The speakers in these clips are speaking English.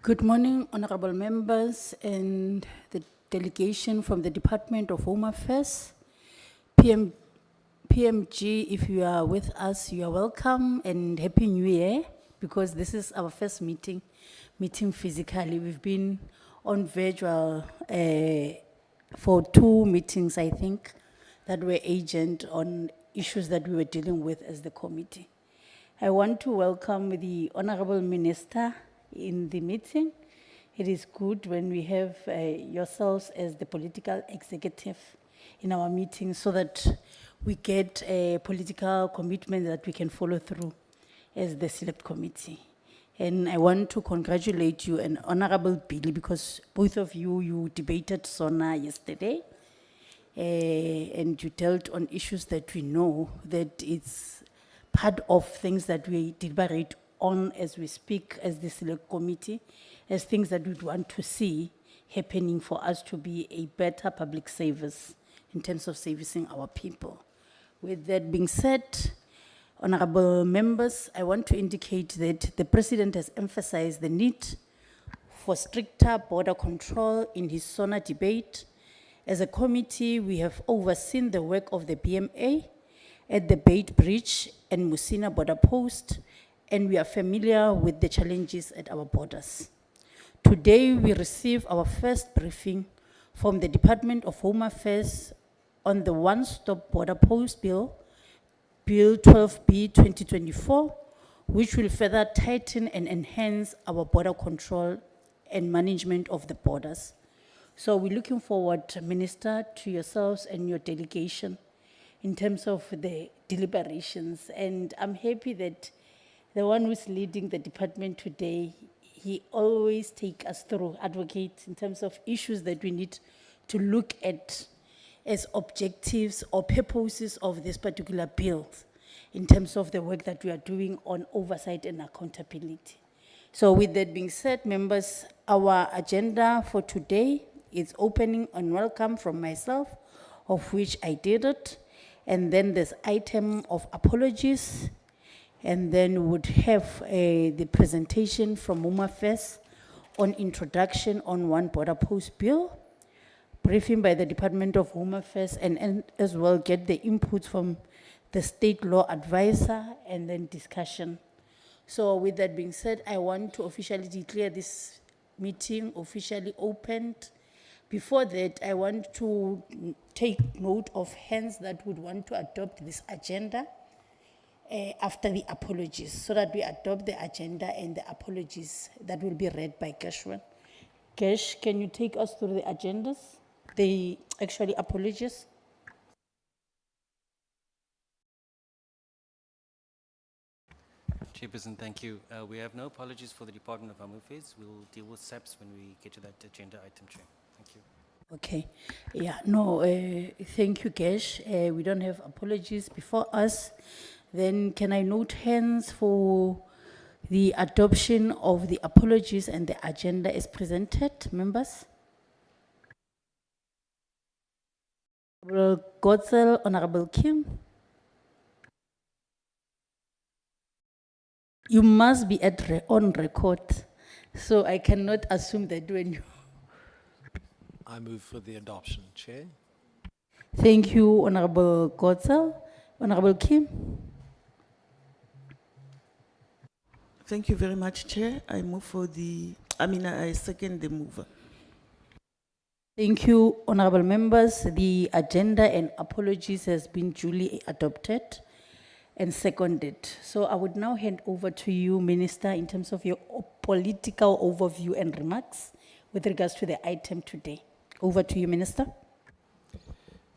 Good morning, honorable members and the delegation from the Department of Home Affairs. PMG, if you are with us, you are welcome and Happy New Year, because this is our first meeting physically. We've been on virtual for 2 meetings, I think, that were agent on issues that we were dealing with as the committee. I want to welcome the Honorable Minister in the meeting. It is good when we have yourselves as the political executive in our meeting, so that we get a political commitment that we can follow through as the select committee. And I want to congratulate you and Honorable Billy, because both of you debated SONA yesterday. And you dealt on issues that we know that it's part of things that we deliberate on as we speak as the select committee, as things that we'd want to see happening for us to be a better public service in terms of servicing our people. With that being said, honorable members, I want to indicate that the President has emphasized the need for stricter border control in his SONA debate. As a committee, we have overseen the work of the BMA at the Beit Bridge and Musina border post, and we are familiar with the challenges at our borders. Today, we receive our first briefing from the Department of Home Affairs on the One-Stop Border Post Bill, Bill 12B 2024, which will further tighten and enhance our border control and management of the borders. So we're looking forward, Minister, to yourselves and your delegation in terms of the deliberations. And I'm happy that the one who's leading the department today, he always take us through, advocate in terms of issues that we need to look at as objectives or purposes of this particular bill in terms of the work that we are doing on oversight and accountability. So with that being said, members, our agenda for today is opening and welcome from myself, of which I did it. And then there's item of apologies. And then we would have the presentation from Home Affairs on introduction on One Border Post Bill, briefing by the Department of Home Affairs, and as well get the inputs from the state law advisor, and then discussion. So with that being said, I want to officially declare this meeting officially opened. Before that, I want to take note of hands that would want to adopt this agenda after the apologies, so that we adopt the agenda and the apologies that will be read by Gershwin. Gersh, can you take us through the agendas? The actually apologies? Chairperson, thank you. We have no apologies for the Department of Home Affairs. We'll deal with SAPs when we get to that agenda item, Chair. Thank you. Okay. Yeah, no, thank you, Gersh. We don't have apologies before us. Then can I note hands for the adoption of the apologies and the agenda as presented, members? Honorable Godzel, Honorable Kim. You must be on record, so I cannot assume that when you... I move for the adoption, Chair. Thank you, Honorable Godzel. Honorable Kim. Thank you very much, Chair. I second the mover. Thank you, honorable members. The agenda and apologies has been duly adopted and seconded. So I would now hand over to you, Minister, in terms of your political overview and remarks with regards to the item today. Over to you, Minister.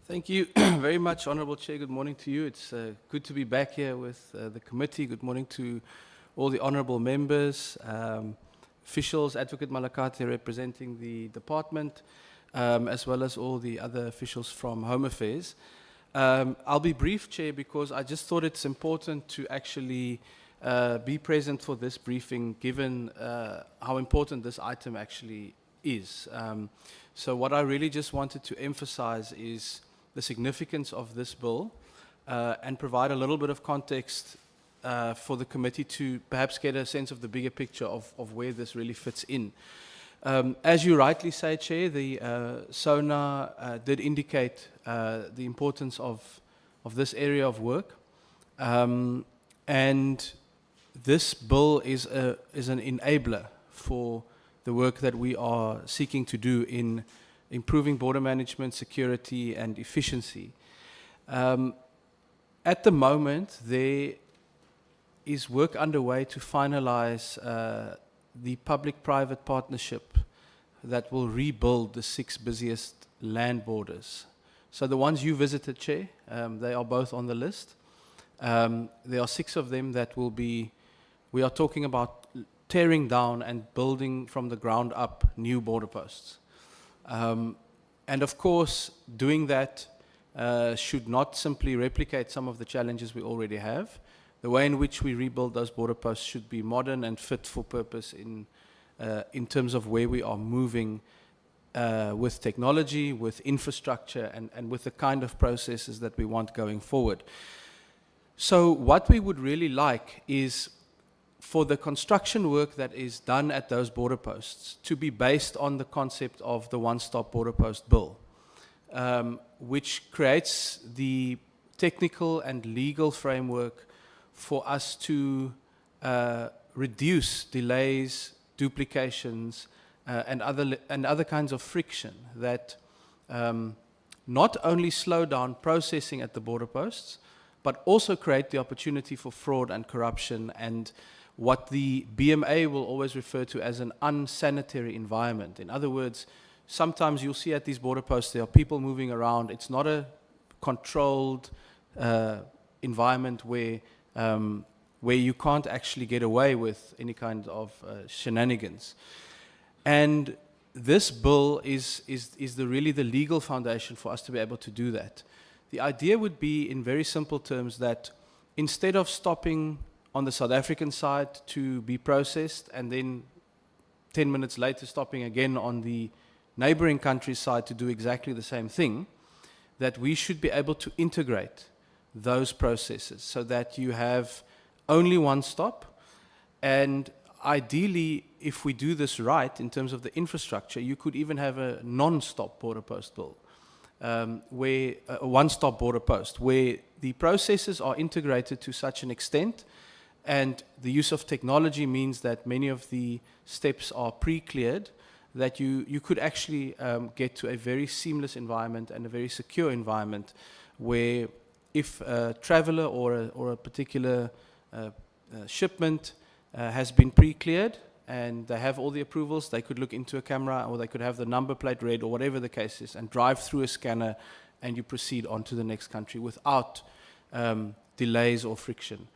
Thank you very much, Honorable Chair. Good morning to you. It's good to be back here with the committee. Good morning to all the honorable members, officials, Advocate Malakate representing the department, as well as all the other officials from Home Affairs. I'll be brief, Chair, because I just thought it's important to actually be present for this briefing, given how important this item actually is. So what I really just wanted to emphasize is the significance of this bill and provide a little bit of context for the committee to perhaps get a sense of the bigger picture of where this really fits in. As you rightly say, Chair, the SONA did indicate the importance of this area of work. And this bill is an enabler for the work that we are seeking to do in improving border management, security, and efficiency. At the moment, there is work underway to finalize the public-private partnership that will rebuild the 6 busiest land borders. So the ones you visited, Chair, they are both on the list. There are 6 of them that will be, we are talking about tearing down and building from the ground up new border posts. And of course, doing that should not simply replicate some of the challenges we already have. The way in which we rebuild those border posts should be modern and fit for purpose in terms of where we are moving with technology, with infrastructure, and with the kind of processes that we want going forward. So what we would really like is for the construction work that is done at those border posts to be based on the concept of the one-stop border post bill, which creates the technical and legal framework for us to reduce delays, duplications, and other kinds of friction that not only slow down processing at the border posts, but also create the opportunity for fraud and corruption and what the BMA will always refer to as an unsanitary environment. In other words, sometimes you'll see at these border posts there are people moving around. It's not a controlled environment where you can't actually get away with any kind of shenanigans. And this bill is really the legal foundation for us to be able to do that. The idea would be, in very simple terms, that instead of stopping on the South African side to be processed and then 10 minutes later stopping again on the neighboring country's side to do exactly the same thing, that we should be able to integrate those processes so that you have only one stop. And ideally, if we do this right in terms of the infrastructure, you could even have a non-stop border post bill. Where a one-stop border post, where the processes are integrated to such an extent, and the use of technology means that many of the steps are pre-cleared, that you could actually get to a very seamless environment and a very secure environment, where if a traveler or a particular shipment has been pre-cleared, and they have all the approvals, they could look into a camera or they could have the number plate read or whatever the case is and drive through a scanner and you proceed on to the next country without delays or friction.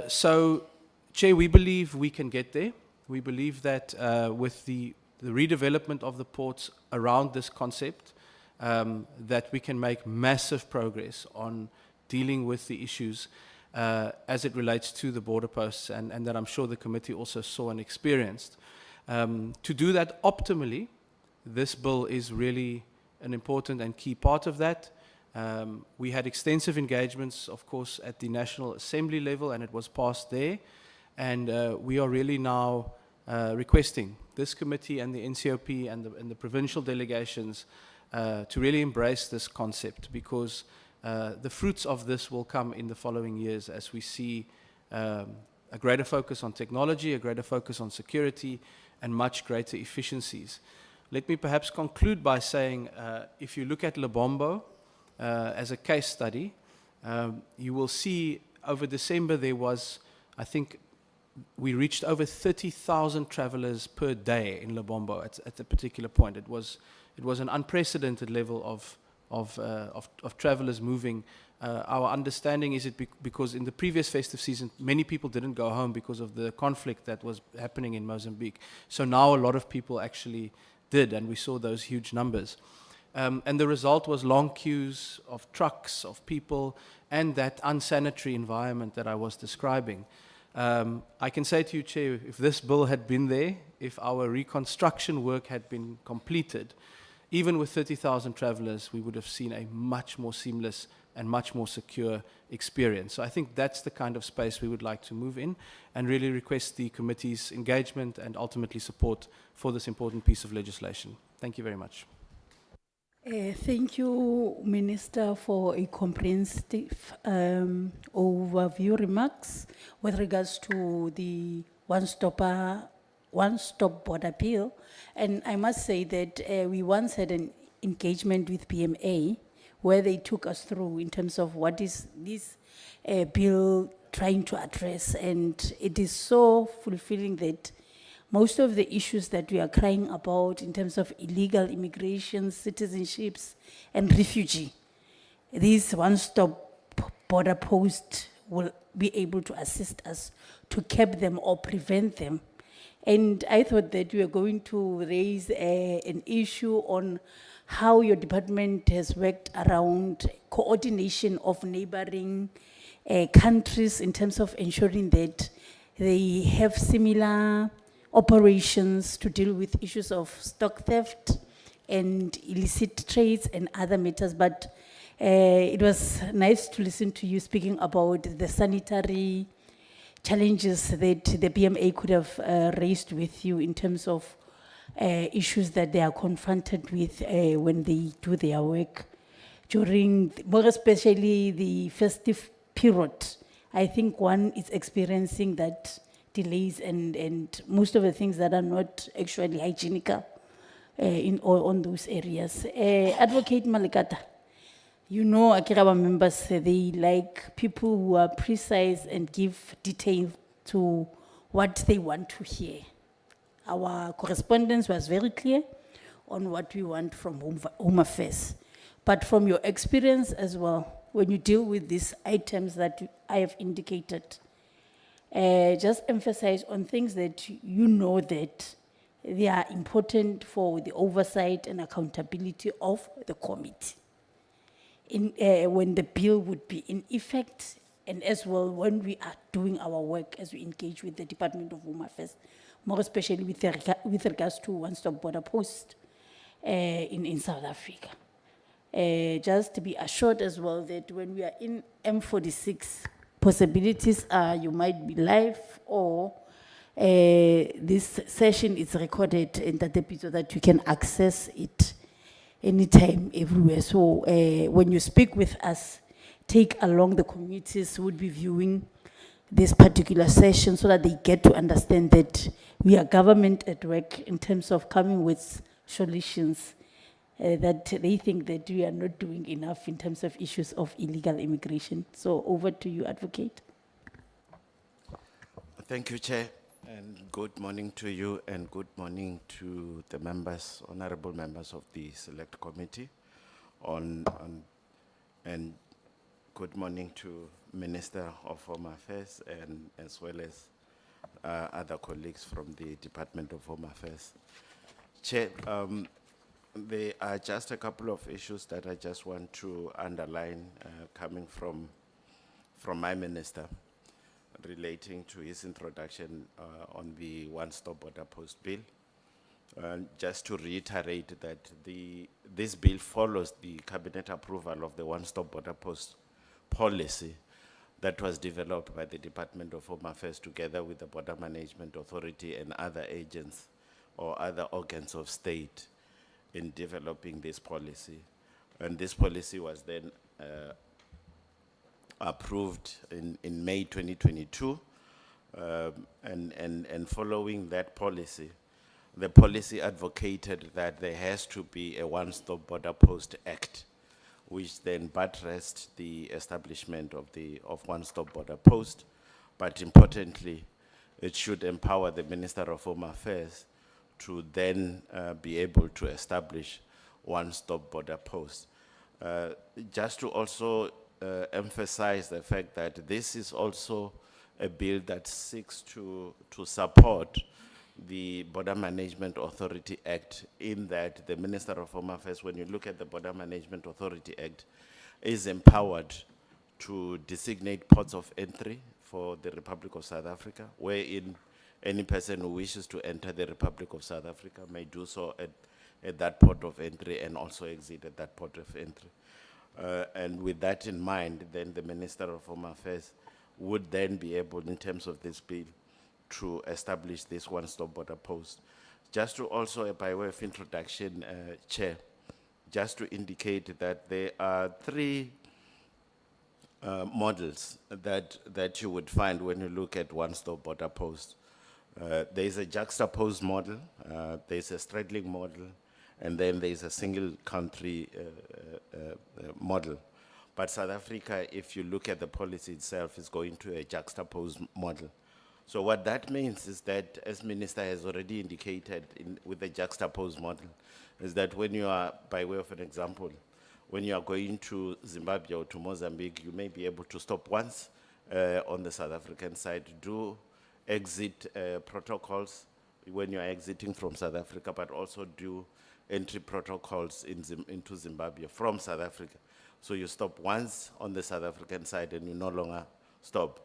So, Chair, we believe we can get there. We believe that with the redevelopment of the ports around this concept, that we can make massive progress on dealing with the issues as it relates to the border posts, and that I'm sure the committee also saw and experienced. To do that optimally, this bill is really an important and key part of that. We had extensive engagements, of course, at the National Assembly level, and it was passed there. And we are really now requesting this committee and the NCOP and the provincial delegations to really embrace this concept, because the fruits of this will come in the following years as we see a greater focus on technology, a greater focus on security, and much greater efficiencies. Let me perhaps conclude by saying, if you look at Lebombo as a case study, you will see over December there was, I think, we reached over 30,000 travelers per day in Lebombo at a particular point. It was an unprecedented level of travelers moving. Our understanding is because in the previous festive season, many people didn't go home because of the conflict that was happening in Mozambique. So now a lot of people actually did, and we saw those huge numbers. And the result was long queues of trucks, of people, and that unsanitary environment that I was describing. I can say to you, Chair, if this bill had been there, if our reconstruction work had been completed, even with 30,000 travelers, we would have seen a much more seamless and much more secure experience. So I think that's the kind of space we would like to move in and really request the committee's engagement and ultimately support for this important piece of legislation. Thank you very much. Thank you, Minister, for a comprehensive overview remarks with regards to the one-stop border bill. And I must say that we once had an engagement with PMA where they took us through in terms of what is this bill trying to address. And it is so fulfilling that most of the issues that we are crying about in terms of illegal immigration, citizenships, and refugee, this one-stop border post will be able to assist us to curb them or prevent them. And I thought that we were going to raise an issue on how your department has worked around coordination of neighboring countries in terms of ensuring that they have similar operations to deal with issues of stock theft and illicit trades and other matters. But it was nice to listen to you speaking about the sanitary challenges that the PMA could have raised with you in terms of issues that they are confronted with when they do their work during, more especially the festive period. I think one is experiencing that delays and most of the things that are not actually hygienic on those areas. Advocate Malikata, you know, Akirawa members, they like people who are precise and give detail to what they want to hear. Our correspondence was very clear on what we want from Home Affairs. But from your experience as well, when you deal with these items that I have indicated, just emphasize on things that you know that they are important for the oversight and accountability of the committee. When the bill would be in effect, and as well when we are doing our work as we engage with the Department of Home Affairs, more especially with regards to one-stop border post in South Africa. Just to be assured as well that when we are in M46, possibilities are you might be live or this session is recorded in that episode so that you can access it anytime, everywhere. So when you speak with us, take along the communities who would be viewing this particular session so that they get to understand that we are government at work in terms of coming with solutions that they think that we are not doing enough in terms of issues of illegal immigration. So over to you, Advocate. Thank you, Chair, and good morning to you and good morning to the members, honorable members of the Select Committee, and good morning to Minister of Home Affairs and as well as other colleagues from the Department of Home Affairs. Chair, there are just a couple of issues that I just want to underline coming from my minister relating to his introduction on the one-stop border post bill. Just to reiterate that this bill follows the cabinet approval of the one-stop border post policy that was developed by the Department of Home Affairs together with the Border Management Authority and other agents or other organs of state in developing this policy. And this policy was then approved in May 2022. And following that policy, the policy advocated that there has to be a one-stop border post act, which then buttressed the establishment of one-stop border post. But importantly, it should empower the Minister of Home Affairs to then be able to establish one-stop border post. Just to also emphasize the fact that this is also a bill that seeks to support the Border Management Authority Act, in that the Minister of Home Affairs, when you look at the Border Management Authority Act, is empowered to designate ports of entry for the Republic of South Africa, wherein any person who wishes to enter the Republic of South Africa may do so at that port of entry and also exit at that port of entry. And with that in mind, then the Minister of Home Affairs would then be able, in terms of this bill, to establish this one-stop border post. Just to also, by way of introduction, Chair, just to indicate that there are three models that you would find when you look at one-stop border post. There's a juxtaposed model, there's a straddling model, and then there's a single country model. But South Africa, if you look at the policy itself, is going to a juxtaposed model. So what that means is that, as Minister has already indicated with the juxtaposed model, is that when you are, by way of an example, when you are going to Zimbabwe or to Mozambique, you may be able to stop once on the South African side, do exit protocols when you are exiting from South Africa, but also do entry protocols into Zimbabwe from South Africa. So you stop once on the South African side and you no longer stop,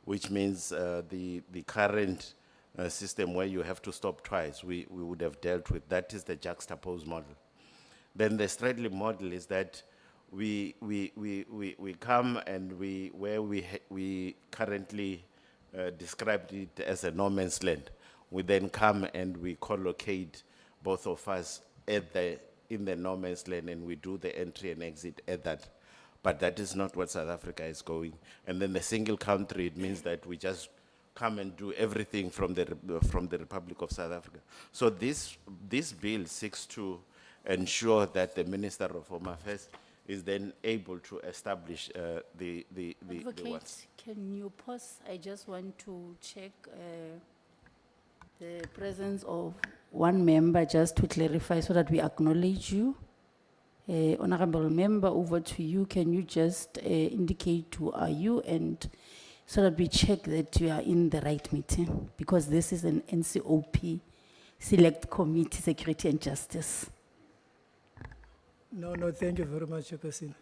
which means the current system where you have to stop twice, we would have dealt with. That is the juxtaposed model. Then the straddling model is that we come and where we currently described it as a no man's land, we then come and we collocate both of us in the no man's land, and we do the entry and exit at that. But that is not what South Africa is going. And then the single country, it means that we just come and do everything from the Republic of South Africa. So this bill seeks to ensure that the Minister of Home Affairs is then able to establish the Advocate, ones. can you pause? I just want to check the presence of one member, just to clarify so that we acknowledge you. Honorable member, over to you. Can you just indicate who are you, and so that we check that you are in the right meeting, because this is an NCOP Select Committee, Security and Justice. No, thank you very much, Chairperson.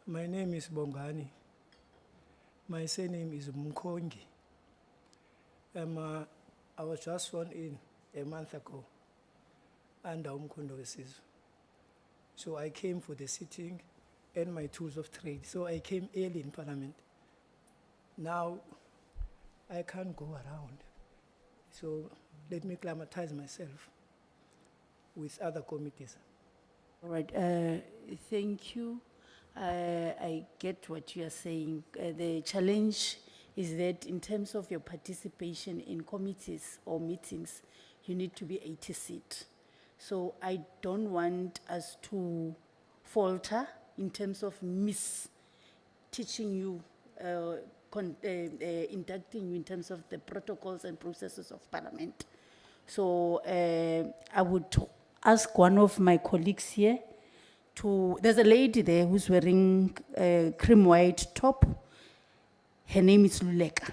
My name is Bongani. My surname is Mkongi. I was just sworn in a month ago under Umkhondo Wesizwe. So I came for the sitting and my tools of trade. So I came early in Parliament. Now, I can't go around. So let me climatize myself with other committees. All right, thank you. I get what you are saying. The challenge is that in terms of your participation in committees or meetings, you need to be 80 seat. So I don't want us to falter in terms of teaching you, inducting you in terms of the protocols and processes of Parliament. So I would ask one of my colleagues here there's a lady there who's wearing a cream white top. Her name is Luleka.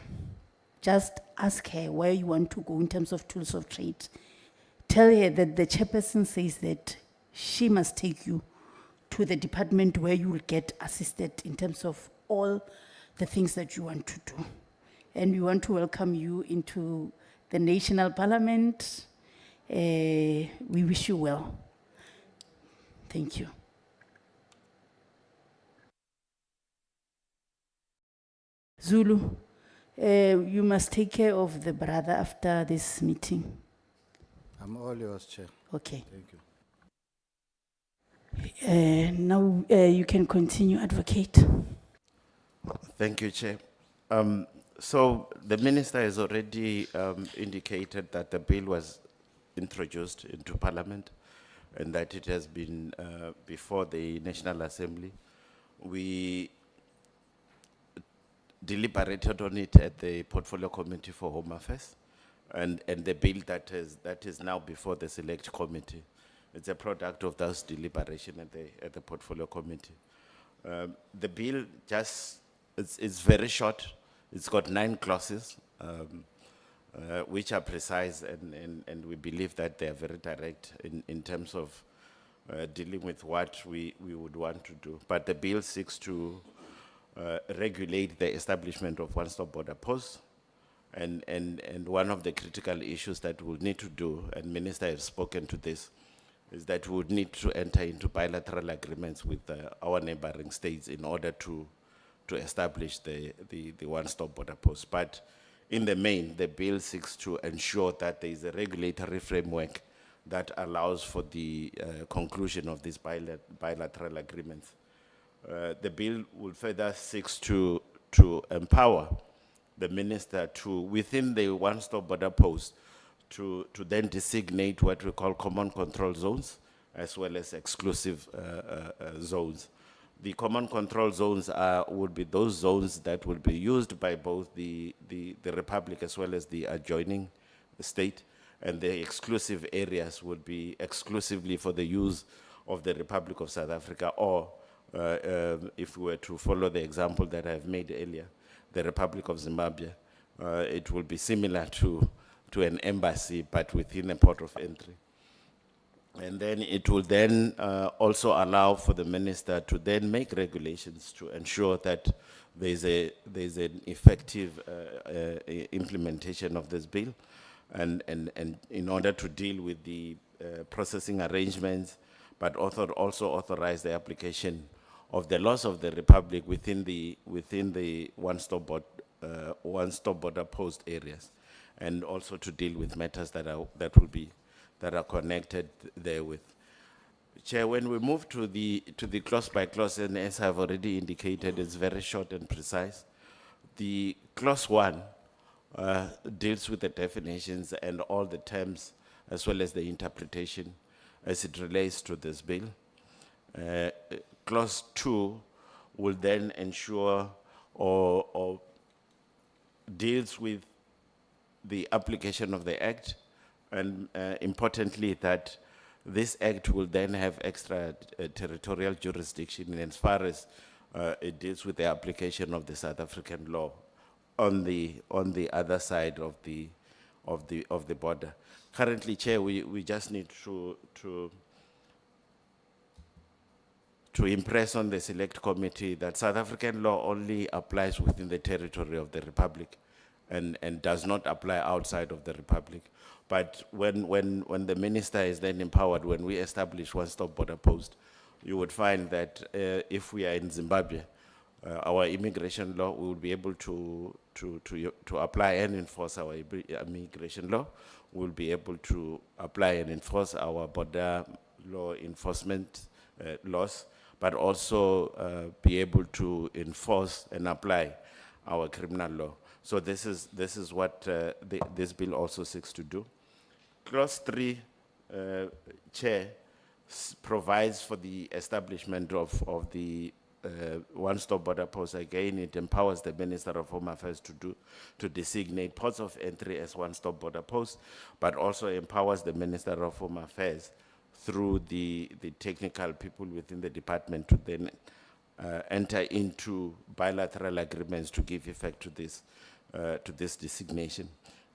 Just ask her where you want to go in terms of tools of trade. Tell her that the chairperson says that she must take you to the department where you will get assisted in terms of all the things that you want to do. And we want to welcome you into the National Parliament. We wish you well. Thank you. Zulu, you must take care of the brother after this meeting. I'm all yours, Chair. Okay. Thank you. Now you can continue, Advocate. Thank you, Chair. So the Minister has already indicated that the bill was introduced into Parliament and that it has been before the National Assembly. We deliberated on it at the Portfolio Committee for Home Affairs, and the bill that is now before the Select Committee. It's a product of those deliberation at the Portfolio Committee. The bill it's very short. It's got 9 clauses, which are precise, and we believe that they are very direct in terms of dealing with what we would want to do. But the bill seeks to regulate the establishment of one-stop border posts, and one of the critical issues that we'll need to do, and Minister has spoken to this, is that we would need to enter into bilateral agreements with our neighboring states in order to establish the one-stop border post. But in the main, the bill seeks to ensure that there is a regulatory framework that allows for the conclusion of these bilateral agreements. The bill will further seeks to empower the minister to, within the one-stop border post, to then designate what we call common control zones, as well as exclusive zones. The common control zones would be those zones that will be used by both the Republic as well as the adjoining state, and the exclusive areas would be exclusively for the use of the Republic of South Africa, or if we were to follow the example that I've made earlier, the Republic of Zimbabwe, it will be similar to an embassy, but within a port of entry. And then it will then also allow for the minister to then make regulations to ensure that there's an effective implementation of this bill, and in order to deal with the processing arrangements, but also authorize the application of the laws of the Republic within the one-stop border post areas, and also to deal with matters that are connected therewith. Chair, when we move to the clause by clause, and as I've already indicated, it's very short and precise. The clause 1 deals with the definitions and all the terms, as well as the interpretation as it relates to this bill. Clause 2 will then ensure or deals with the application of the Act, and importantly that this Act will then have extra territorial jurisdiction in as far as it deals with the application of the South African law on the other side of the border. Currently, Chair, we just need to impress on the Select Committee that South African law only applies within the territory of the Republic, and does not apply outside of the Republic. But when the minister is then empowered, when we establish one-stop border post, you would find that if we are in Zimbabwe, our immigration law, we will be able to apply and enforce our immigration law. We will be able to apply and enforce our border law enforcement laws, but also be able to enforce and apply our criminal law. So this is what this bill also seeks to do. Clause 3, Chair, provides for the establishment of the one-stop border post. Again, it empowers the Minister of Home Affairs to designate ports of entry as one-stop border posts, but also empowers the Minister of Home Affairs through the technical people within the department to then enter into bilateral agreements to give effect to this designation.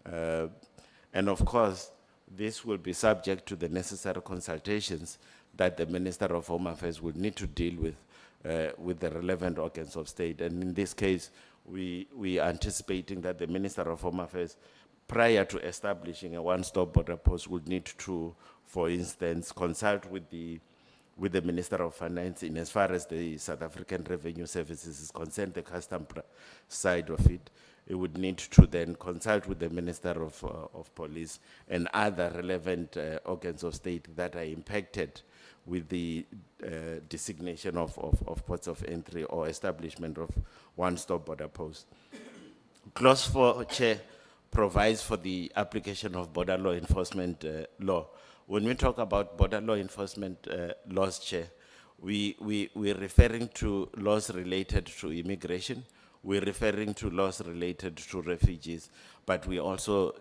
And of course, this will be subject to the necessary consultations that the Minister of Home Affairs will need to deal with the relevant organs of state. And in this case, we are anticipating that the Minister of Home Affairs, prior to establishing a one-stop border post, would need to, for instance, consult with the Minister of Finance in as far as the South African Revenue Services is concerned, the custom side of it. It would need to then consult with the Minister of Police and other relevant organs of state that are impacted with the designation of ports of entry or establishment of one-stop border post. Clause 4, Chair, provides for the application of border law enforcement law. When we talk about border law enforcement laws, Chair, we're referring to laws related to immigration, we're referring to laws related to refugees, but we're also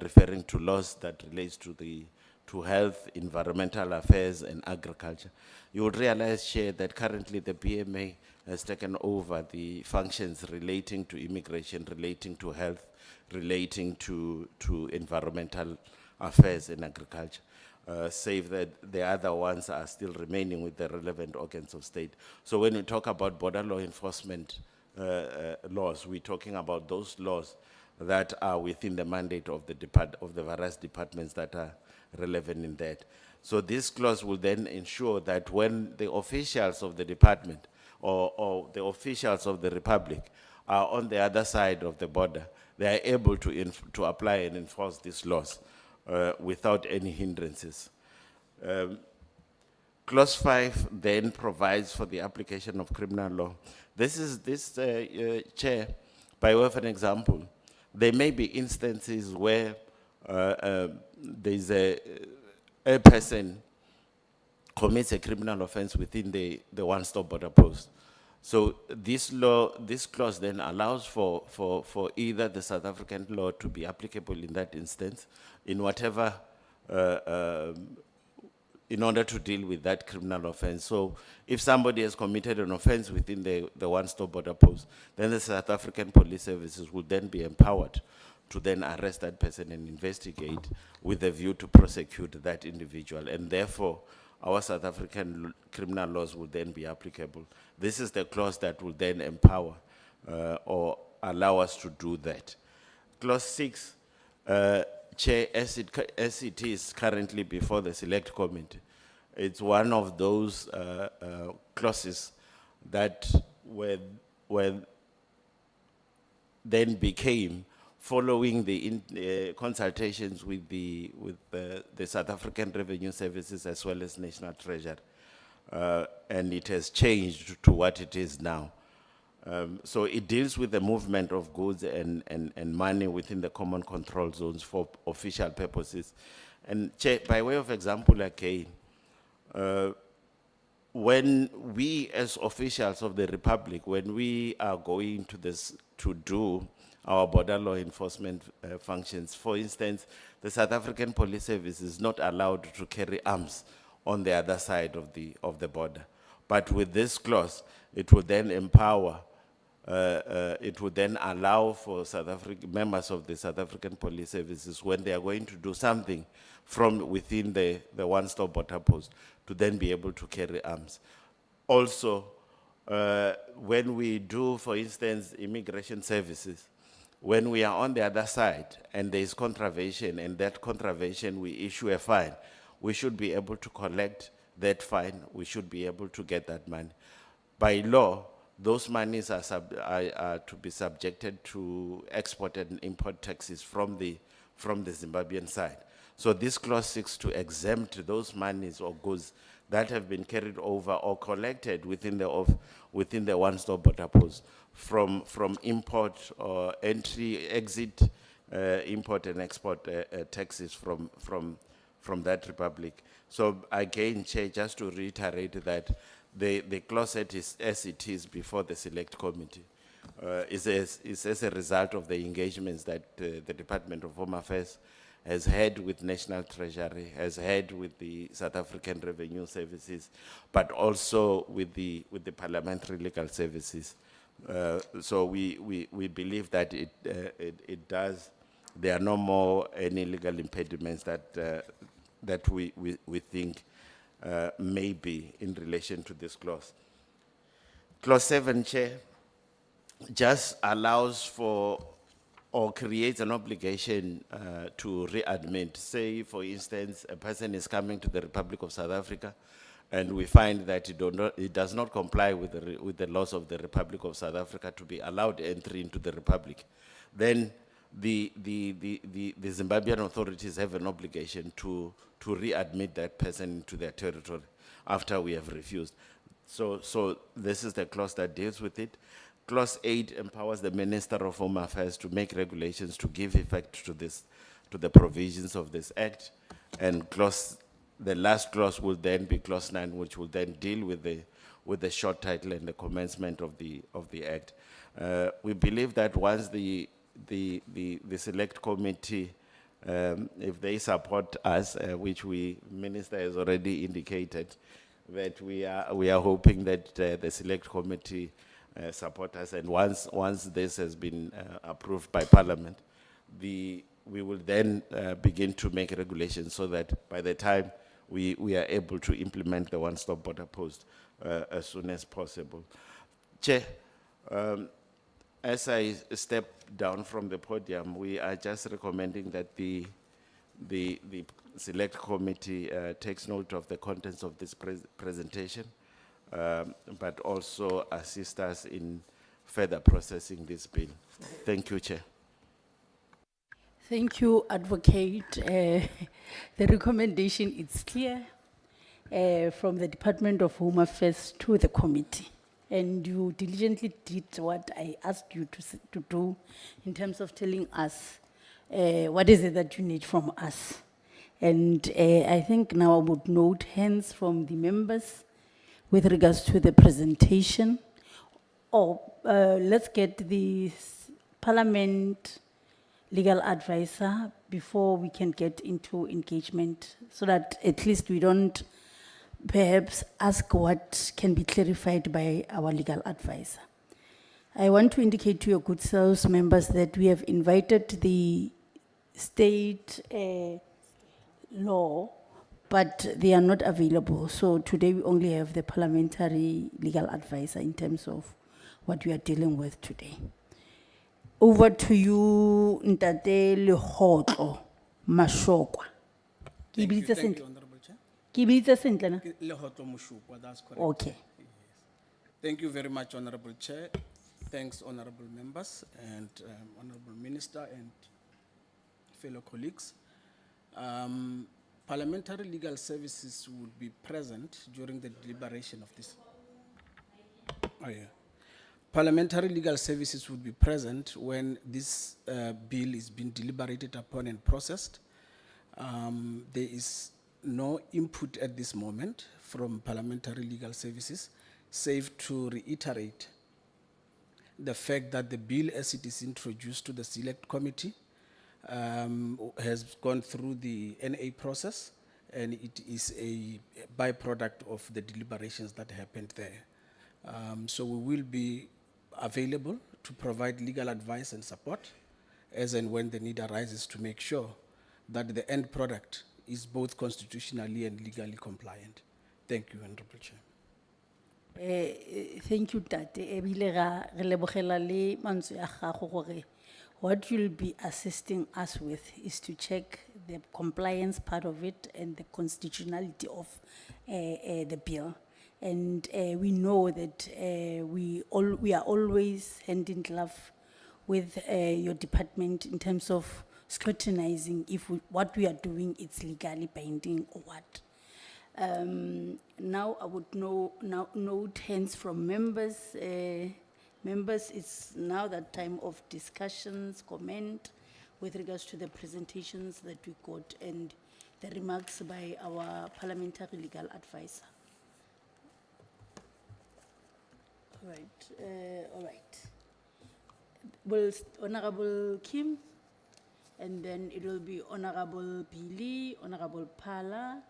referring to laws that relates to health, environmental affairs, and agriculture. You would realize, Chair, that currently the BMA has taken over the functions relating to immigration, relating to health, relating to environmental affairs and agriculture. Save that the other ones are still remaining with the relevant organs of state. So when we talk about border law enforcement laws, we're talking about those laws that are within the mandate of the various departments that are relevant in that. So this clause will then ensure that when the officials of the department or the officials of the Republic are on the other side of the border, they are able to apply and enforce these laws without any hindrances. Clause 5 then provides for the application of criminal law. Chair, by way of an example, there may be instances where there's a person commits a criminal offense within the one-stop border post. So this clause then allows for either the South African law to be applicable in that instance, in whatever, in order to deal with that criminal offense. So if somebody has committed an offense within the one-stop border post, then the South African Police Services will then be empowered to then arrest that person and investigate with a view to prosecute that individual. And therefore, our South African criminal laws will then be applicable. This is the clause that will then empower or allow us to do that. Clause 6, Chair, as it is currently before the Select Committee, it's one of those clauses that were then became, following the consultations with the South African Revenue Services as well as National Treasury, and it has changed to what it is now. So it deals with the movement of goods and money within the common control zones for official purposes. And Chair, by way of example again, when we as officials of the Republic, when we are going to do our border law enforcement functions, for instance, the South African Police Service is not allowed to carry arms on the other side of the border. But with this clause, it will then empower, it would then allow for members of the South African Police Services, when they are going to do something from within the one-stop border post, to then be able to carry arms. Also, when we do, for instance, immigration services, when we are on the other side and there is contravention, and that contravention we issue a fine, we should be able to collect that fine, we should be able to get that money. By law, those monies are to be subjected to export and import taxes from the Zimbabwean side. So this clause seeks to exempt those monies or goods that have been carried over or collected within the one-stop border post from import or exit, import and export taxes from that republic. So again, Chair, just to reiterate that the clause as it is before the Select Committee is as a result of the engagements that the Department of Home Affairs has had with National Treasury, has had with the South African Revenue Services, but also with the Parliamentary Legal Services. So we believe that it does. There are no more any legal impediments that we think may be in relation to this clause. Clause 7, Chair, just allows for or creates an obligation to readmit. Say, for instance, a person is coming to the Republic of South Africa, and we find that it does not comply with the laws of the Republic of South Africa to be allowed entry into the Republic. Then the Zimbabwean authorities have an obligation to readmit that person into their territory after we have refused. So this is the clause that deals with it. Clause 8 empowers the Minister of Home Affairs to make regulations to give effect to the provisions of this Act. And the last clause will then be clause 9, which will then deal with the short title and the commencement of the Act. We believe that once the Select Committee, if they support us, which Minister has already indicated, that we are hoping that the Select Committee support us, and once this has been approved by Parliament, we will then begin to make regulations so that by the time we are able to implement the one-stop border post as soon as possible. Chair, as I step down from the podium, we are just recommending that the select committee takes note of the contents of this presentation, but also assist us in further processing this bill. Thank you, Chair. Thank you, Advocate. The recommendation is clear from the Department of Home Affairs to the committee. And you diligently did what I asked you to do in terms of telling us what is it that you need from us. And I think now I would note hands from the members with regards to the presentation. Or let's get the Parliament legal advisor before we can get into engagement, so that at least we don't perhaps ask what can be clarified by our legal advisor. I want to indicate to your good selves, members, that we have invited the state law, but they are not available. So today we only have the parliamentary legal advisor in terms of what we are dealing with today. Over to you, Ntate Lekgotlo Mashokwa. Ke bilitse sentle? Honorable Chair. Ke bilitse sentle na? Lekgotlo Moshukwa, that's correct. Okay. Thank you very much, Honorable Chair. Thanks, honorable members and honorable minister and fellow colleagues. Parliamentary legal services will be present during the deliberation of this. Oh, yeah. Parliamentary legal services will be present when this bill is being deliberated upon and processed. There is no input at this moment from parliamentary legal services, save to reiterate the fact that the bill as it is introduced to the select committee has gone through the NA process, and it is a byproduct of the deliberations that happened there. So we will be available to provide legal advice and support as and when the need arises to make sure that the end product is both constitutionally and legally compliant. Thank you, Honorable Chair. Thank you, Tate. Ebile re lebogela le mantswe a gago gore what you'll be assisting us with is to check the compliance part of it and the constitutionality of the bill. And we know that we are always hand in glove with your department in terms of scrutinizing if what we are doing is legally binding or what. Now I would note hands from members. Members, it's now that time of discussions, comment with regards to the presentations that we got and the remarks by our parliamentary legal advisor. All right. Will Honorable Kim, and then it will be Honorable Billy, Honorable Pala,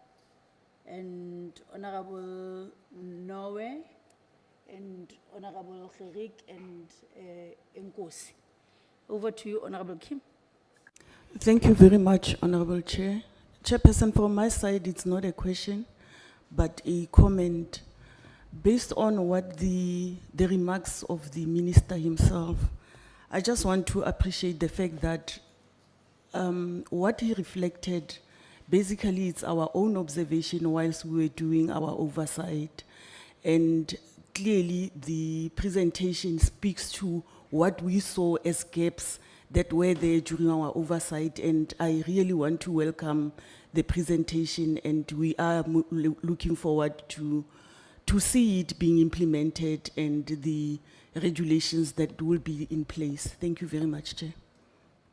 and Honorable Noe, and Honorable Gerik, and Nkosi. Over to you, Honorable Kim. Thank you very much, Honorable Chair. Chairperson, from my side, it's not a question, but a comment. Based on what the remarks of the minister himself, I just want to appreciate the fact that what he reflected, basically it's our own observation whilst we were doing our oversight. And clearly the presentation speaks to what we saw as gaps that were there during our oversight. And I really want to welcome the presentation, and we are looking forward to see it being implemented and the regulations that will be in place. Thank you very much, Chair.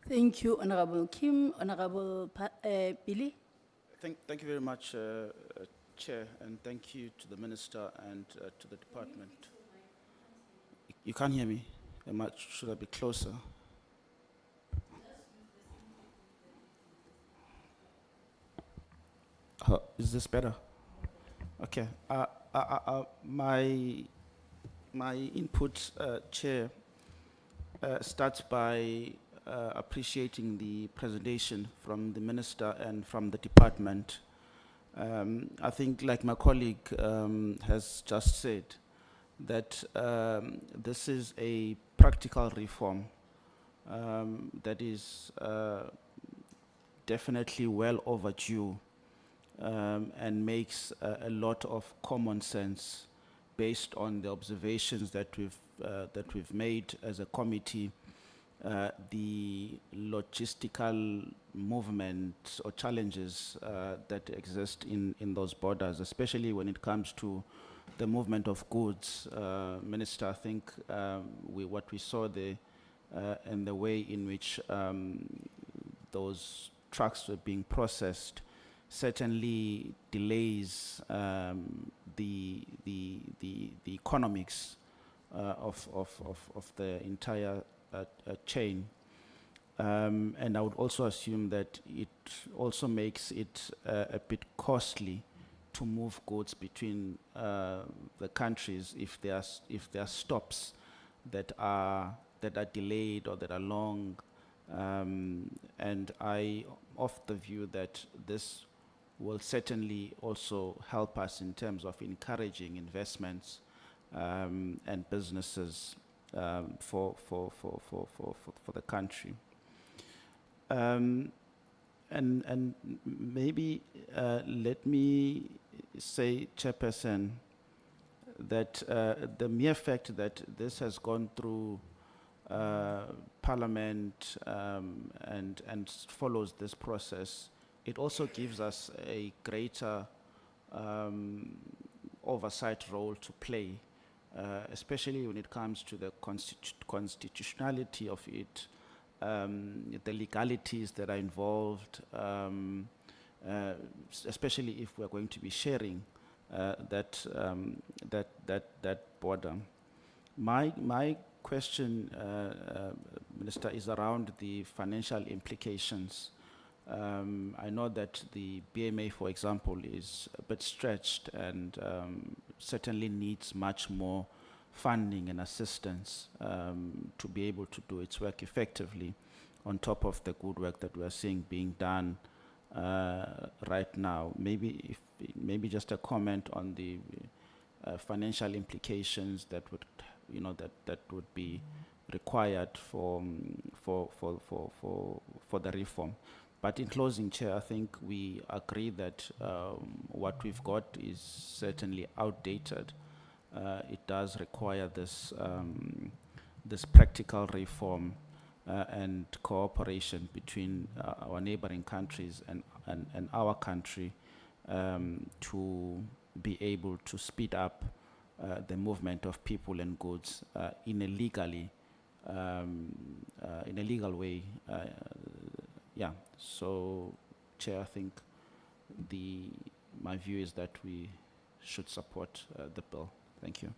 Thank you, Honorable Kim. Honorable Billy. Thank you very much, Chair, and thank you to the Minister and to the Department. You can't hear me? Should I be closer? Is this better? Okay. My input, Chair, starts by appreciating the presentation from the Minister and from the Department. I think, like my colleague has just said, that this is a practical reform that is definitely well overdue, and makes a lot of common sense based on the observations that we've made as a committee. The logistical movements or challenges that exist in those borders, especially when it comes to the movement of goods. Minister, I think what we saw there and the way in which those trucks were being processed certainly delays the economics of the entire chain. And I would also assume that it also makes it a bit costly to move goods between the countries if there are stops that are delayed or that are long. And I of the view that this will certainly also help us in terms of encouraging investments and businesses for the country. And maybe let me say, Chairperson, that the mere fact that this has gone through Parliament and follows this process, it also gives us a greater oversight role to play, especially when it comes to the constitutionality of it, the legalities that are involved, especially if we're going to be sharing that border. My question, Minister, is around the financial implications. I know that the BMA, for example, is a bit stretched and certainly needs much more funding and assistance to be able to do its work effectively, on top of the good work that we are seeing being done right now. Maybe just a comment on the financial implications that would, that would be required for the reform. But in closing, Chair, I think we agree that what we've got is certainly outdated. It does require this practical reform and cooperation between our neighboring countries and our country to be able to speed up the movement of people and goods in a legal way. Yeah. So, Chair, I think my view is that we should support the bill. Thank you.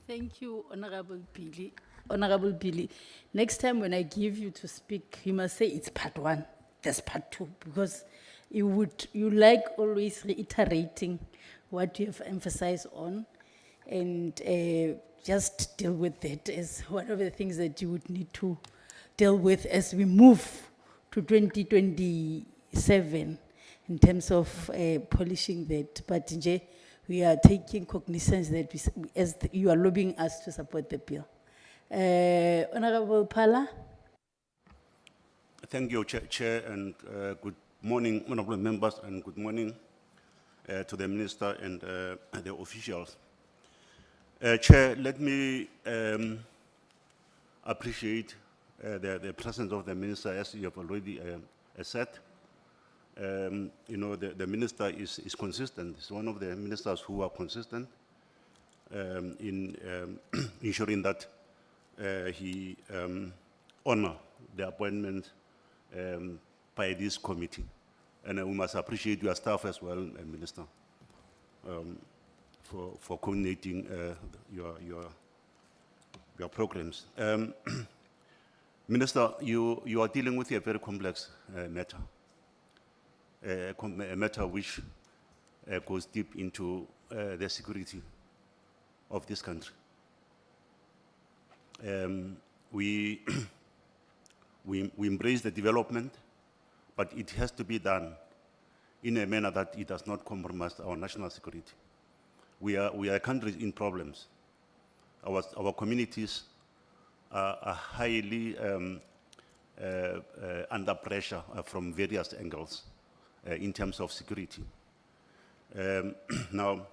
Thank you, Honorable Billy. Honorable Billy, next time when I give you to speak, you must say it's part one, there's part two, because you like always reiterating what you have emphasized on, and just deal with it as one of the things that you would need to deal with as we move to 2027 in terms of polishing that. But nje, we are taking cognizance that you are lobbying us to support the bill. Honorable Pala. Thank you, Chair, and good morning, honorable members, and good morning to the Minister and the officials. Chair, let me appreciate the presence of the Minister, as you have already said. The Minister is consistent. He's one of the ministers who are consistent in ensuring that he honor the appointment by this committee. And we must appreciate your staff as well, Minister, for coordinating your programs. Minister, you are dealing with a very complex matter, a matter which goes deep into the security of this country. We embrace the development, but it has to be done in a manner that it does not compromise our national security. We are a country in problems. Our communities are highly under pressure from various angles in terms of security. Now,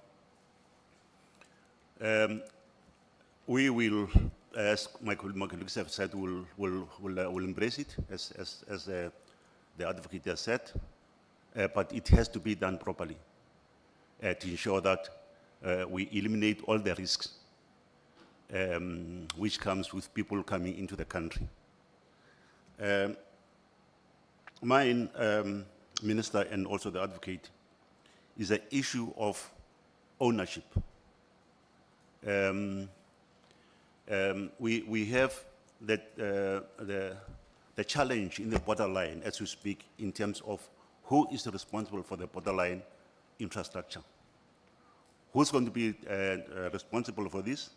we will, as my colleagues have said, will embrace it, as the advocate has said, but it has to be done properly to ensure that we eliminate all the risks which comes with people coming into the country. Mine, Minister, and also the advocate, is an issue of ownership. We have the challenge in the borderline as we speak in terms of who is responsible for the borderline infrastructure. Who's going to be responsible for this?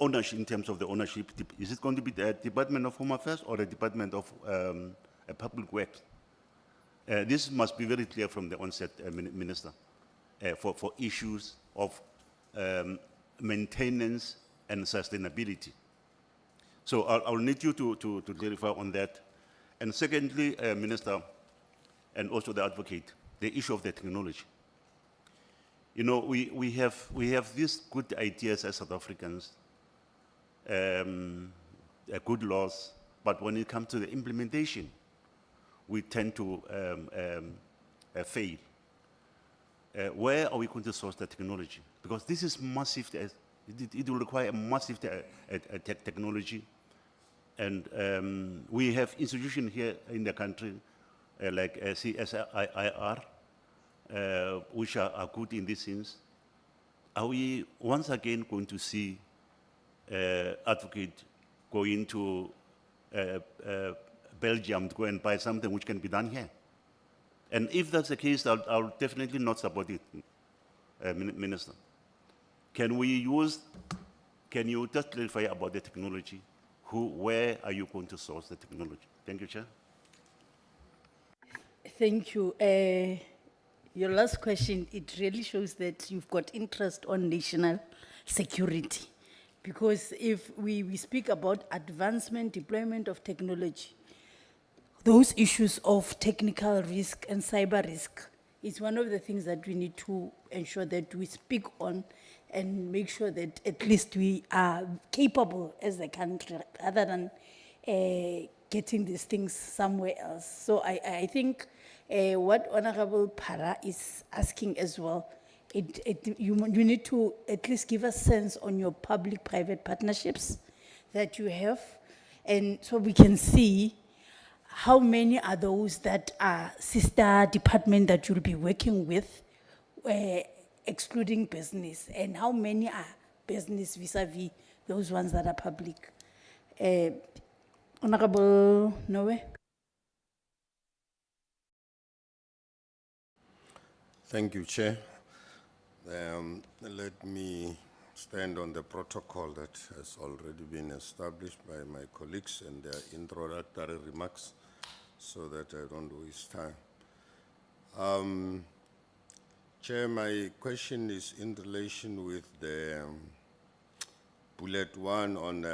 Ownership, in terms of the ownership, is it going to be the Department of Home Affairs or the Department of Public Works? This must be very clear from the onset, Minister, for issues of maintenance and sustainability. So I'll need you to clarify on that. And secondly, Minister, and also the advocate, the issue of the technology. You know, we have these good ideas as South Africans, good laws, but when it comes to the implementation, we tend to fail. Where are we going to source the technology? Because this is massive, it will require a massive technology. And we have institutions here in the country, like CSIR, which are good in this sense. Are we once again going to see advocate going to Belgium to go and buy something which can be done here? And if that's the case, I'll definitely not support it, Minister. Can you just clarify about the technology? Where are you going to source the technology? Thank you, Chair. Thank you. Your last question, it really shows that you've got interest on national security. Because if we speak about advancement, deployment of technology, those issues of technical risk and cyber risk is one of the things that we need to ensure that we speak on and make sure that at least we are capable as a country rather than getting these things somewhere else. So I think what Honorable Para is asking as well, you need to at least give a sense on your public-private partnerships that you have, and so we can see how many are those that are sister department that you'll be working with, excluding business, and how many are business vis-a-vis those ones that are public. Honorable Noe? Thank you, Chair. Let me stand on the protocol that has already been established by my colleagues and their introductory remarks so that I don't waste time. Chair, my question is in relation with the bullet 1 on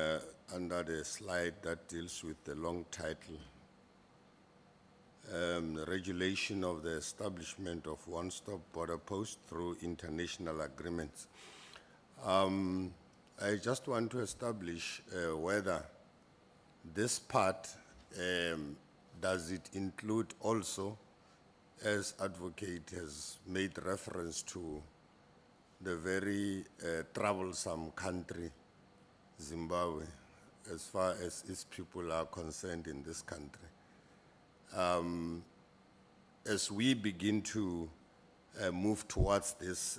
under the slide that deals with the long title. The regulation of the establishment of one-stop border post through international agreements. I just want to establish whether this part, does it include also, as advocate has made reference to, the very troublesome country, Zimbabwe, as far as its people are concerned in this country. As we begin to move towards this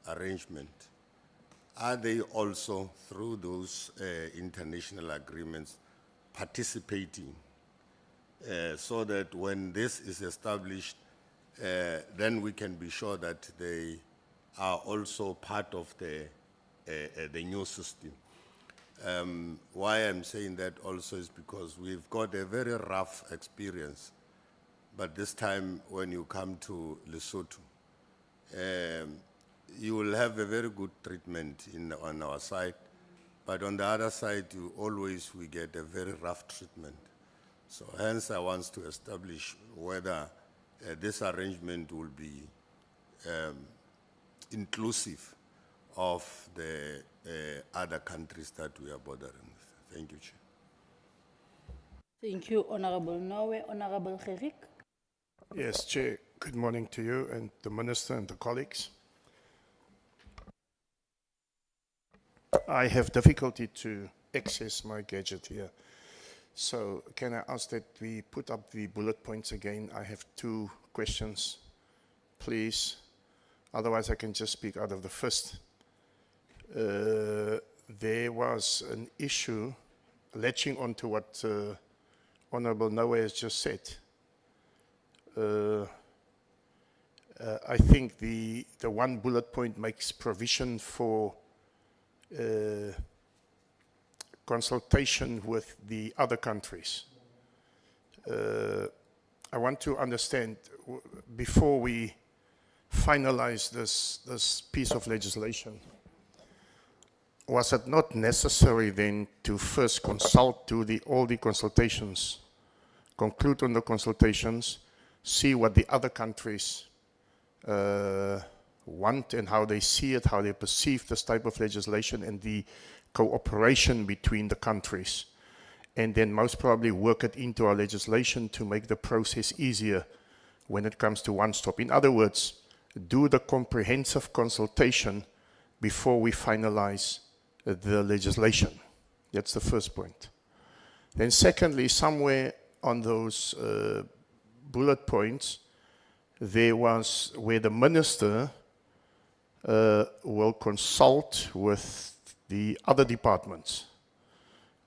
arrangement, are they also, through those international agreements, participating so that when this is established, then we can be sure that they are also part of the new system? Why I'm saying that also is because we've got a very rough experience, but this time when you come to Lesotho, you will have a very good treatment on our side, But on the other side, we get a very rough treatment. So hence I want to establish whether this arrangement will be inclusive of the other countries that we are bordering with. Thank you, Chair. Thank you, Honorable Nowe. Honorable Gerik. Yes, Chair. Good morning to you and the Minister and the colleagues. I have difficulty to access my gadget here. So can I ask that we put up the bullet points again? I have 2 questions, please. Otherwise, I can just speak out of the fist. There was an issue latching on to what Honorable Nowe has just said. I think the one bullet point makes provision for consultation with the other countries. I want to understand, before we finalize this piece of legislation, was it not necessary then to first consult, do all the consultations, conclude on the consultations, see what the other countries want and how they see it, how they perceive this type of legislation and the cooperation between the countries, and then most probably work it into our legislation to make the process easier when it comes to one stop. In other words, do the comprehensive consultation before we finalize the legislation. That's the first point. Then secondly, somewhere on those bullet points, there was where the minister will consult with the other departments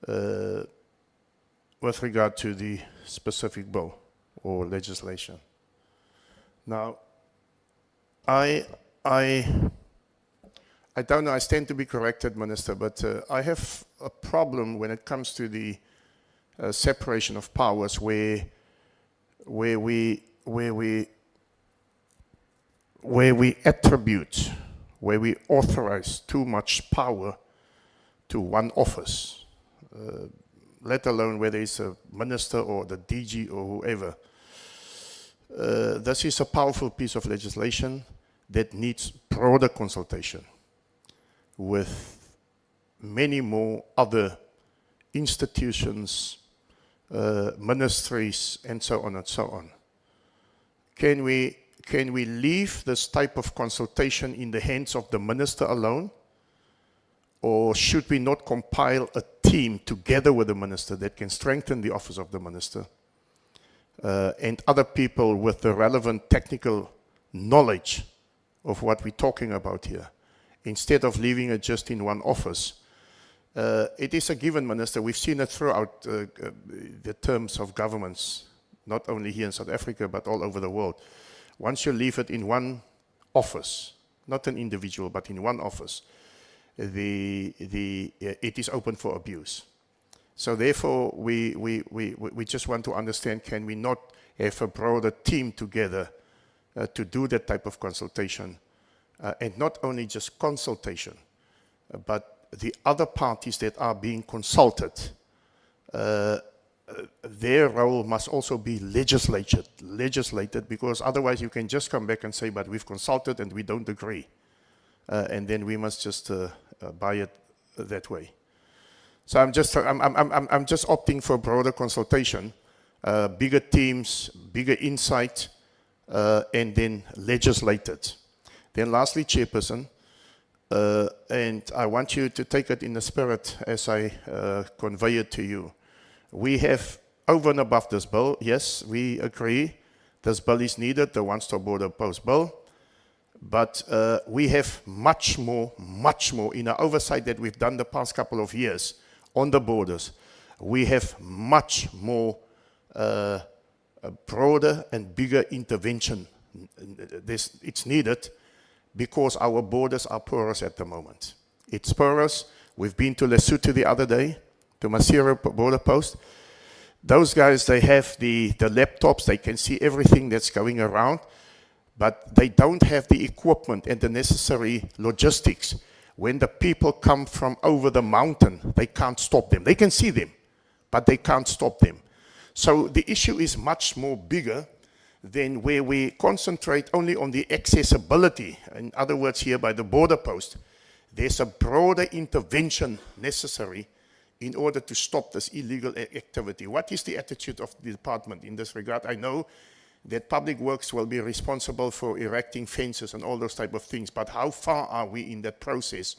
with regard to the specific bill or legislation. Now, I don't know, I stand to be corrected, Minister, but I have a problem when it comes to the separation of powers where we attribute, where we authorize too much power to one office, let alone whether it's a minister or the DG or whoever. This is a powerful piece of legislation that needs broader consultation with many more other institutions, ministries, and so on and so on. Can we leave this type of consultation in the hands of the minister alone? Or should we not compile a team together with the minister that can strengthen the office of the minister and other people with the relevant technical knowledge of what we're talking about here, instead of leaving it just in one office? It is a given, Minister. We've seen it throughout the terms of governments, not only here in South Africa, but all over the world. Once you leave it in one office, not an individual, but in one office, it is open for abuse. So therefore, we just want to understand, can we not have a broader team together to do that type of consultation? And not only just consultation, but the other parties that are being consulted, their role must also be legislated, because otherwise you can just come back and say, but we've consulted and we don't agree. And then we must just buy it that way. So I'm just opting for broader consultation, bigger teams, bigger insight, and then legislated. Then lastly, Chairperson, and I want you to take it in the spirit as I convey it to you. We have, over and above this bill, yes, we agree, this bill is needed, the one-stop border post bill, but we have much more in our oversight that we've done the past couple of years on the borders. We have much more broader and bigger intervention. It's needed because our borders are porous at the moment. It's porous. We've been to Lesotho the other day, to Masiro border post. Those guys, they have the laptops, they can see everything that's going around, but they don't have the equipment and the necessary logistics When the people come from over the mountain, they can't stop them. They can see them, but they can't stop them. So the issue is much more bigger than where we concentrate only on the accessibility. In other words, here by the border post, there's a broader intervention necessary in order to stop this illegal activity. What is the attitude of the department in this regard? I know that Public Works will be responsible for erecting fences and all those type of things, but how far are we in that process?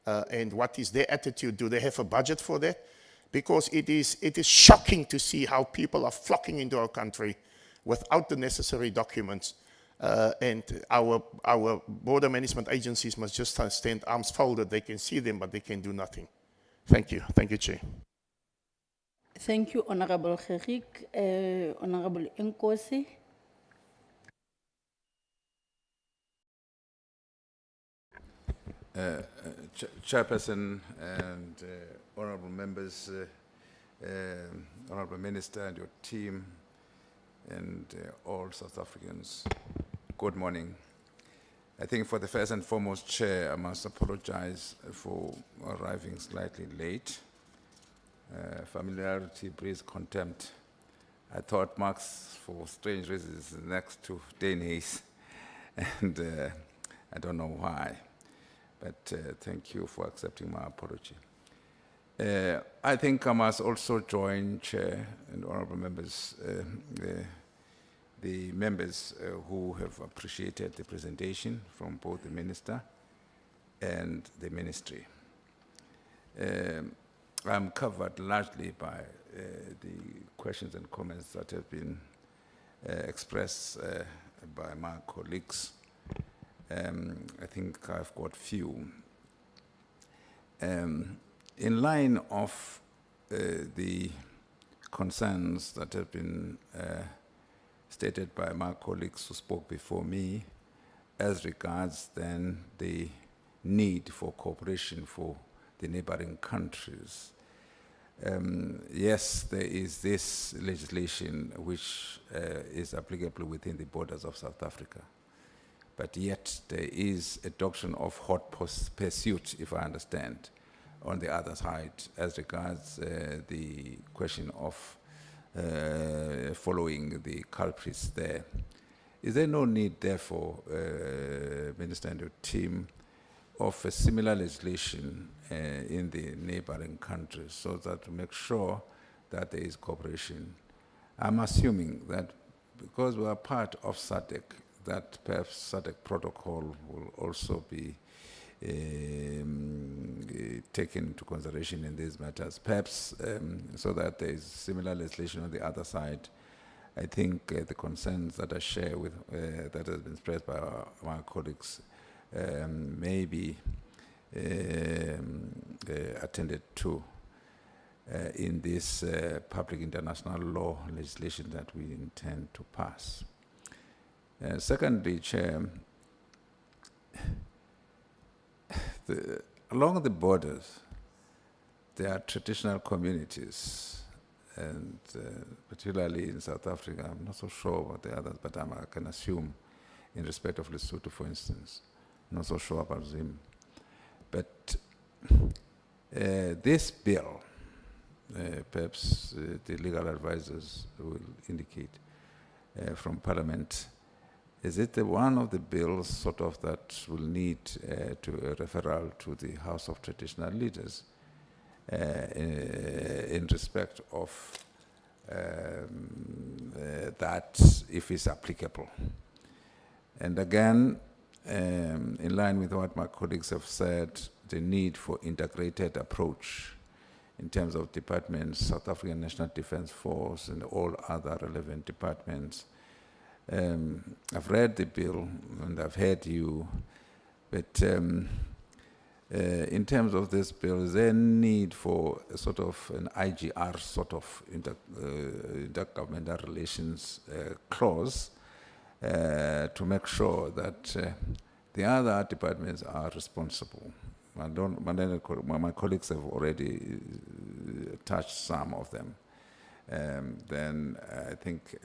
And what is their attitude? Do they have a budget for that? Because it is shocking to see how people are flocking into our country without the necessary documents. And our border management agencies must just stand arms folded. They can see them, but they can do nothing. Thank you. Thank you, Chair. Thank you, Honorable Gerik. Honorable Nkosi. Chairperson and honorable members, honorable minister and your team, and all South Africans, good morning. I think for the first and foremost, Chair, I must apologize for arriving slightly late. Familiarity breeds contempt. I thought Marx, for strange reasons, is next to Denise, and I don't know why. But thank you for accepting my apology. I think I must also join Chair and honorable members, the members who have appreciated the presentation from both the Minister and the Ministry. I'm covered largely by the questions and comments that have been expressed by my colleagues. I think I've got few. In line of the concerns that have been stated by my colleagues who spoke before me, as regards then the need for cooperation for the neighboring countries. Yes, there is this legislation which is applicable within the borders of South Africa. But yet there is a doctrine of hot pursuit, if I understand, on the other side, as regards the question of following the culprits there. Is there no need, therefore, Minister and your team, of a similar legislation in the neighboring countries so that to make sure that there is cooperation? I'm assuming that because we are part of SADC, that perhaps SADC protocol will also be taken into consideration in these matters, perhaps so that there is similar legislation on the other side. I think the concerns that I share with, that has been expressed by my colleagues may be attended to in this public international law legislation that we intend to pass. Secondly, Chair, along the borders, there are traditional communities, and particularly in South Africa, I'm not so sure about the others, but I can assume in respect of Lesotho, for instance, not so sure about Zim. But this bill, perhaps the legal advisors will indicate from Parliament, is it one of the bills sort of that will need to a referral to the House of Traditional Leaders in respect of that, if it's applicable? And again, in line with what my colleagues have said, the need for integrated approach in terms of departments, South African National Defence Force and all other relevant departments. I've read the bill and I've heard you, but in terms of this bill, is there a need for a sort of an IGR sort of intergovernmental relations clause to make sure that the other departments are responsible? My colleagues have already touched some of them. Then I think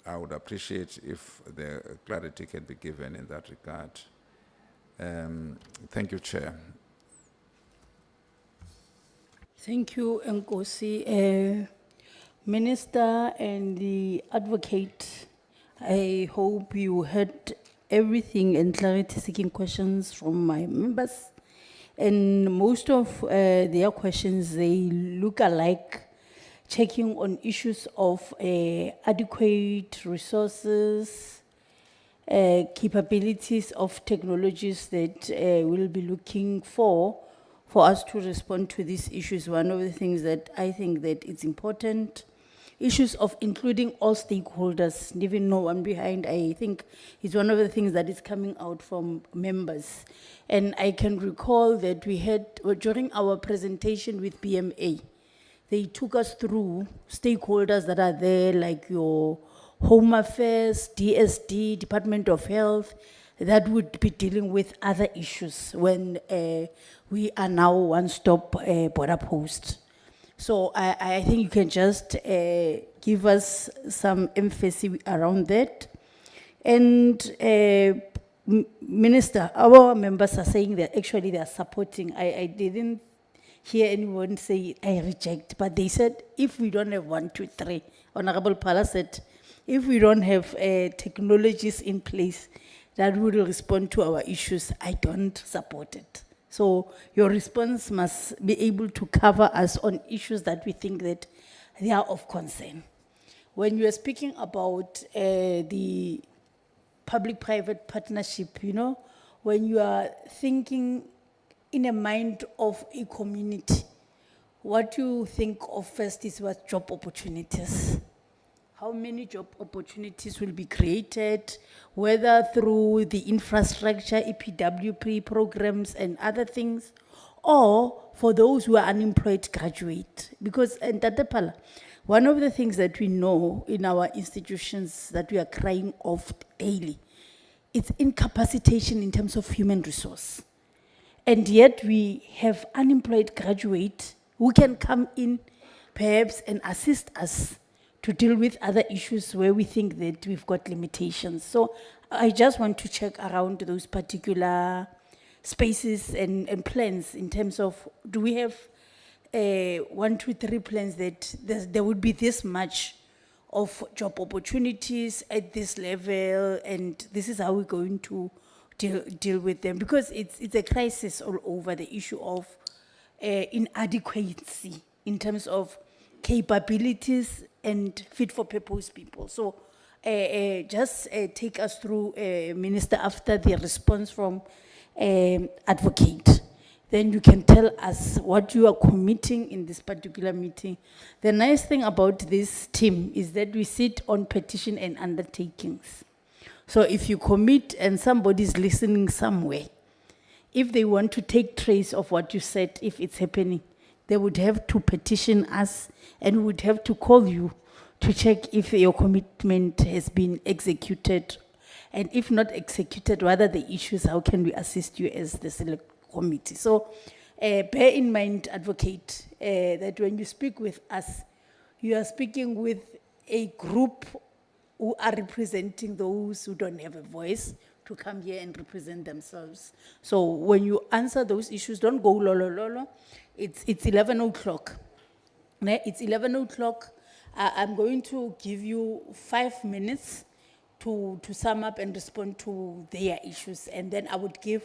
I would appreciate if the clarity can be given in that regard. Thank you, Chair. Thank you, Nkosi. Minister and the advocate, I hope you heard everything and clarity seeking questions from my members. And most of their questions, they look alike, checking on issues of adequate resources, capabilities of technologies that we'll be looking for us to respond to these issues. One of the things that I think that it's important, issues of including all stakeholders, leaving no one behind, I think is one of the things that is coming out from members. And I can recall that we had, during our presentation with BMA, they took us through stakeholders that are there, like your Home Affairs, DSD, Department of Health, that would be dealing with other issues when we are now one-stop border post. So I think you can just give us some emphasis around that. And Minister, our members are saying that actually they are supporting. I didn't hear anyone say I reject, but they said if we don't have 1, 2, 3, Honorable Pala said, if we don't have technologies in place that will respond to our issues, I don't support it. So your response must be able to cover us on issues that we think that they are of concern. When you are speaking about the public-private partnership, you know, when you are thinking in a mind of a community, what you think of first is what job opportunities. How many job opportunities will be created, whether through the infrastructure, EPWP programs and other things, or for those who are unemployed graduate. Because, and Tatepala, one of the things that we know in our institutions that we are crying off daily, it's incapacitation in terms of human resource. And yet we have unemployed graduates who can come in perhaps and assist us to deal with other issues where we think that we've got limitations. So I just want to check around those particular spaces and plans in terms of, do we have 1, 2, 3 plans that there would be this much of job opportunities at this level, and this is how we're going to deal with them? Because it's a crisis all over, the issue of inadequacy in terms of capabilities and fit for purpose people. So just take us through, Minister, after the response from advocate. Then you can tell us what you are committing in this particular meeting. The nice thing about this team is that we sit on petition and undertakings. So if you commit and somebody's listening somewhere, if they want to take trace of what you said, if it's happening, they would have to petition us and would have to call you to check if your commitment has been executed. And if not executed, what are the issues? How can we assist you as the select committee? So bear in mind, advocate, that when you speak with us, you are speaking with a group who are representing those who don't have a voice to come here and represent themselves. So when you answer those issues, don't go lolo lolo. It's 11 o'clock. It's 11 o'clock. I'm going to give you 5 minutes to sum up and respond to their issues. And then I would give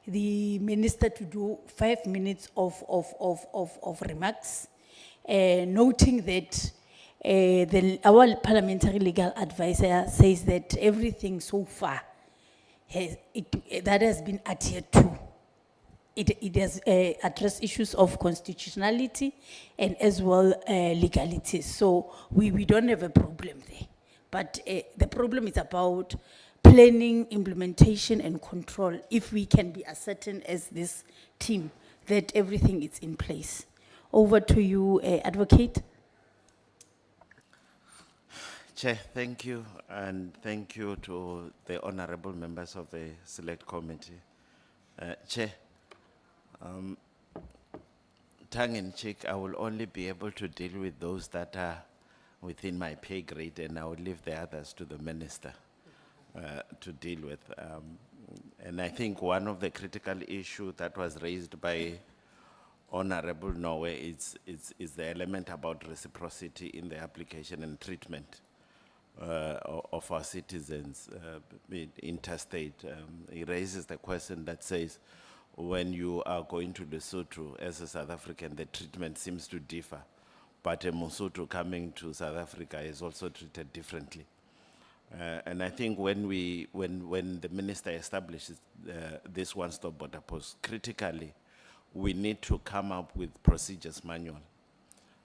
the minister to do 5 minutes of remarks, noting that our parliamentary legal advisor says that everything so far that has been adhered to. It has addressed issues of constitutionality and as well legalities. So we don't have a problem there. But the problem is about planning, implementation and control, if we can be as certain as this team that everything is in place. Over to you, Advocate. Chair, thank you, and thank you to the honorable members of the Select Committee. Chair, tongue in cheek, I will only be able to deal with those that are within my pay grade, and I will leave the others to the minister to deal with. And I think one of the critical issue that was raised by Honorable Norway is the element about reciprocity in the application and treatment of our citizens interstate. He raises the question that says, when you are going to Lesotho as a South African, the treatment seems to differ, but a Mosotho coming to South Africa is also treated differently. And I think when the minister establishes this one-stop border post, critically, we need to come up with procedures manual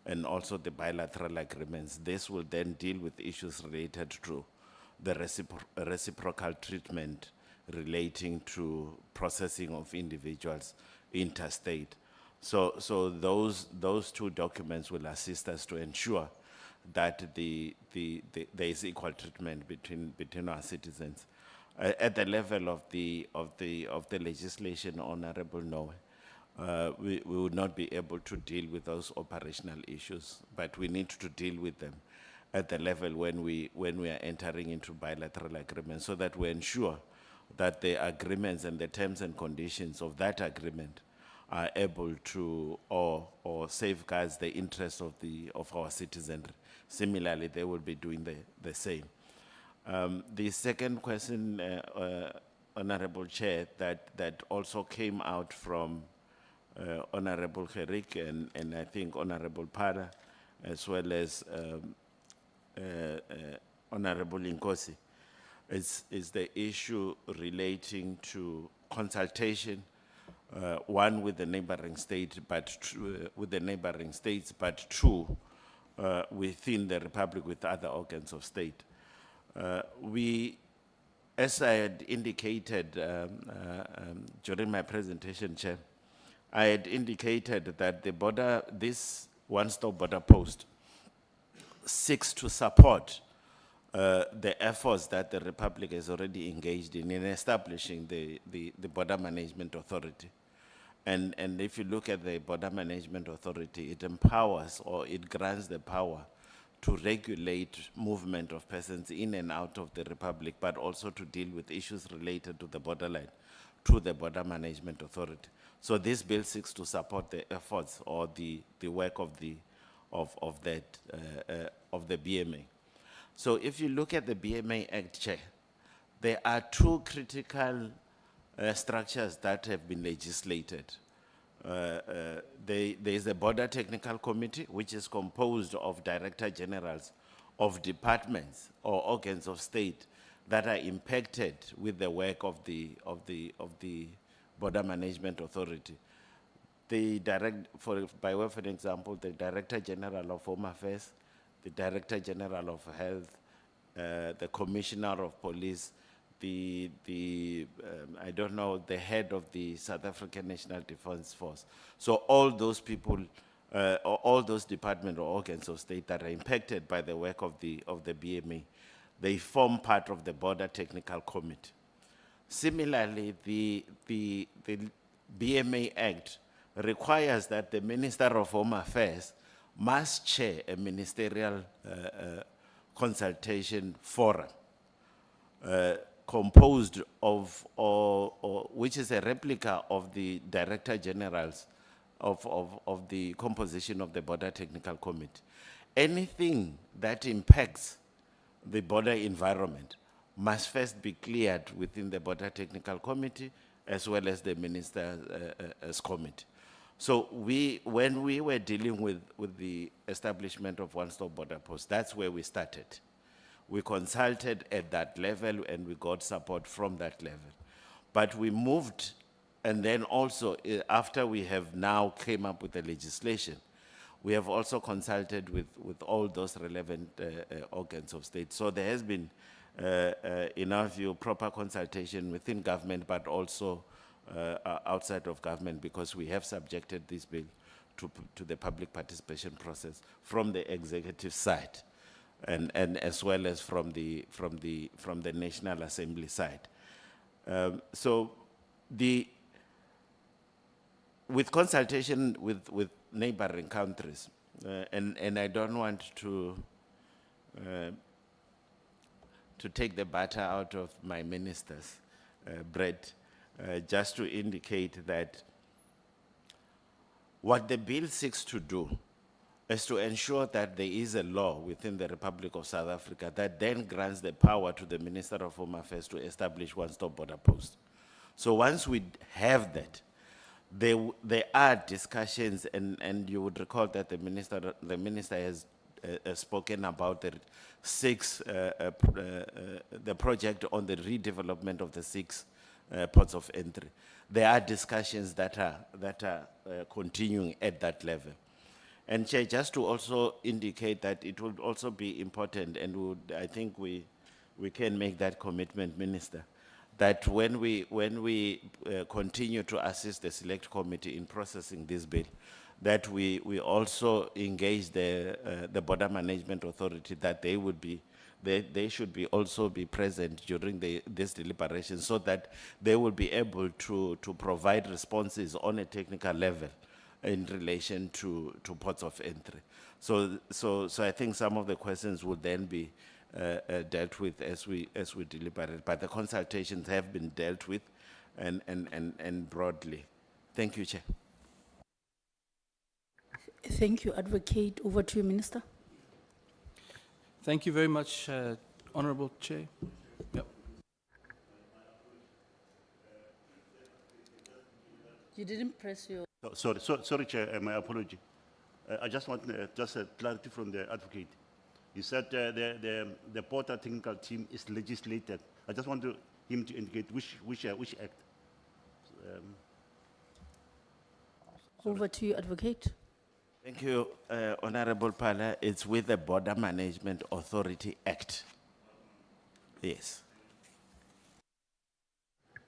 and also the bilateral agreements. This will then deal with issues related to the reciprocal treatment relating to processing of individuals interstate. So those two documents will assist us to ensure that there is equal treatment between our citizens. At the level of the legislation, Honorable Noe, we would not be able to deal with those operational issues, but we need to deal with them at the level when we are entering into bilateral agreements, so that we ensure that the agreements and the terms and conditions of that agreement are able to or safeguards the interests of our citizenry. Similarly, they will be doing the same. The second question, Honorable Chair, that also came out from Honorable Herik and I think Honorable Para, as well as Honorable Inkosi, is the issue relating to consultation, one with the neighboring state, but two within the Republic with other organs of state. We, as I had indicated during my presentation, Chair, I had indicated that the border, this one-stop border post seeks to support the efforts that the Republic has already engaged in establishing the Border Management Authority. And if you look at the Border Management Authority, it empowers or it grants the power to regulate movement of persons in and out of the Republic, but also to deal with issues related to the borderline to the Border Management Authority. So this bill seeks to support the efforts or the work of the BMA. So if you look at the BMA Act, Chair, there are two critical structures that have been legislated. There is a Border Technical Committee, which is composed of Director Generals of departments or organs of state that are impacted with the work of the Border Management Authority. By way of an example, the Director General of Home Affairs, the Director General of Health, the Commissioner of Police, I don't know, the head of the South African National Defence Force. So all those people, all those departments or organs of state that are impacted by the work of the BMA, they form part of the Border Technical Committee. Similarly, the BMA Act requires that the Minister of Home Affairs must chair a ministerial consultation forum composed of, which is a replica of the Director Generals of the composition of the Border Technical Committee. Anything that impacts the border environment must first be cleared within the Border Technical Committee as well as the Ministers' Committee. So when we were dealing with the establishment of one-stop border post, that's where we started. We consulted at that level and we got support from that level. But we moved, and then also after we have now came up with the legislation, we have also consulted with all those relevant organs of state. So there has been, in our view, proper consultation within government, but also outside of government, because we have subjected this bill to the public participation process from the executive side, and as well as from the National Assembly side. So with consultation with neighboring countries, and I don't want to take the batter out of my ministers, Brett, just to indicate that what the bill seeks to do is to ensure that there is a law within the Republic of South Africa that then grants the power to the Minister of Home Affairs to establish one-stop border post. So once we have that, there are discussions, and you would recall that the minister has spoken about the the project on the redevelopment of the 6 ports of entry. There are discussions that are continuing at that level. And Chair, just to also indicate that it would also be important, and I think we can make that commitment, Minister, that when we continue to assist the Select Committee in processing this bill, that we also engage the Border Management Authority, that they should also be present during this deliberation, so that they will be able to provide responses on a technical level in relation to ports of entry. So I think some of the questions will then be dealt with as we deliberate, but the consultations have been dealt with and broadly. Thank you, Chair. Thank you, Advocate. Over to you, Minister. Thank you very much, Honorable Chair. Yep. You didn't press your... Sorry, Chair, my apology. I just want just a clarity from the advocate. He said the Porter technical team is legislated. I just want him to indicate which act. Over to you, Advocate. Thank you, Honorable Pala. It's with the Border Management Authority Act. Yes.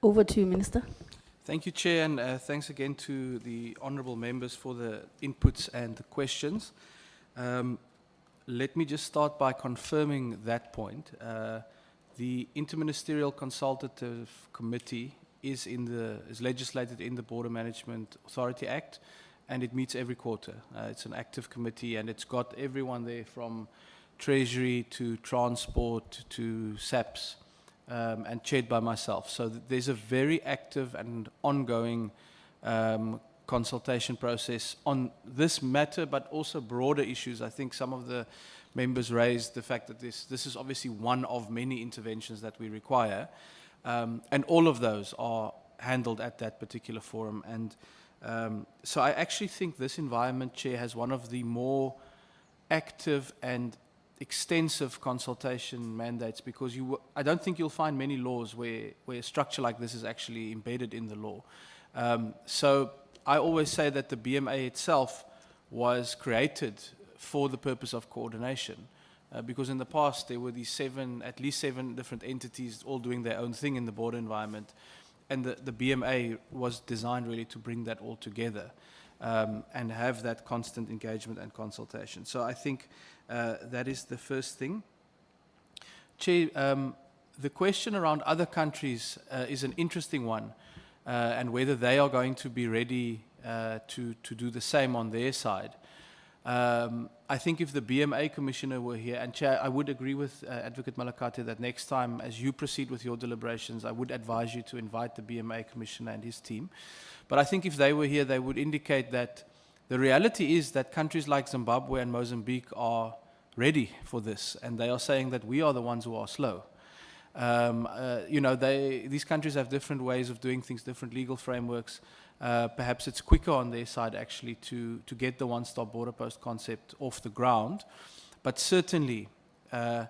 Over to you, Minister. Thank you, Chair, and thanks again to the honourable members for the inputs and the questions. Let me just start by confirming that point. The Interministerial Consultative Committee is legislated in the Border Management Authority Act, and it meets every quarter. It's an active committee, and it's got everyone there from Treasury to Transport to SAPS, and chaired by myself. So there's a very active and ongoing consultation process on this matter, but also broader issues. I think some of the members raised the fact that this is obviously one of many interventions that we require, and all of those are handled at that particular forum. And so I actually think this environment, Chair, has one of the more active and extensive consultation mandates, because I don't think you'll find many laws where a structure like this is actually embedded in the law. So I always say that the BMA itself was created for the purpose of coordination, because in the past there were these at least seven different entities all doing their own thing in the border environment, and the BMA was designed really to bring that all together and have that constant engagement and consultation. So I think that is the first thing. Chair, the question around other countries is an interesting one, and whether they are going to be ready to do the same on their side. I think if the BMA Commissioner were here, and Chair, I would agree with Advocate Malakate that next time as you proceed with your deliberations, I would advise you to invite the BMA Commissioner and his team. But I think if they were here, they would indicate that the reality is that countries like Zimbabwe and Mozambique are ready for this, and they are saying that we are the ones who are slow. You know, these countries have different ways of doing things, different legal frameworks. Perhaps it's quicker on their side actually to get the one-stop border post concept off the ground. But certainly there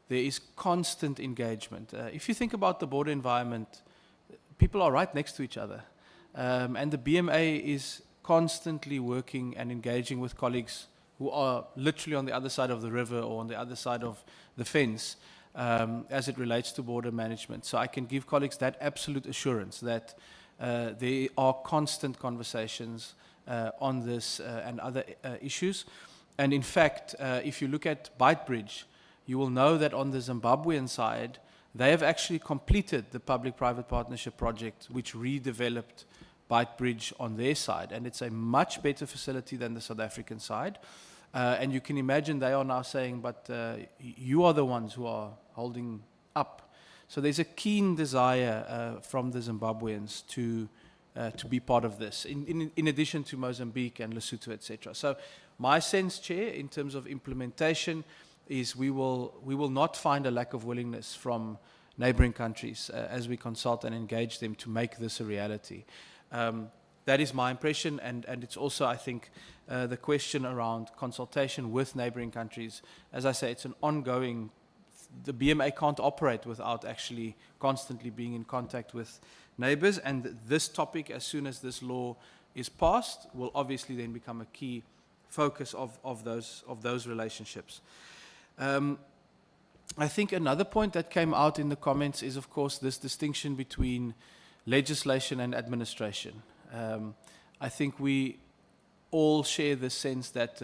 is constant engagement. If you think about the border environment, people are right next to each other. And the BMA is constantly working and engaging with colleagues who are literally on the other side of the river or on the other side of the fence as it relates to border management. So I can give colleagues that absolute assurance that there are constant conversations on this and other issues. And in fact, if you look at Beitbridge, you will know that on the Zimbabwean side, they have actually completed the public-private partnership project, which redeveloped Beitbridge on their side. And it's a much better facility than the South African side. And you can imagine they are now saying, but you are the ones who are holding up. So there's a keen desire from the Zimbabweans to be part of this, in addition to Mozambique and Lesotho, etc. So my sense, Chair, in terms of implementation, is we will not find a lack of willingness from neighboring countries as we consult and engage them to make this a reality. That is my impression, and it's also, I think, the question around consultation with neighboring countries. As I say, it's an ongoing, the BMA can't operate without actually constantly being in contact with neighbors, and this topic, as soon as this law is passed, will obviously then become a key focus of those relationships. I think another point that came out in the comments is, of course, this distinction between legislation and administration. I think we all share the sense that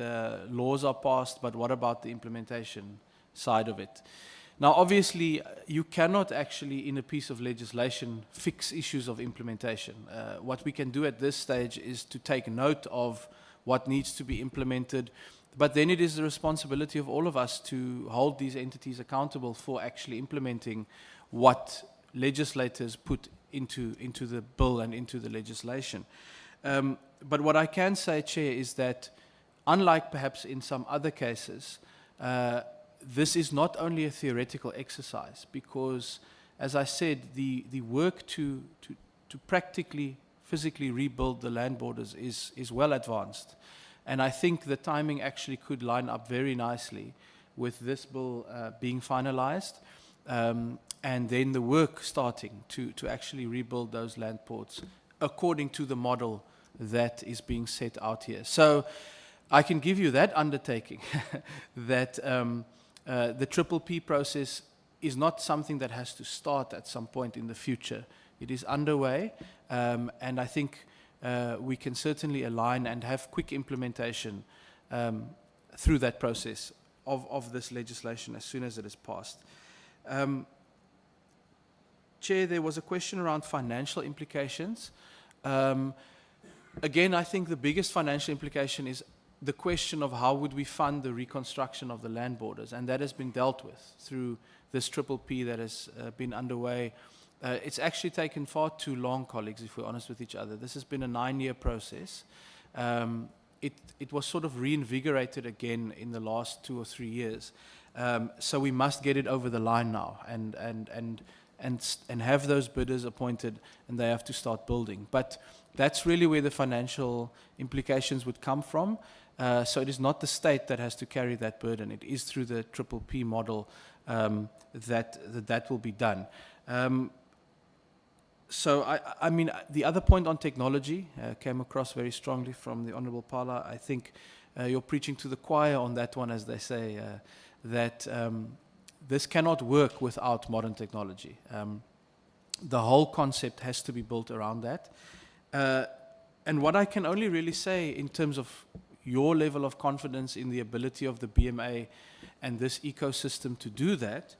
laws are passed, but what about the implementation side of it? Now, obviously, you cannot actually, in a piece of legislation, fix issues of implementation. What we can do at this stage is to take note of what needs to be implemented, but then it is the responsibility of all of us to hold these entities accountable for actually implementing what legislators put into the bill and into the legislation. But what I can say, Chair, is that unlike perhaps in some other cases, this is not only a theoretical exercise, because, as I said, the work to practically, physically rebuild the land borders is well advanced. And I think the timing actually could line up very nicely with this bill being finalized, and then the work starting to actually rebuild those land ports according to the model that is being set out here. So I can give you that undertaking that the Triple P process is not something that has to start at some point in the future. It is underway, and I think we can certainly align and have quick implementation through that process of this legislation as soon as it is passed. Chair, there was a question around financial implications. Again, I think the biggest financial implication is the question of how would we fund the reconstruction of the land borders, and that has been dealt with through this Triple P that has been underway. It's actually taken far too long, colleagues, if we're honest with each other. This has been a 9-year process. It was sort of reinvigorated again in the last 2 or 3 years. So we must get it over the line now and have those bidders appointed, and they have to start building. But that's really where the financial implications would come from. So it is not the state that has to carry that burden. It is through the Triple P model that will be done. So, I mean, the other point on technology came across very strongly from the Honourable Pala. I think you're preaching to the choir on that one, as they say, that this cannot work without modern technology. The whole concept has to be built around that. And what I can only really say in terms of your level of confidence in the ability of the BMA and this ecosystem to do that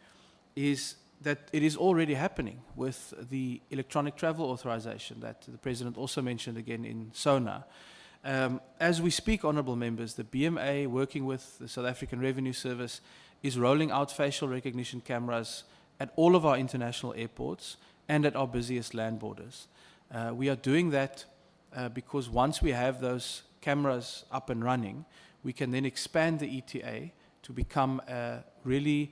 is that it is already happening with the electronic travel authorization that the President also mentioned again in SONA. As we speak, honourable members, the BMA, working with the South African Revenue Service, is rolling out facial recognition cameras at all of our international airports and at our busiest land borders. We are doing that because once we have those cameras up and running, we can then expand the ETA to become really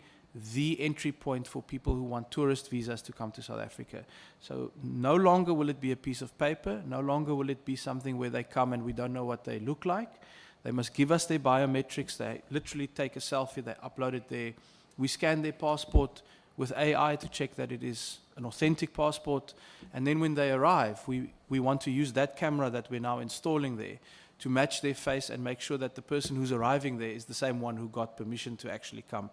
the entry point for people who want tourist visas to come to South Africa. So no longer will it be a piece of paper, no longer will it be something where they come and we don't know what they look like. They must give us their biometrics, they literally take a selfie, they upload it there. We scan their passport with AI to check that it is an authentic passport, and then when they arrive, we want to use that camera that we're now installing there to match their face and make sure that the person who's arriving there is the same one who got permission to actually come.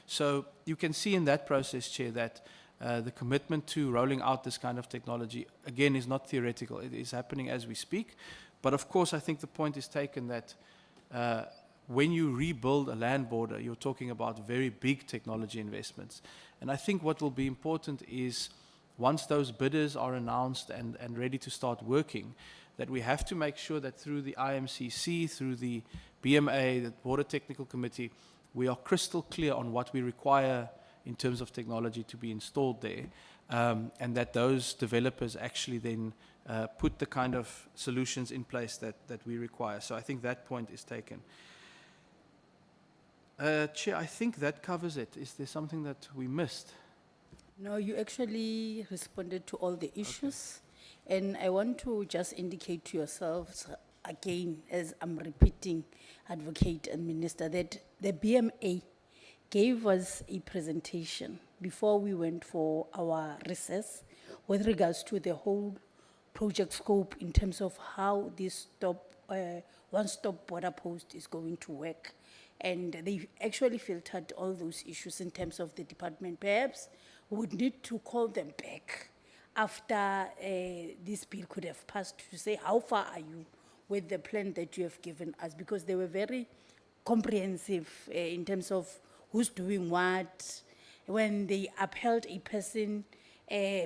So you can see in that process, Chair, that the commitment to rolling out this kind of technology, again, is not theoretical. It is happening as we speak. But of course, I think the point is taken that when you rebuild a land border, you're talking about very big technology investments. And I think what will be important is once those bidders are announced and ready to start working, that we have to make sure that through the IMCC, through the BMA, the Border Technical Committee, we are crystal clear on what we require in terms of technology to be installed there, and that those developers actually then put the kind of solutions in place that we require. So I think that point is taken. Chair, I think that covers it. Is there something that we missed? No, you actually responded to all the issues. And I want to just indicate to yourselves again, as I'm repeating, Advocate and Minister, that the BMA gave us a presentation before we went for our recess with regards to the whole project scope in terms of how this one-stop border post is going to work. And they actually filtered all those issues in terms of the department. Perhaps we would need to call them back after this bill could have passed to say, how far are you with the plan that you have given us? Because they were very comprehensive in terms of who's doing what, when they upheld a person,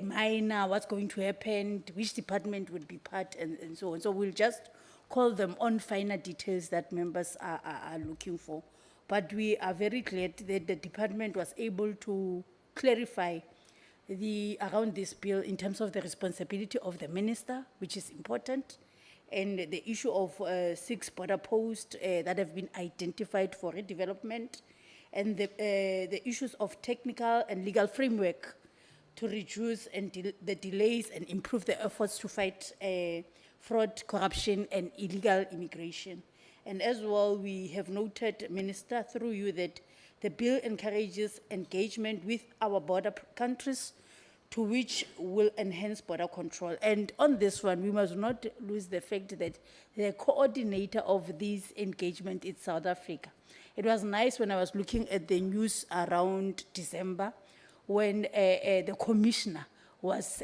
minor, what's going to happen, which department would be part, and so on. So we'll just call them on finer details that members are looking for. But we are very glad that the department was able to clarify around this bill in terms of the responsibility of the minister, which is important, and the issue of 6 border posts that have been identified for redevelopment, and the issues of technical and legal framework to reduce the delays and improve the efforts to fight fraud, corruption, and illegal immigration. And as well, we have noted, Minister, through you, that the bill encourages engagement with our border countries, to which will enhance border control. And on this one, we must not lose the fact that the coordinator of this engagement is South Africa. It was nice when I was looking at the news around December, when the commissioner was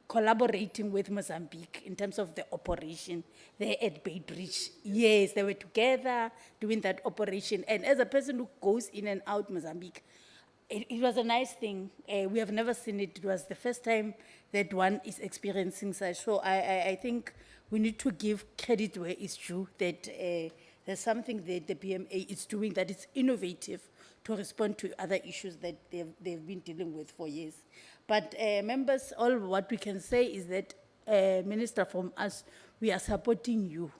collaborating with Mozambique in terms of the operation there at Bay Bridge. Yes, they were together doing that operation. And as a person who goes in and out Mozambique, it was a nice thing. We have never seen it. It was the first time that one is experiencing such. So I think we need to give credit where it's due, that there's something that the BMA is doing that is innovative to respond to other issues that they've been dealing with for years. But members, all what we can say is that, Minister, from us, we are supporting you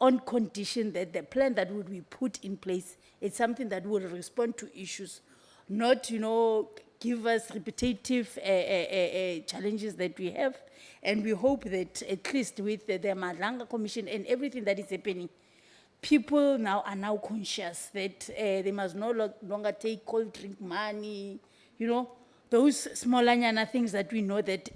on condition that the plan that would be put in place is something that will respond to issues, not, give us repetitive challenges that we have. And we hope that at least with the Madlanga Commission and everything that is happening, people now are now conscious that they must no longer take cold drink money, those smaller things that we know that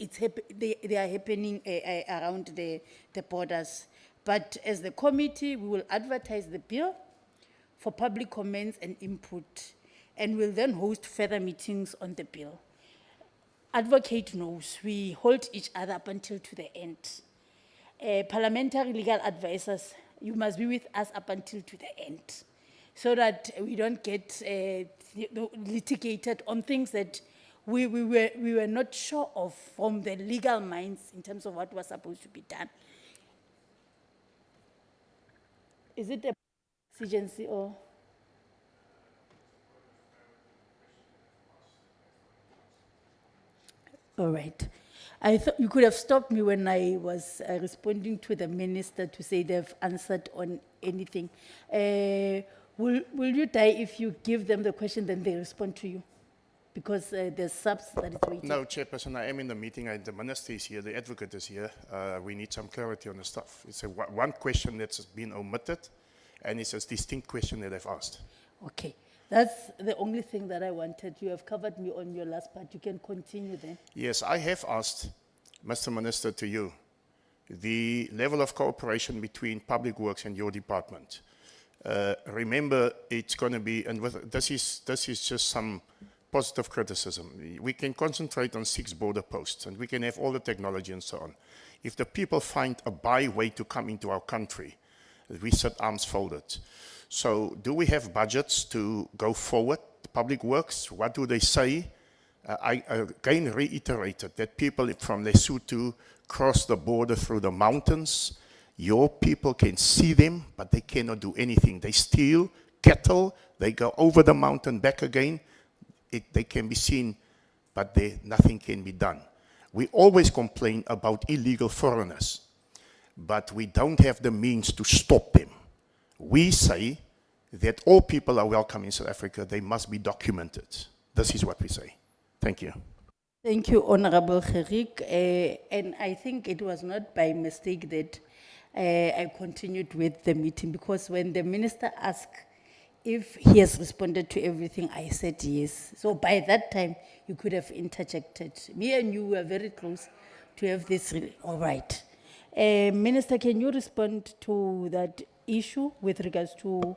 they are happening around the borders. But as the committee, we will advertise the bill for public comments and input, and will then host further meetings on the bill. Advocate knows we hold each other up until to the end. Parliamentary legal advisors, you must be with us up until to the end, so that we don't get litigated on things that we were not sure of from the legal minds in terms of what was supposed to be done. Is it a exigency or? All right. I thought you could have stopped me when I was responding to the minister to say they've answered on anything. Will you die if you give them the question, then they respond to you? Because there's subs that is waiting. No, Chairperson, I am in the meeting. The minister is here, the advocate is here. We need some clarity on the stuff. It's one question that's been omitted, and it's a distinct question that I've asked. Okay. That's the only thing that I wanted. You have covered me on your last part. You can continue then. Yes, I have asked, Mr. Minister, to you, the level of cooperation between Public Works and your department. Remember, it's going to be, and this is just some positive criticism. We can concentrate on 6 border posts, and we can have all the technology and so on. If the people find a byway to come into our country, we sit arms folded. So do we have budgets to go forward? Public Works, what do they say? I again reiterated that people from Lesotho cross the border through the mountains. Your people can see them, but they cannot do anything. They steal cattle, they go over the mountain back again. they can be seen, but nothing can be done. We always complain about illegal foreigners, but we don't have the means to stop them. We say that all people are welcome in South Africa. They must be documented. This is what we say. Thank you. Thank you, Honorable Gerik. And I think it was not by mistake that I continued with the meeting, because when the minister asked if he has responded to everything, I said yes. So by that time, you could have interjected. Me and you were very close to have this. All right. Minister, can you respond to that issue with regards to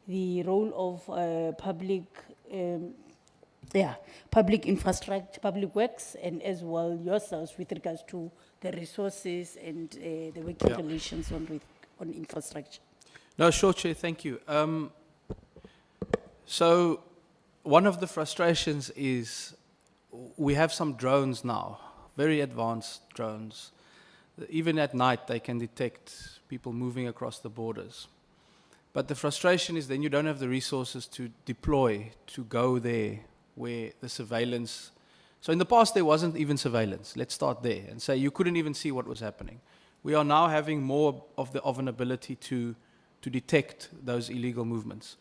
the role of public infrastructure, public works, and as well yourselves with regards to the resources and the working relations on infrastructure? No, sure, Chair, thank you. So one of the frustrations is we have some drones now, very advanced drones. Even at night, they can detect people moving across the borders. But the frustration is then you don't have the resources to deploy, to go there where the surveillance. So in the past, there wasn't even surveillance. Let's start there and say you couldn't even see what was happening. We are now having more of an ability to detect those illegal movements.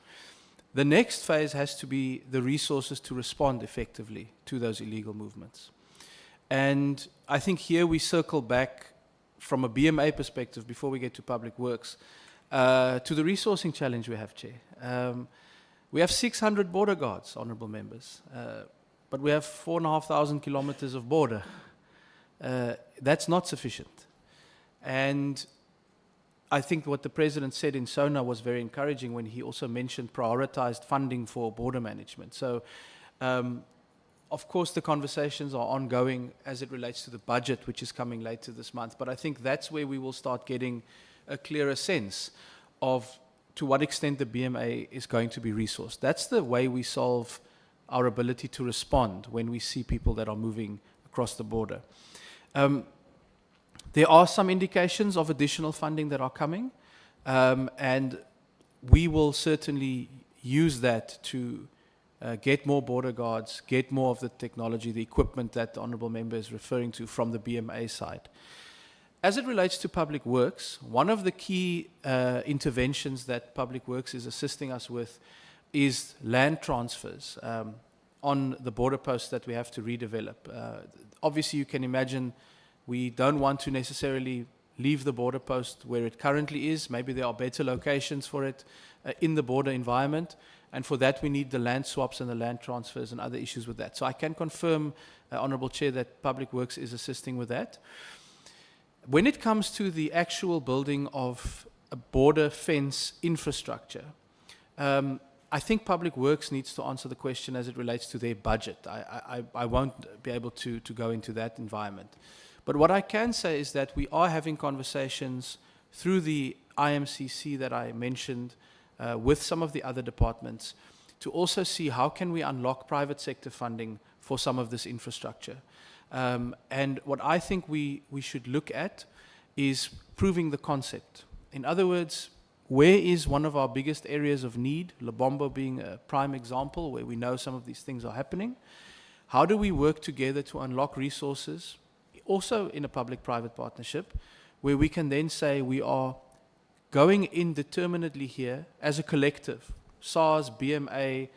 The next phase has to be the resources to respond effectively to those illegal movements. And I think here we circle back from a BMA perspective before we get to public works to the resourcing challenge we have, Chair. We have 600 border guards, honourable members, but we have 4,500 kilometres of border. That's not sufficient. And I think what the President said in SONA was very encouraging when he also mentioned prioritised funding for border management. So, of course, the conversations are ongoing as it relates to the budget, which is coming later this month. But I think that's where we will start getting a clearer sense of to what extent the BMA is going to be resourced. That's the way we solve our ability to respond when we see people that are moving across the border. There are some indications of additional funding that are coming, and we will certainly use that to get more border guards, get more of the technology, the equipment that the Honourable Member is referring to from the BMA side. As it relates to public works, one of the key interventions that public works is assisting us with is land transfers on the border posts that we have to redevelop. Obviously, you can imagine we don't want to necessarily leave the border post where it currently is. Maybe there are better locations for it in the border environment. And for that, we need the land swaps and the land transfers and other issues with that. So I can confirm, Honourable Chair, that Public Works is assisting with that. When it comes to the actual building of a border fence infrastructure, I think Public Works needs to answer the question as it relates to their budget. I won't be able to go into that environment. But what I can say is that we are having conversations through the IMCC that I mentioned with some of the other departments to also see how can we unlock private sector funding for some of this infrastructure. And what I think we should look at is proving the concept. In other words, where is one of our biggest areas of need, Lebombo being a prime example where we know some of these things are happening. How do we work together to unlock resources, also in a public-private partnership, where we can then say we are going indeterminately here as a collective, SARS, BMA,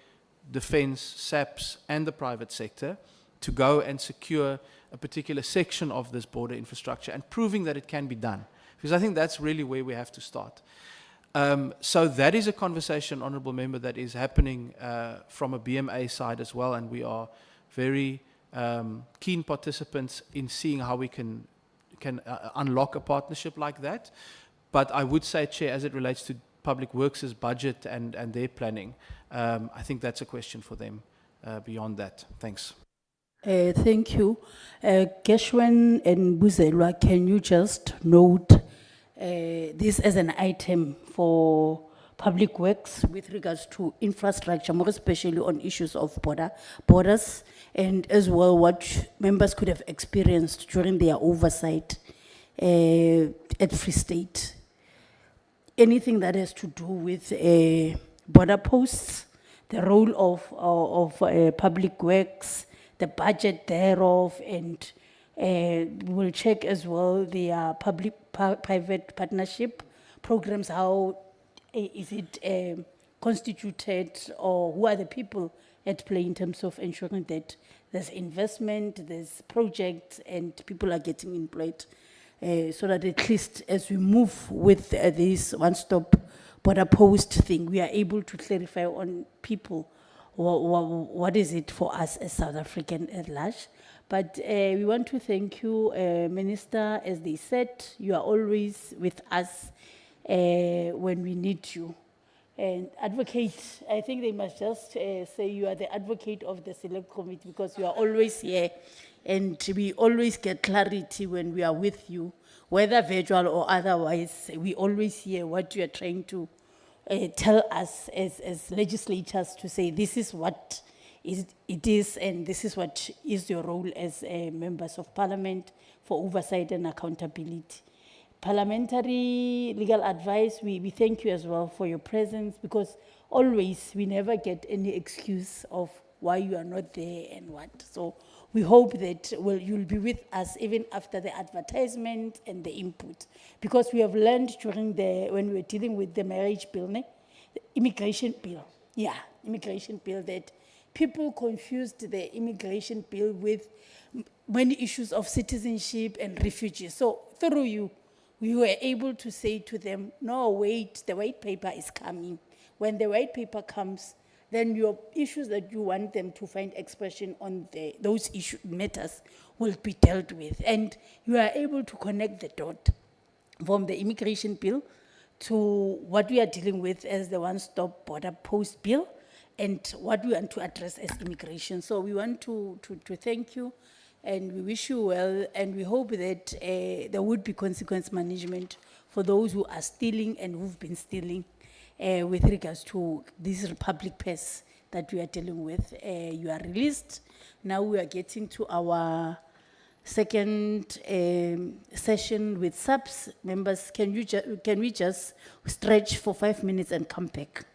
Defence, SAPS, and the private sector, to go and secure a particular section of this border infrastructure and proving that it can be done. Because I think that's really where we have to start. So that is a conversation, Honourable Member, that is happening from a BMA side as well, and we are very keen participants in seeing how we can unlock a partnership like that. But I would say, Chair, as it relates to Public Works' budget and their planning, I think that's a question for them beyond that. Thanks. Thank you. Keshwen and Buzelwa, can you just note this as an item for Public Works with regards to infrastructure, more especially on issues of borders, and as well what members could have experienced during their oversight at Free State? Anything that has to do with border posts the role of public works, the budget thereof, and we'll check as well the public-private partnership programs, how is it constituted, or who are the people at play in terms of ensuring that there's investment, there's projects, and people are getting employed. So that at least as we move with this one-stop border post thing, we are able to clarify on people what is it for us as South African at large. But we want to thank you, Minister. As they said, you are always with us when we need you. And advocate, I think they must just say you are the advocate of the select committee, because you are always here and we always get clarity when we are with you, whether virtual or otherwise. We always hear what you are trying to tell us as legislators, to say this is what it is and this is what is your role as members of parliament for oversight and accountability. Parliamentary legal advice, we thank you as well for your presence, because always we never get any excuse of why you are not there and what. So we hope that you'll be with us even after the advertisement and the input, because we have learned when we were dealing with the marriage bill, the immigration bill, immigration bill, that people confused the immigration bill with many issues of citizenship and refugees. So through you, we were able to say to them, no, wait, the white paper is coming. When the white paper comes, then your issues that you want them to find expression on those matters will be dealt with. And you are able to connect the dot from the immigration bill to what we are dealing with as the one-stop border post bill, and what we want to address as immigration. So we want to thank you, and we wish you well, and we hope that there would be consequence management for those who are stealing and who've been stealing with regards to this Republic Pass that we are dealing with. You are released. Now we are getting to our second session with subs. Members, can we just stretch for 5 minutes and come back?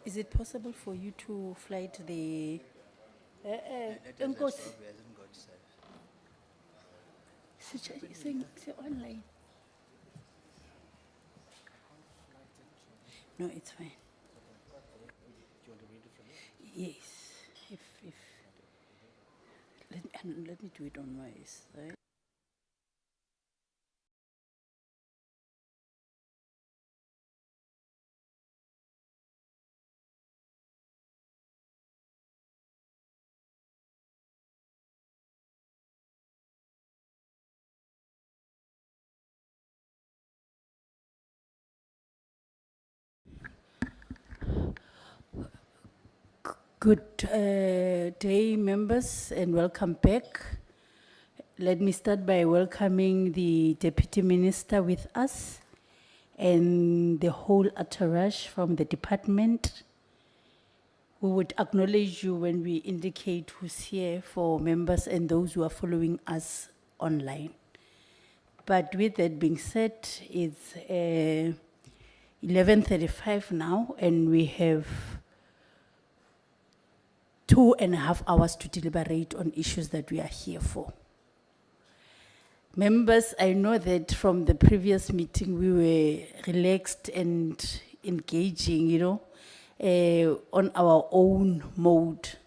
Is it possible for you to flight the? Nkosi. Say online. No, it's fine. Yes, if let me do it on my side. Good day, members, and welcome back. Let me start by welcoming the Deputy Minister with us and the whole entourage from the department. We would acknowledge you when we indicate who's here for members and those who are following us online. But with that being said, it's 11:35 now, and we have 2.5 hours to deliberate on issues that we are here for. Members, I know that from the previous meeting, we were relaxed and engaging, on our own mode.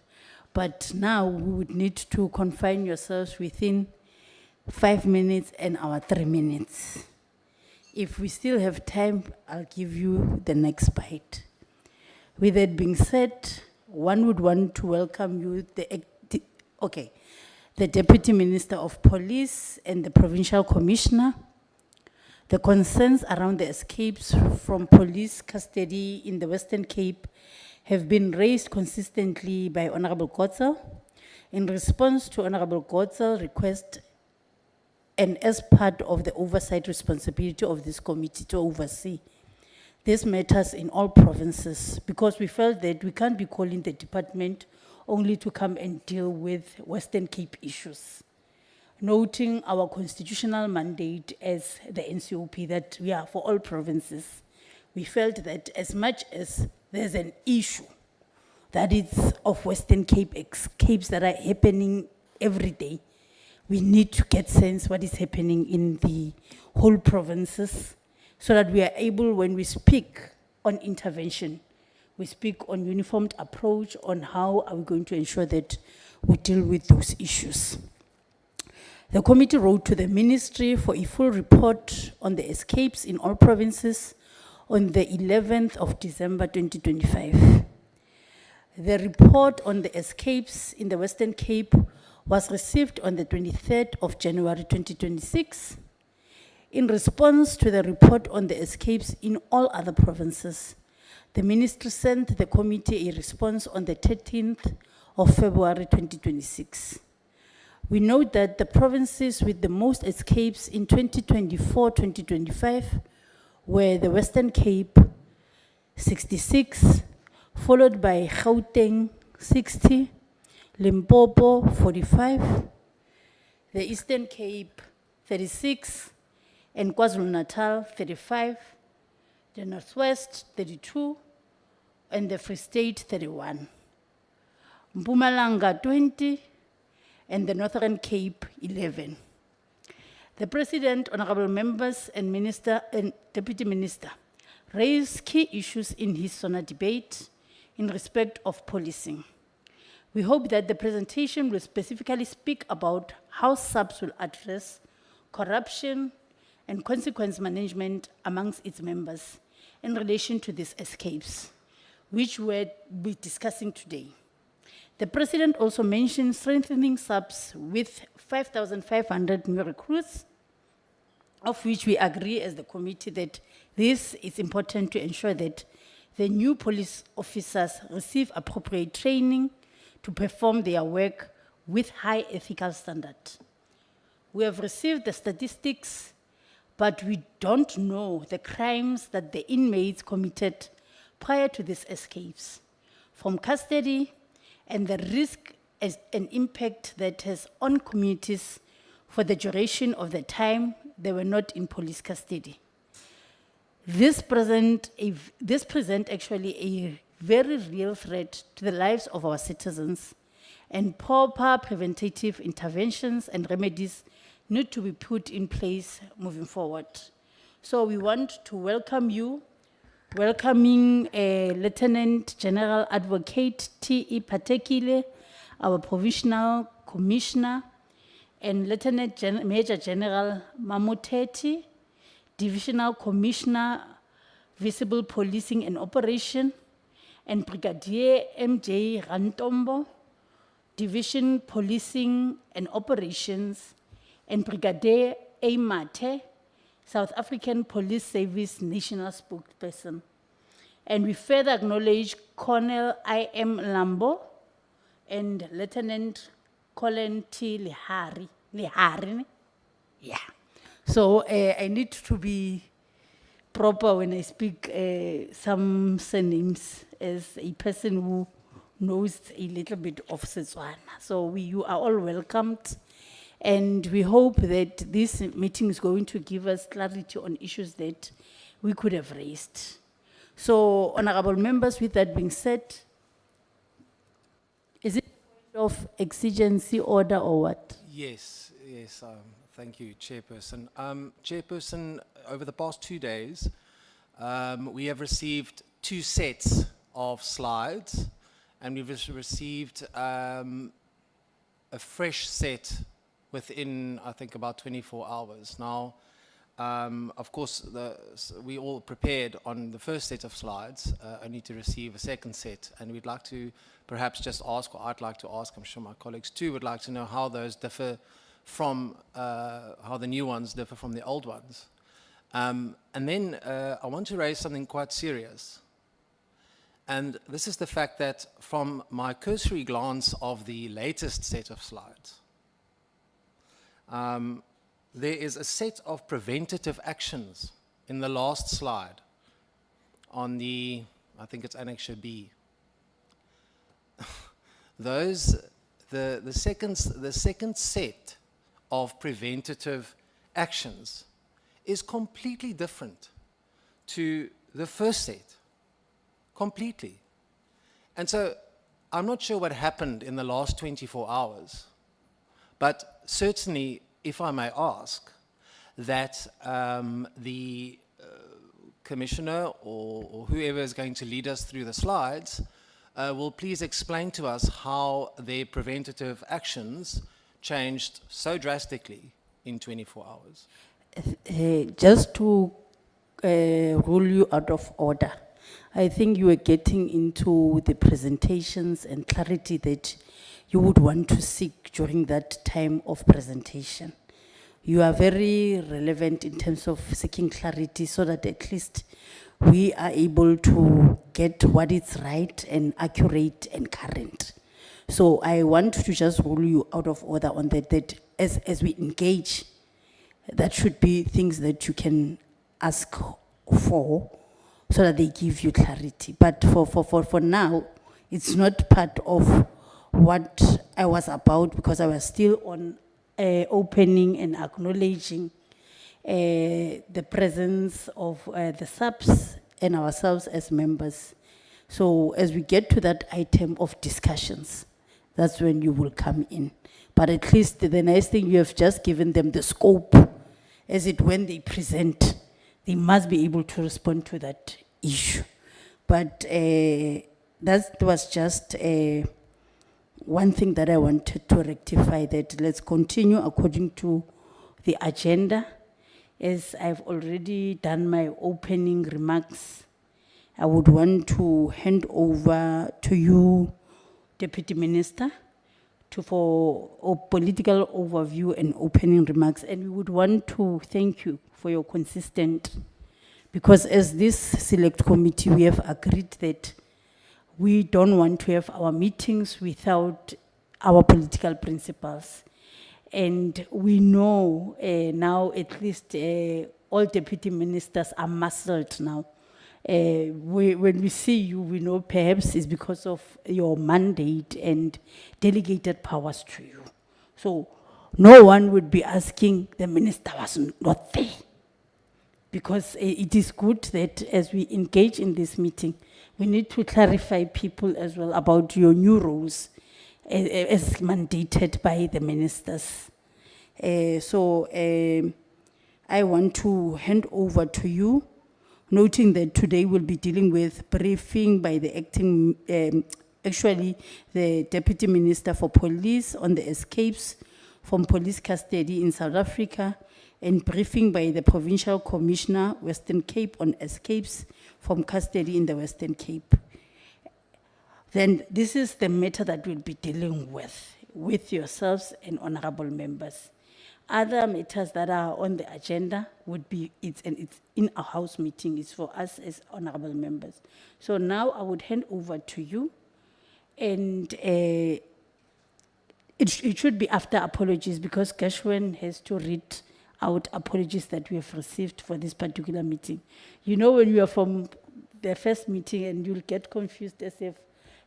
But now we would need to confine yourselves within 5 minutes and our 3 minutes. If we still have time, I'll give you the next bite. With that being said, one would want to welcome you, the Deputy Minister of Police and the Provincial Commissioner. The concerns around the escapes from police custody in the Western Cape have been raised consistently by Honorable Gotzel. In response to Honorable Gotzel's request, and as part of the oversight responsibility of this committee to oversee these matters in all provinces, because we felt that we can't be calling the department only to come and deal with Western Cape issues. Noting our constitutional mandate as the NCOP that we are for all provinces, we felt that as much as there's an issue that is of Western Cape escapes that are happening every day, we need to get sense what is happening in the whole provinces, so that we are able, when we speak on intervention, we speak on uniformed approach on how are we going to ensure that we deal with those issues. The committee wrote to the ministry for a full report on the escapes in all provinces on the 11th of December 2025. The report on the escapes in the Western Cape was received on the 23rd of January 2026. In response to the report on the escapes in all other provinces, the ministry sent the committee a response on the 13th of February 2026. We note that the provinces with the most escapes in 2024-2025 were the Western Cape, 66, followed by Gauteng, 60, Limpopo, 45, the Eastern Cape, 36, and KwaZulu-Natal, 35, the Northwest, 32, and the Free State, 31. Mpumalanga, 20, and the Northern Cape, 11. The President, honorable members, and Minister and Deputy Minister raised key issues in his SONA debate in respect of policing. We hope that the presentation will specifically speak about how SAPS will address corruption and consequence management amongst its members in relation to these escapes, which we'll be discussing today. The President also mentioned strengthening SAPS with 5,500 new recruits, of which we agree as the committee that this is important to ensure that the new police officers receive appropriate training to perform their work with high ethical standard. We have received the statistics, but we don't know the crimes that the inmates committed prior to these escapes from custody and the risk and impact that has on communities for the duration of the time they were not in police custody. This present actually a very real threat to the lives of our citizens, and proper preventative interventions and remedies need to be put in place moving forward. So we want to welcome you, welcoming Lieutenant General Advocate T.E. Patekile, our Provincial Commissioner, and Major General Mamuteti, Divisional Commissioner, Visible Policing and Operation, and Brigadier M.J. Rantombo, Division Policing and Operations, and Brigadier A. Mate, South African Police Service National Spokesperson. And we further acknowledge Colonel I.M. Lambo and Lieutenant Colin T. Lihari. Yeah. So I need to be proper when I speak some surnames as a person who knows a little bit of Setswana. So you are all welcomed. And we hope that this meeting is going to give us clarity on issues that we could have raised. So, honorable members, with that being said, is it of exigency order or what? Yes, thank you, Chairperson. Chairperson, over the past 2 days, we have received 2 sets of slides, and we've received a fresh set within, I think, about 24 hours. Now, of course, we all prepared on the first set of slides, only to receive a second set, and we'd like to perhaps just ask, or I'd like to ask, I'm sure my colleagues too would like to know how those differ from, how the new ones differ from the old ones. And then I want to raise something quite serious. And this is the fact that from my cursory glance of the latest set of slides, there is a set of preventative actions in the last slide on the, I think it's Annexure B. The second set of preventative actions is completely different to the first set, completely. And so I'm not sure what happened in the last 24 hours, but certainly, if I may ask, that the commissioner or whoever is going to lead us through the slides will please explain to us how their preventative actions changed so drastically in 24 hours. Just to rule you out of order, I think you were getting into the presentations and clarity that you would want to seek during that time of presentation. You are very relevant in terms of seeking clarity so that at least we are able to get what is right and accurate and current. So I want to just rule you out of order on that as we engage, that should be things that you can ask for so that they give you clarity. But for now, it's not part of what I was about, because I was still on opening and acknowledging the presence of the subs and ourselves as members. So as we get to that item of discussions, that's when you will come in. But at least the nice thing, you have just given them the scope, as it when they present, they must be able to respond to that issue. But that was just one thing that I wanted to rectify, that let's continue according to the agenda. As I've already done my opening remarks, I would want to hand over to you, Deputy Minister, for a political overview and opening remarks. And we would want to thank you for your consistent, because as this select committee, we have agreed that we don't want to have our meetings without our political principles. And we know now at least all deputy ministers are muscled now. When we see you, we know perhaps it's because of your mandate and delegated powers to you. So no one would be asking the minister was not there. Because it is good that as we engage in this meeting, we need to clarify people as well about your new roles as mandated by the ministers. I want to hand over to you, noting that today we'll be dealing with briefing by the acting, actually the Deputy Minister for Police on the escapes from police custody in South Africa, and briefing by the Provincial Commissioner, Western Cape, on escapes from custody in the Western Cape. Then this is the matter that we'll be dealing with yourselves and honorable members. Other matters that are on the agenda would be, it's in a house meeting, it's for us as honorable members. So now I would hand over to you, and it should be after apologies, because Gershwin has to read out apologies that we have received for this particular meeting. You know, when you are from the first meeting and you'll get confused as if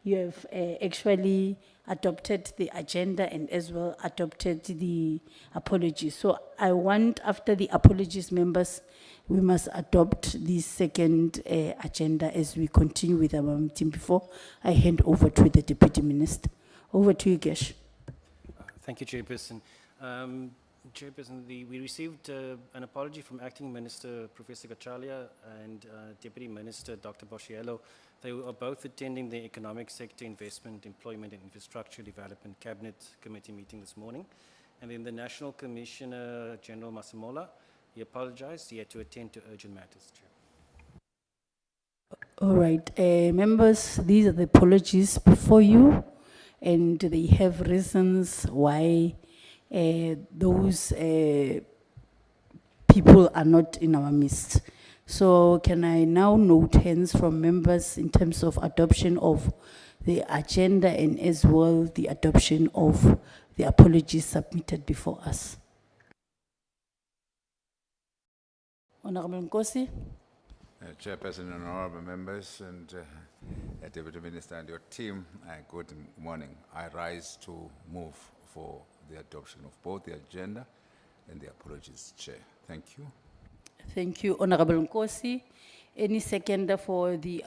you have actually adopted the agenda and as well adopted the apologies. So I want, after the apologies, members, we must adopt the second agenda as we continue with our meeting. Before I hand over to the Deputy Minister. Over to you, Gesh. Thank you, Chairperson. Chairperson, we received an apology from Acting Minister Professor Gachalia and Deputy Minister Dr. Boshielo. They are both attending the Economic Sector Investment, Employment and Infrastructure Development Cabinet Committee meeting this morning. And then the National Commissioner General Masemola, he apologized. He had to attend to urgent matters, Chair. All right, members, these are the apologies before you, and they have reasons why those people are not in our midst. So can I now note hands from members in terms of adoption of the agenda and as well the adoption of the apologies submitted before us? Honorable Nkosi. Chairperson and honorable members and Deputy Minister and your team, good morning. I rise to move for the adoption of both the agenda and the apologies, Chair. Thank you. Thank you, Honorable Nkosi. Any seconder for the,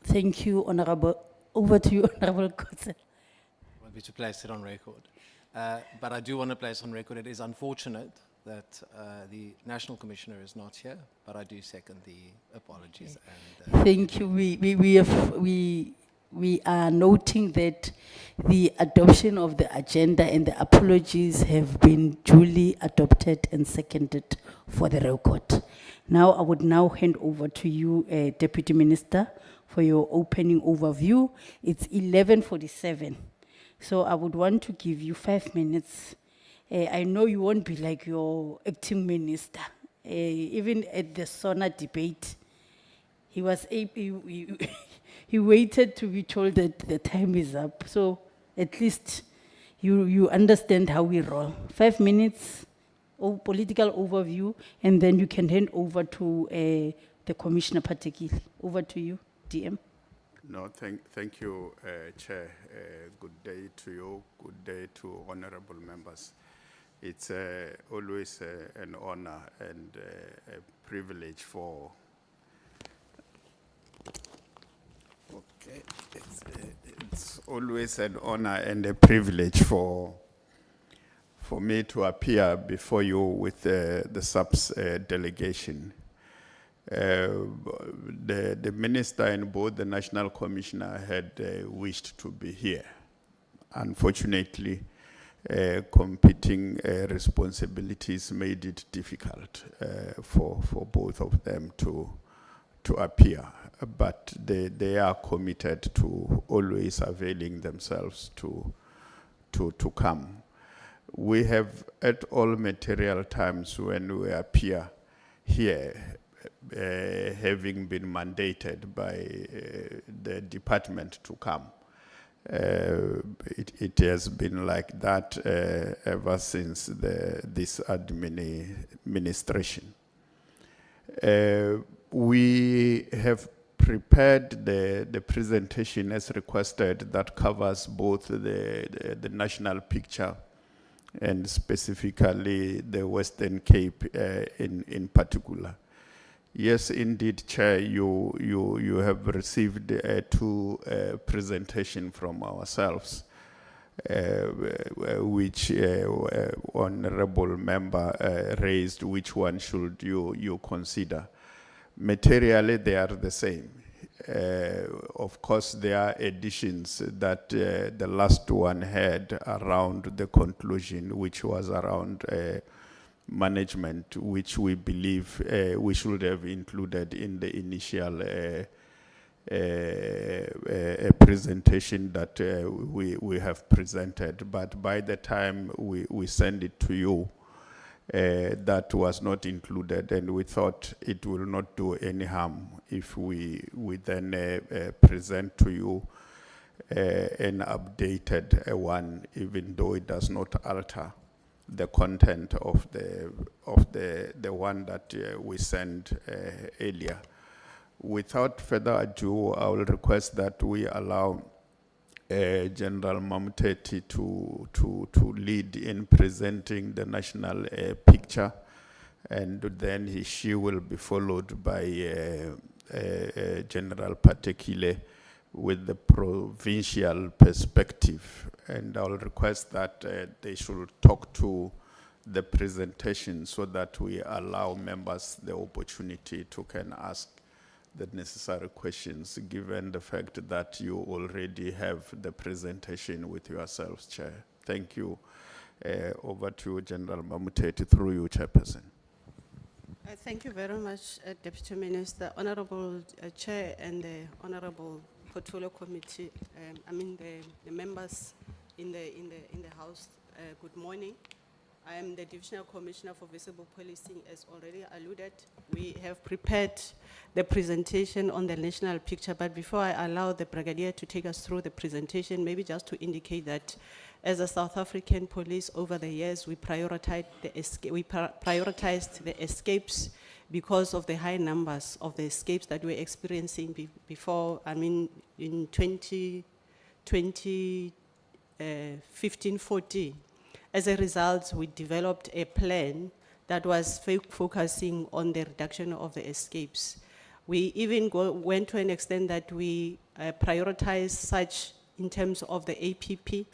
thank you, Honorable, over to you, Honorable Nkosi. I want me to place it on record. But I do want to place on record, it is unfortunate that the National Commissioner is not here, but I do second the apologies. And, thank you. We are noting that the adoption of the agenda and the apologies have been duly adopted and seconded for the record. Now, I would now hand over to you, Deputy Minister, for your opening overview. It's 11:47, so I would want to give you 5 minutes. I know you won't be like your acting minister. Even at the SONA debate, he was he waited to be told that the time is up. So at least you understand how we roll. 5 minutes, political overview, and then you can hand over to the Commissioner Patekile. Over to you, DM. No, thank you, Chair. Good day to you. Good day to honorable members. It's always an honor and a privilege for. Okay, it's always an honor and a privilege for me to appear before you with the SAPS delegation. The minister and both the National Commissioner had wished to be here. Unfortunately, competing responsibilities made it difficult for both of them to appear, but they are committed to always availing themselves to come. We have at all material times when we appear here, having been mandated by the department to come. It has been like that ever since this administration. We have prepared the presentation as requested that covers both the national picture and specifically the Western Cape in particular. Yes, indeed, Chair, you have received two presentation from ourselves, which honorable member raised. Which one should you consider? Materially, they are the same. Of course, there are additions that the last one had around the conclusion, which was around management, which we believe we should have included in the initial presentation that we have presented. But by the time we send it to you, that was not included, and we thought it will not do any harm if we then present to you an updated one, even though it does not alter the content of the one that we sent earlier. Without further ado, I will request that we allow General Mamuteti to lead in presenting the national picture, and then she will be followed by General Patekile with the provincial perspective. And I'll request that they should talk to the presentation so that we allow members the opportunity to can ask the necessary questions, given the fact that you already have the presentation with yourselves, Chair. Thank you. Over to General Mamuteti, through you, Chairperson. Thank you very much, Deputy Minister, Honorable Chair, and the Honorable Portfolio Committee. The members in the House. Good morning. I am the Divisional Commissioner for Visible Policing, as already alluded. We have prepared the presentation on the national picture, but before I allow the Brigadier to take us through the presentation, maybe just to indicate that as a South African police over the years, we prioritized the escapes because of the high numbers of the escapes that we're experiencing before, in 15-14. As a result, we developed a plan that was focusing on the reduction of the escapes. We even went to an extent that we prioritized such in terms of the APP.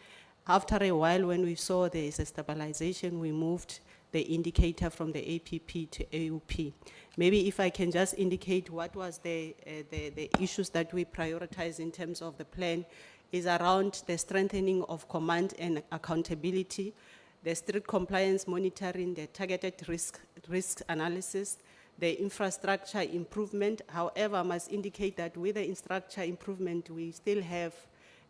After a while, when we saw there is a stabilization, we moved the indicator from the APP to AUP. Maybe if I can just indicate what was the issues that we prioritized in terms of the plan is around the strengthening of command and accountability, the strict compliance monitoring, the targeted risk analysis, the infrastructure improvement. However, I must indicate that with the infrastructure improvement, we still have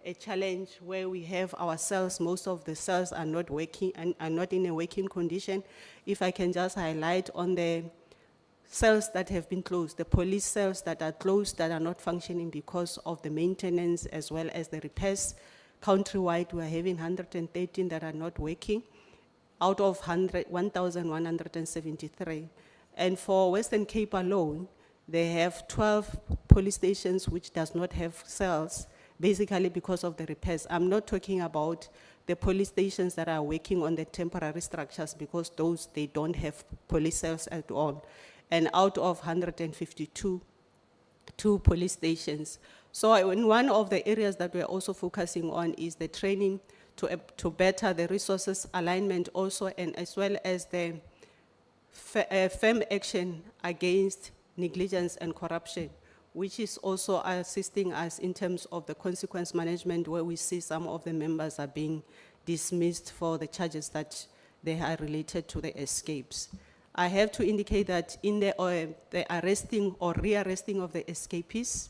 a challenge where we have our cells, most of the cells are not working and are not in a working condition. If I can just highlight on the cells that have been closed, the police cells that are closed that are not functioning because of the maintenance as well as the repairs. Countrywide, we are having 113 that are not working out of 1,173. And for Western Cape alone, they have 12 police stations which does not have cells, basically because of the repairs. I'm not talking about the police stations that are working on the temporary structures, because those, they don't have police cells at all. And out of 152, 2 police stations. So in one of the areas that we're also focusing on is the training to better the resources alignment also, and as well as the firm action against negligence and corruption, which is also assisting us in terms of the consequence management, where we see some of the members are being dismissed for the charges that they are related to the escapes. I have to indicate that in the arresting or rearresting of the escapees,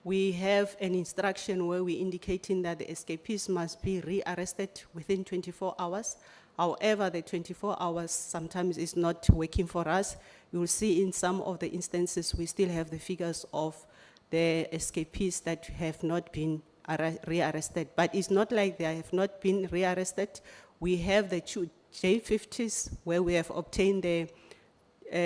we have an instruction where we're indicating that the escapees must be rearrested within 24 hours. However, the 24 hours sometimes is not working for us. You will see in some of the instances, we still have the figures of the escapees that have not been rearrested. But it's not like they have not been rearrested. We have the J50s where we have obtained the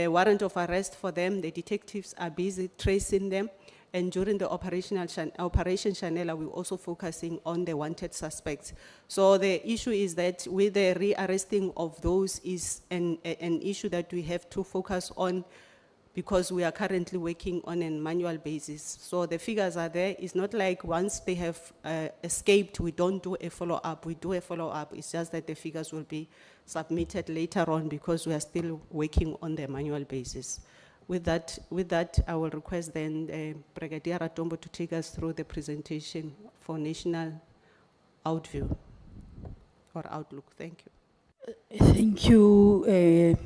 warrant of arrest for them. The detectives are busy tracing them. And during the Operation Chanela, we're also focusing on the wanted suspects. So the issue is that with the rearresting of those is an issue that we have to focus on because we are currently working on a manual basis. So the figures are there. It's not like once they have escaped, we don't do a follow-up. We do a follow-up. It's just that the figures will be submitted later on because we are still working on the manual basis. With that, I will request then Brigadier Atombo to take us through the presentation for national outview or outlook. Thank you. Thank you,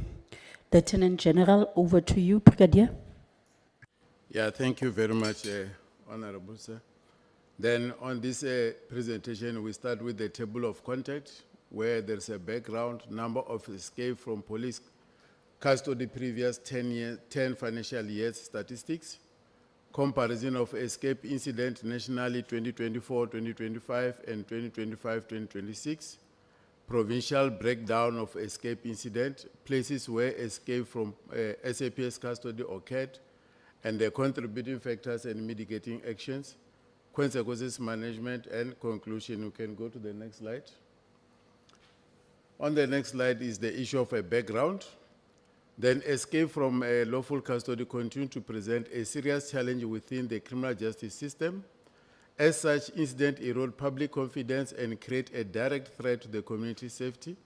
Lieutenant General. Over to you, Brigadier. Yeah, thank you very much, Honorable Sir. Then on this presentation, we start with the table of content, where there's a background, number of escape from police custody previous 10 financial years statistics, comparison of escape incident nationally 2024, 2025, and 2025, 2026, provincial breakdown of escape incident, places where escape from SAPS custody occurred, and the contributing factors and mitigating actions, consequences management, and conclusion. You can go to the next slide. On the next slide is the issue of a background. Then escape from lawful custody continue to present a serious challenge within the criminal justice system. As such, incident erode public confidence and create a direct threat to the community safety.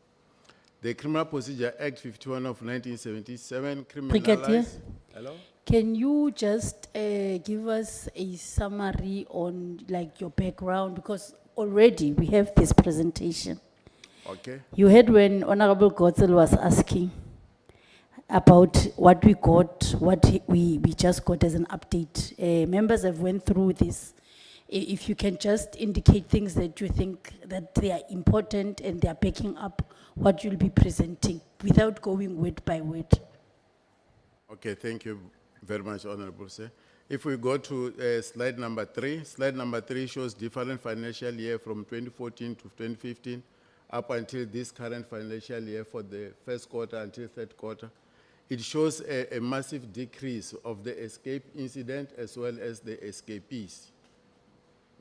The Criminal Procedure Act 51 of 1977 Brigadier, criminalized. Hello? can you just give us a summary on like your background, because already we have this presentation. Okay. You heard when Honorable Gotzel was asking about what we got, we just got as an update. Members have went through this. If you can just indicate things that you think that they are important and they are backing up what you'll be presenting without going word by word. Okay, thank you very much, Honorable Sir. If we go to slide number 3, slide number 3 shows different financial year from 2014 to 2015 up until this current financial year for the first quarter until third quarter. It shows a massive decrease of the escape incident as well as the escapees.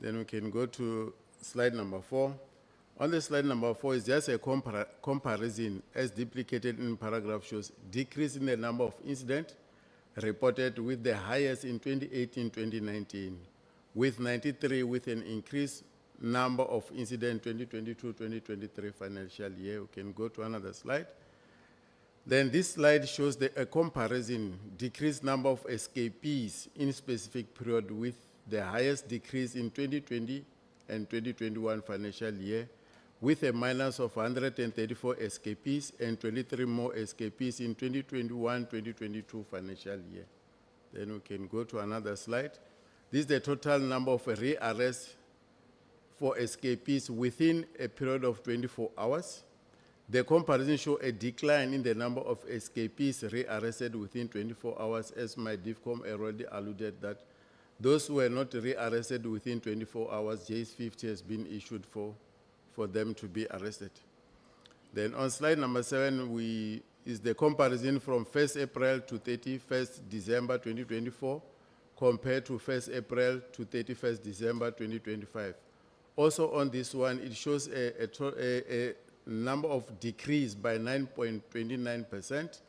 Then we can go to slide number 4. On the slide number 4 is just a comparison as duplicated in paragraph shows decrease in the number of incidents reported with the highest in 2018-2019, with 93 with an increased number of incidents 2022-2023 financial year. We can go to another slide. Then this slide shows a comparison, decreased number of escapees in specific period with the highest decrease in 2020 and 2021 financial year, with a minus of 134 escapees and 23 more escapees in 2021-2022 financial year. Then we can go to another slide. This is the total number of rearrests for escapees within a period of 24 hours. The comparison shows a decline in the number of escapees rearrested within 24 hours, as my DIFCOM already alluded that those who were not rearrested within 24 hours, JS50 has been issued for them to be arrested. Then on slide number 7, is the comparison from 1st April to 31st December 2024 compared to 1st April to 31st December 2025. Also on this one, it shows a number of decrease by 9.29%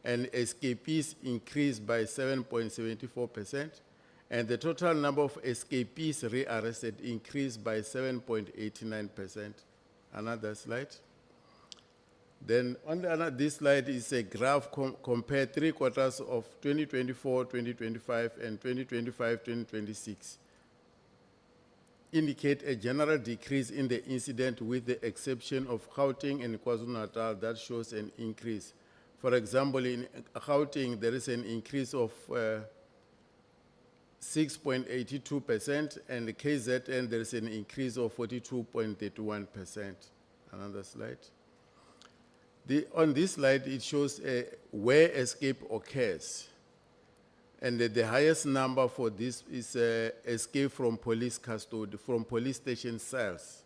and escapees increased by 7.74%, and the total number of escapees rearrested increased by 7.89%. Another slide. Then on this slide is a graph compare 3 quarters of 2024, 2025, and 2025, 2026. Indicate a general decrease in the incident with the exception of Gauteng and KwaZulu-Natal that shows an increase. For example, in Gauteng, there is an increase of 6.82%, and the KZN, there is an increase of 42.31%. Another slide. On this slide, it shows where escape occurs. And the highest number for this is escape from police custody, from police station cells.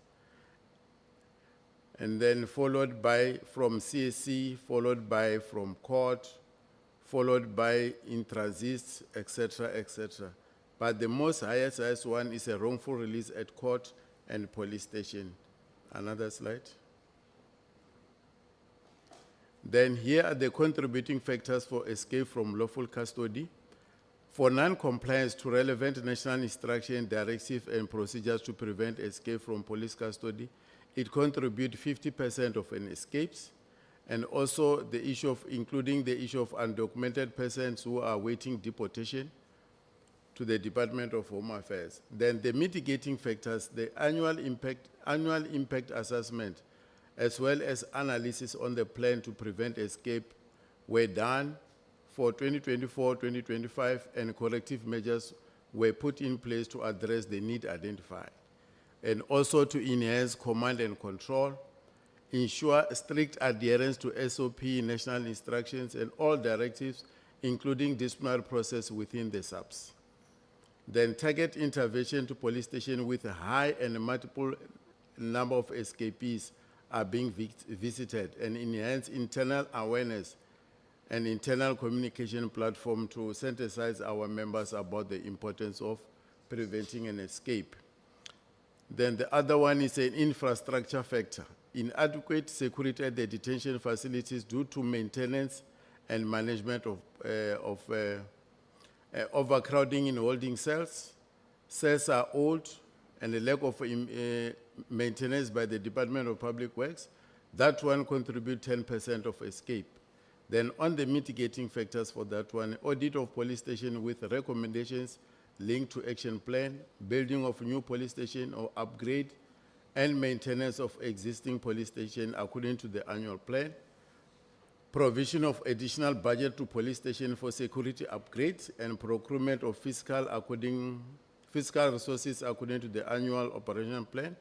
And then followed by from CSC, followed by from court, followed by in transit, etc., etc. But the most highest one is a wrongful release at court and police station. Another slide. Then here are the contributing factors for escape from lawful custody. For non-compliance to relevant national instruction, directive, and procedures to prevent escape from police custody, it contributes 50% of an escapes. And also the issue of, including the issue of undocumented persons who are awaiting deportation to the Department of Home Affairs. Then the mitigating factors, the annual impact assessment, as well as analysis on the plan to prevent escape were done for 2024, 2025, and corrective measures were put in place to address the need identified. And also to enhance command and control, ensure strict adherence to SOP, national instructions, and all directives, including disciplinary process within the SAPS. Then target intervention to police station with a high and multiple number of escapees are being visited, and enhance internal awareness and internal communication platform to sensitize our members about the importance of preventing an escape. Then the other one is an infrastructure factor. Inadequate security at the detention facilities due to maintenance and management of overcrowding in holding cells. Cells are old, and the lack of maintenance by the Department of Public Works. That one contributes 10% of escape. Then on the mitigating factors for that one, audit of police station with recommendations linked to action plan, building of new police station or upgrade, and maintenance of existing police station according to the annual plan. Provision of additional budget to police station for security upgrades and procurement of fiscal resources according to the annual operational plan.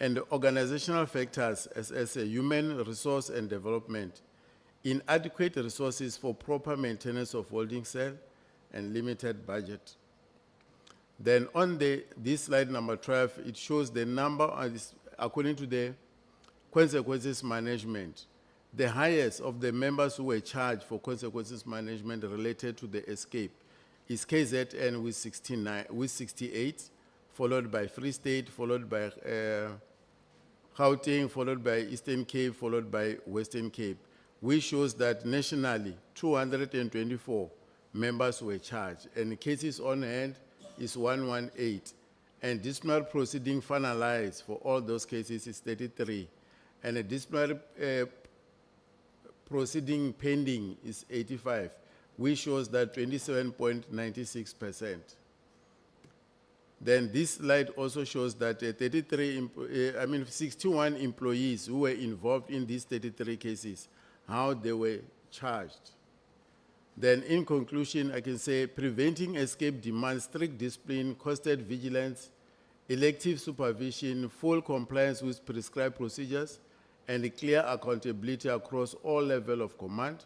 And the organizational factors as a human resource and development, inadequate resources for proper maintenance of holding cell, and limited budget. Then on this slide number 12, it shows the number, according to the consequences management. The highest of the members who were charged for consequences management related to the escape is KZN with 68, followed by Free State, followed by Gauteng, followed by Eastern Cape, followed by Western Cape, which shows that nationally 224 members were charged, and cases on hand is 118, and disciplinary proceeding finalized for all those cases is 33, and a disciplinary proceeding pending is 85, which shows that 27.96%. Then this slide also shows that 61 employees who were involved in these 33 cases, how they were charged. Then in conclusion, I can say preventing escape demands strict discipline, constant vigilance, elective supervision, full compliance with prescribed procedures, and clear accountability across all levels of command.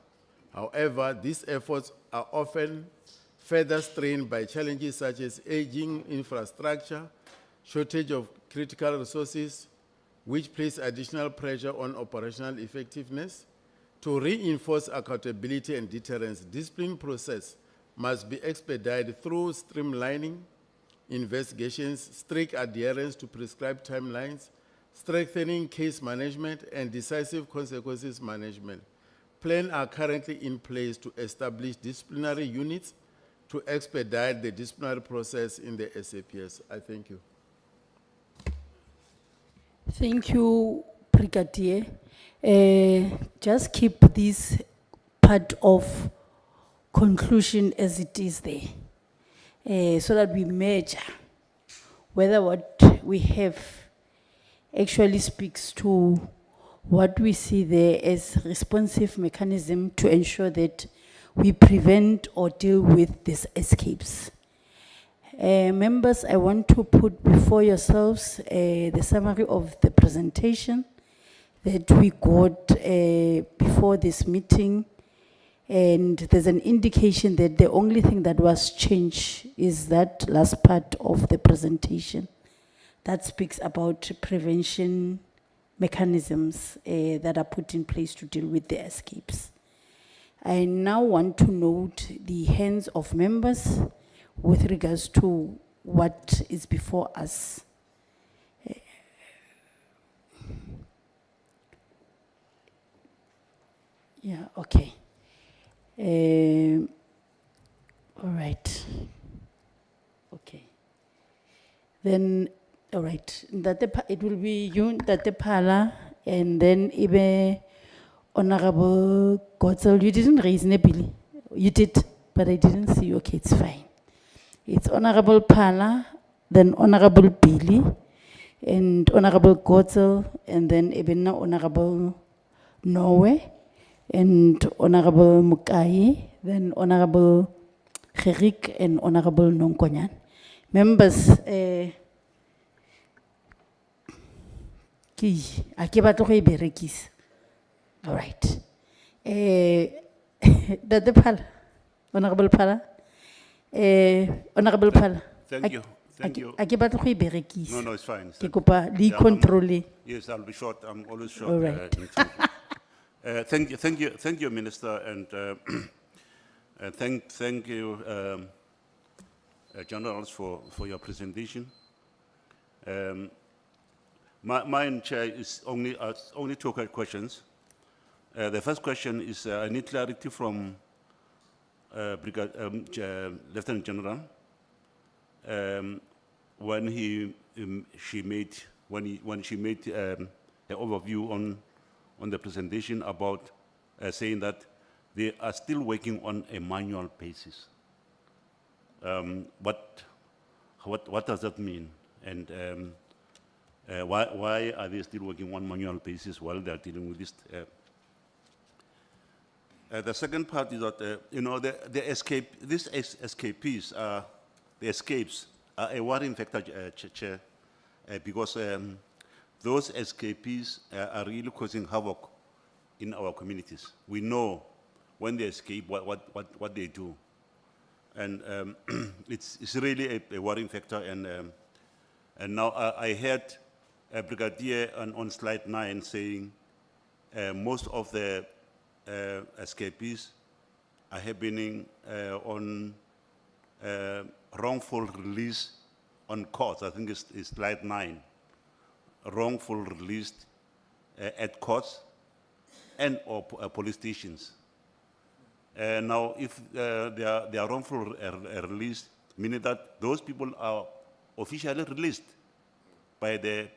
However, these efforts are often further strained by challenges such as aging infrastructure, shortage of critical resources, which place additional pressure on operational effectiveness. To reinforce accountability and deterrence, discipline process must be expedited through streamlining investigations, strict adherence to prescribed timelines, strengthening case management, and decisive consequences management. Plans are currently in place to establish disciplinary units to expedite the disciplinary process in the SAPS. I thank you. Thank you, Brigadier. Just keep this part of conclusion as it is there, so that we measure whether what we have actually speaks to what we see there as responsive mechanism to ensure that we prevent or deal with these escapes. Members, I want to put before yourselves the summary of the presentation that we got before this meeting, and there's an indication that the only thing that was changed is that last part of the presentation that speaks about prevention mechanisms that are put in place to deal with the escapes. I now want to note the hands of members with regards to what is before us. Yeah, okay. All right. Okay. Then, all right, it will be you, Ntate Phala, and then Ibe Honorable Gotzel. You didn't raise Nebili. You did, but I didn't see you. Okay, it's fine. It's Honorable Phala, then Honorable Billy, and Honorable Gotzel, and then Ebena Honorable Norway, and Honorable Mukai, then Honorable Gerik, and Honorable Nonkonyan. Members, ake batla go e berekisa. All right. Ntate Phala, Honorable Phala, Honorable Phala. Thank you, thank you. Ake batla go e berekisa. No, no, it's fine. Ke kopa le Yeah, I'm- control. Yes, I'll be short, I'm always short. All right. Thank you, Minister, and thank you, Generals, for your presentation. Mine, Chair, is only two questions. The first question is, I need clarity from Lieutenant General, when she made an overview on the presentation about saying that they are still working on a manual basis. What does that mean? And why are they still working on manual basis while they are dealing with this? The second part is that these escapees are the escapes are a worrying factor, Chair, because those escapees are really causing havoc in our communities. We know when they escape what they do, and it's really a worrying factor. And now I heard a brigadier on slide 9 saying most of the escapees are happening on wrongful release on courts. I think it's slide 9. Wrongful release at courts and or police stations. Now, if they are wrongful released, meaning that those people are officially released by the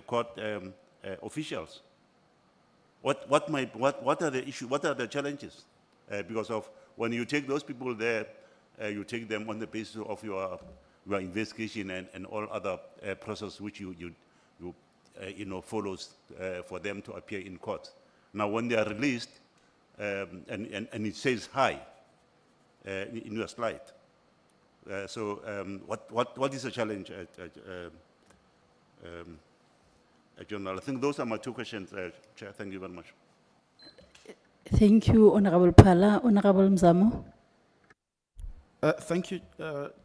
court officials. What are the issues? What are the challenges? Because of when you take those people there, you take them on the basis of your investigation and all other process which you follows for them to appear in court. Now, when they are released, and it says hi in your slide. So what is the challenge, General? I think those are my two questions, Chair. Thank you very much. Thank you, Honorable Phala. Honorable Mzamo. Thank you,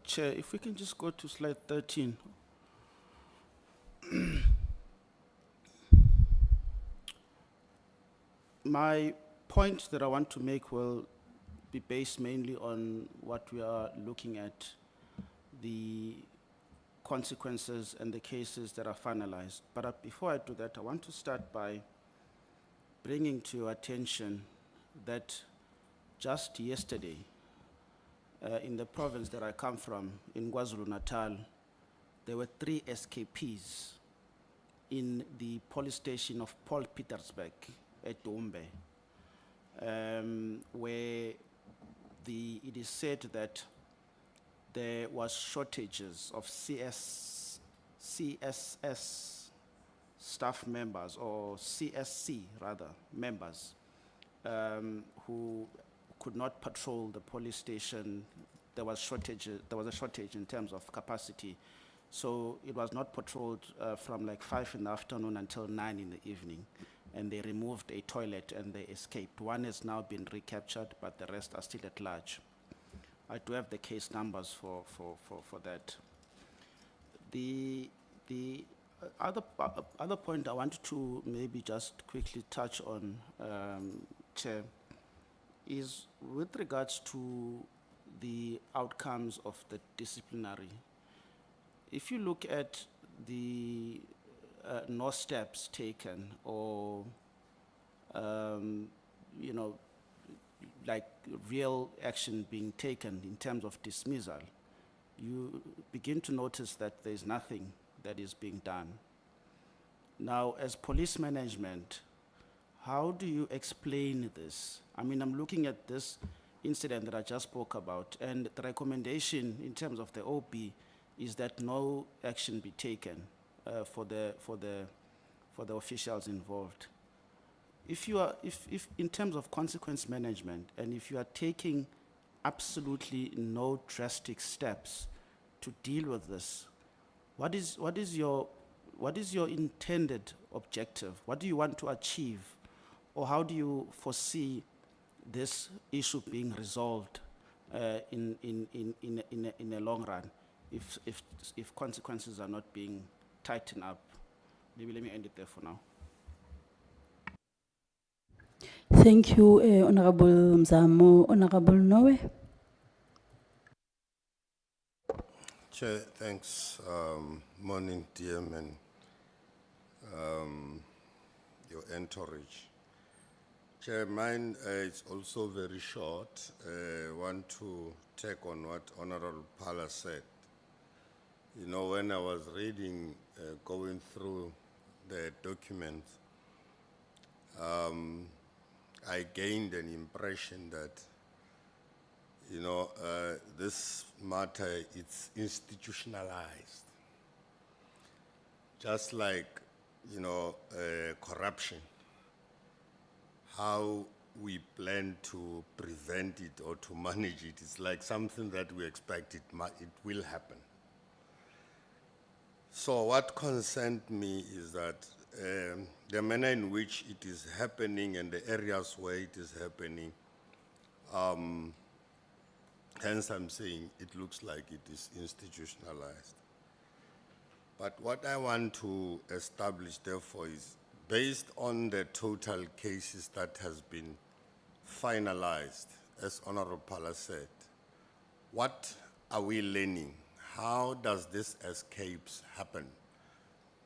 Chair. If we can just go to slide 13. My point that I want to make will be based mainly on what we are looking at, the consequences and the cases that are finalized. But before I do that, I want to start by bringing to your attention that just yesterday, in the province that I come from, in KwaZulu-Natal, there were 3 escapees in the police station of Paul Petersburg at Dombe, where it is said that there was shortages of CSS staff members, or CSC rather, members, who could not patrol the police station. There was a shortage in terms of capacity. So it was not patrolled from like 5 in the afternoon until 9 in the evening. And they removed a toilet and they escaped. One has now been recaptured, but the rest are still at large. I do have the case numbers for that. The other point I wanted to maybe just quickly touch on, Chair, is with regards to the outcomes of the disciplinary. If you look at the no steps taken or you know, like real action being taken in terms of dismissal, you begin to notice that there's nothing that is being done. Now, as police management, how do you explain this? I mean, I'm looking at this incident that I just spoke about, and the recommendation in terms of the OB is that no action be taken for the officials involved. If in terms of consequence management, and if you are taking absolutely no drastic steps to deal with this, what is your intended objective? What do you want to achieve? Or how do you foresee this issue being resolved in a long run if consequences are not being tightened up? Maybe let me end it there for now. Thank you, Honorable Mzamo. Honorable Noe. Chair, thanks. Morning, DM, and your entourage. Chair, mine is also very short. Want to take on what Honorable Pala said. You know, when I was reading, going through the documents, I gained an impression that, you know, this matter, it's institutionalized. Just like, you know, corruption, how we plan to prevent it or to manage it, it's like something that we expect it will happen. So what concerned me is that the manner in which it is happening and the areas where it is happening, hence I'm saying it looks like it is institutionalized. But what I want to establish, therefore, is based on the total cases that has been finalized, as Honorable Pala said, what are we learning? How does this escapes happen?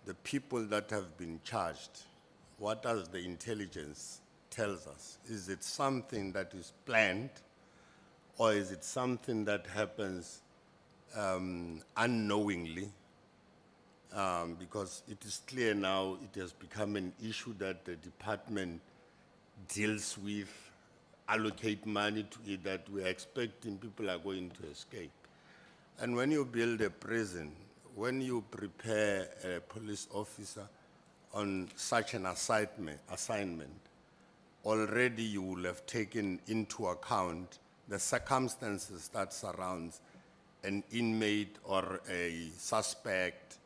The people that have been charged, what does the intelligence tells us? Is it something that is planned, or is it something that happens unknowingly? Because it is clear now it has become an issue that the department deals with, allocate money to it, that we are expecting people are going to escape. And when you build a prison, when you prepare a police officer on such an assignment, already you will have taken into account the circumstances that surrounds an inmate or a suspect,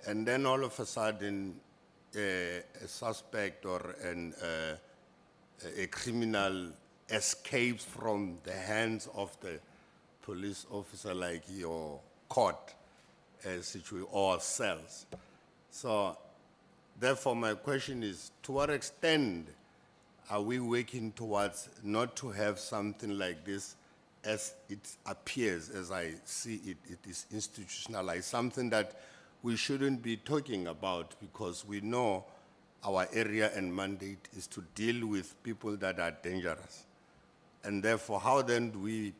and then all of a sudden a suspect or a criminal escapes from the hands of the police officer, like your court situation or cells. So therefore my question is, to what extent are we working towards not to have something like this as it appears, as I see it, it is institutionalized, something that we shouldn't be talking about, because we know our area and mandate is to deal with people that are dangerous. And therefore, how then do we,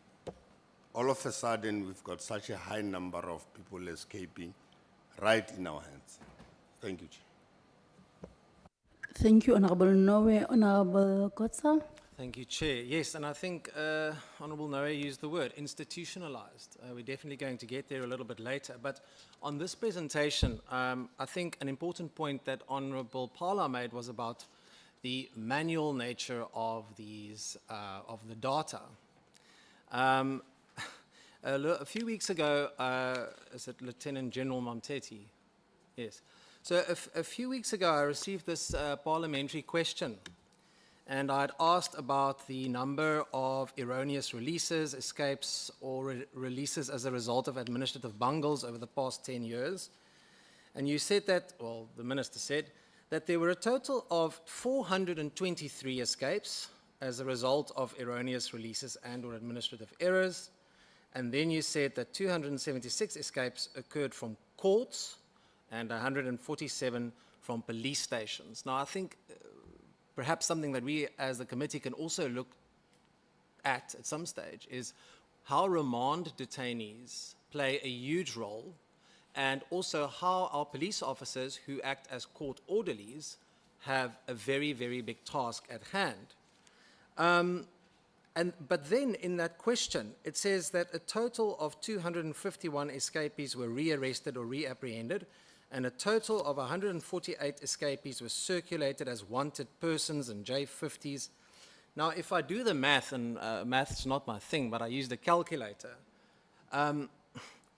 all of a sudden, we've got such a high number of people escaping right in our hands? Thank you, Chair. Thank you, Honorable Noe. Honorable Kotsa. Thank you, Chair. Yes, and I think Honourable Noe used the word institutionalized. We're definitely going to get there a little bit later. But on this presentation, I think an important point that Honourable Pala made was about the manual nature of these, of the data. A few weeks ago, is it Lieutenant General Mamteti? Yes. So a few weeks ago, I received this parliamentary question. And I'd asked about the number of erroneous releases, escapes, or releases as a result of administrative bungles over the past 10 years. And you said that, well, the minister said, that there were a total of 423 escapes as a result of erroneous releases and or administrative errors. And then you said that 276 escapes occurred from courts and 147 from police stations. Now, I think perhaps something that we as the committee can also look at some stage is how remand detainees play a huge role, and also how our police officers who act as court orderlies have a very, very big task at hand. But then in that question, it says that a total of 251 escapees were rearrested or reapprehended, and a total of 148 escapees were circulated as wanted persons and J50s. Now, if I do the math, and math's not my thing, but I used a calculator,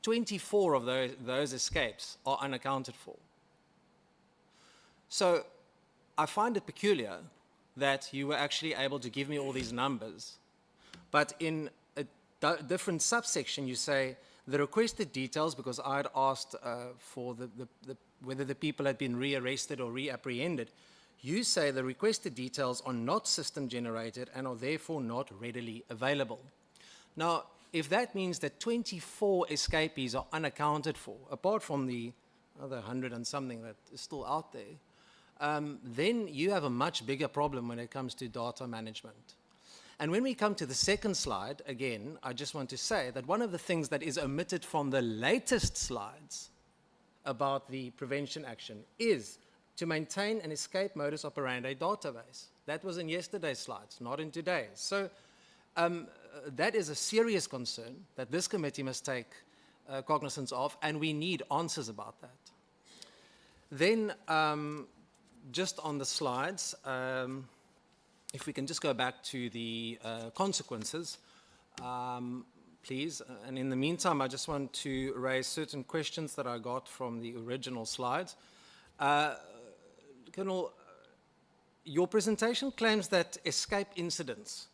24 of those escapes are unaccounted for. So I find it peculiar that you were actually able to give me all these numbers, but in a different subsection you say the requested details, because I'd asked for whether the people had been rearrested or reapprehended, you say the requested details are not system generated and are therefore not readily available. Now, if that means that 24 escapees are unaccounted for, apart from the other 100 and something that is still out there, then you have a much bigger problem when it comes to data management. And when we come to the second slide, again, I just want to say that one of the things that is omitted from the latest slides about the prevention action is to maintain an escape modus operandi database. That was in yesterday's slides, not in today's. So that is a serious concern that this committee must take cognizance of, and we need answers about that. Then, just on the slides, if we can just go back to the consequences, please. And in the meantime, I just want to raise certain questions that I got from the original slides. Colonel, your presentation claims that escape incidents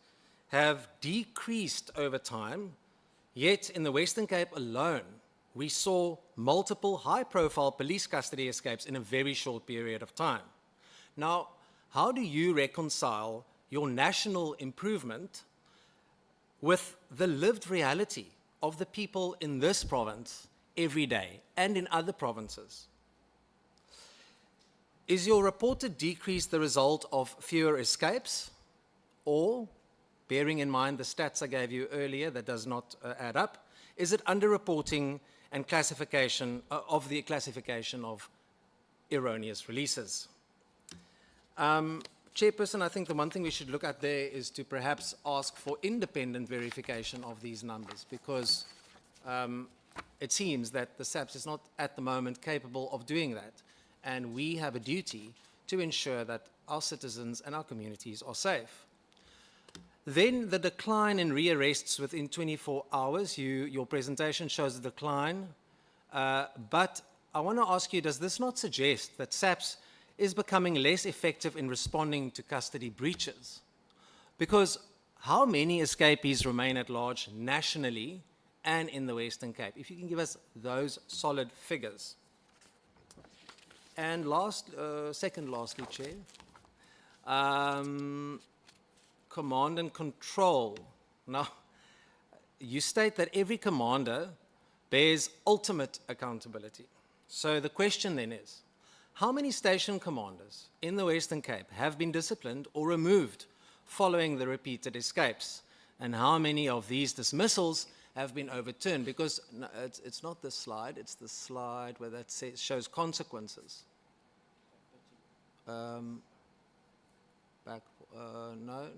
have decreased over time, yet in the Western Cape alone, we saw multiple high-profile police custody escapes in a very short period of time. Now, how do you reconcile your national improvement with the lived reality of the people in this province every day and in other provinces? Is your reported decrease the result of fewer escapes, or, bearing in mind the stats I gave you earlier that does not add up, is it underreporting and classification of the classification of erroneous releases? Chairperson, I think the one thing we should look at there is to perhaps ask for independent verification of these numbers, because it seems that the SAPS is not at the moment capable of doing that. And we have a duty to ensure that our citizens and our communities are safe. Then the decline in rearrests within 24 hours, your presentation shows a decline, but I want to ask you, does this not suggest that SAPS is becoming less effective in responding to custody breaches? Because how many escapees remain at large nationally and in the Western Cape? If you can give us those solid figures. And lastly, Chair, command and control. Now, you state that every commander bears ultimate accountability. So the question then is, how many station commanders in the Western Cape have been disciplined or removed following the repeated escapes? And how many of these dismissals have been overturned? Because no, it's not this slide, it's the slide where that shows consequences. No,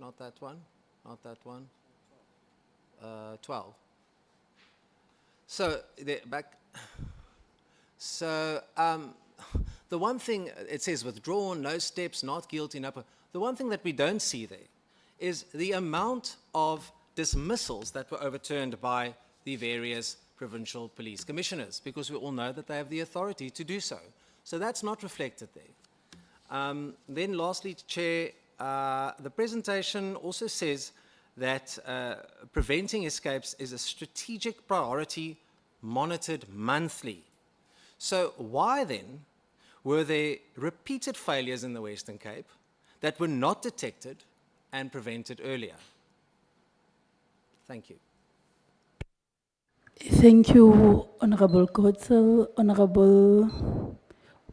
not that one, not that one. 12. So, the one thing, it says withdrawn, no steps, not guilty, no. The one thing that we don't see there is the amount of dismissals that were overturned by the various provincial police commissioners, because we all know that they have the authority to do so. So that's not reflected there. Then lastly, Chair, the presentation also says that preventing escapes is a strategic priority monitored monthly. So why then were there repeated failures in the Western Cape that were not detected and prevented earlier? Thank you. Thank you, Honorable Kotzel. Honorable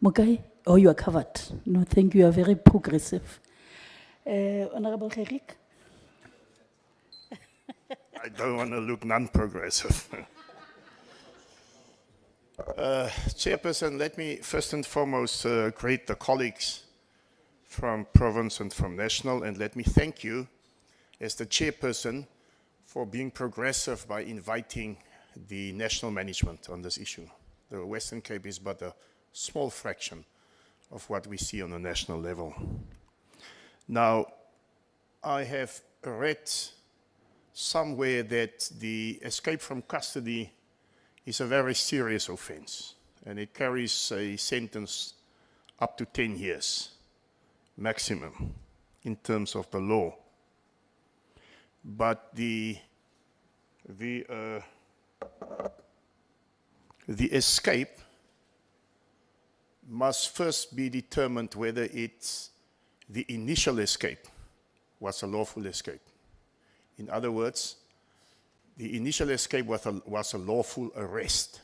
Mukai. Oh, you are covered. No, thank you. You are very progressive. Honorable Gerik? I don't want to look non-progressive. Chairperson, let me first and foremost greet the colleagues from Province and from National, and let me thank you as the chairperson for being progressive by inviting the national management on this issue. The Western Cape is but a small fraction of what we see on a national level. Now, I have read somewhere that the escape from custody is a very serious offense, and it carries a sentence up to 10 years maximum in terms of the law. But the escape must first be determined whether it's the initial escape was a lawful escape. In other words, the initial escape was a lawful arrest.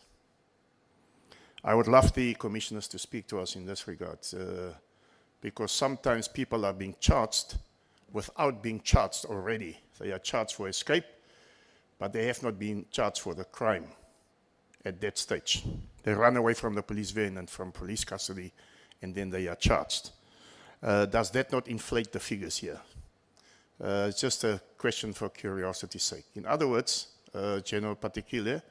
I would love the commissioners to speak to us in this regard, because sometimes people are being charged without being charged already. They are charged for escape, but they have not been charged for the crime at that stage. They run away from the police van and from police custody, and then they are charged. Does that not inflate the figures here? It's just a question for curiosity's sake. In other words, General Patekile,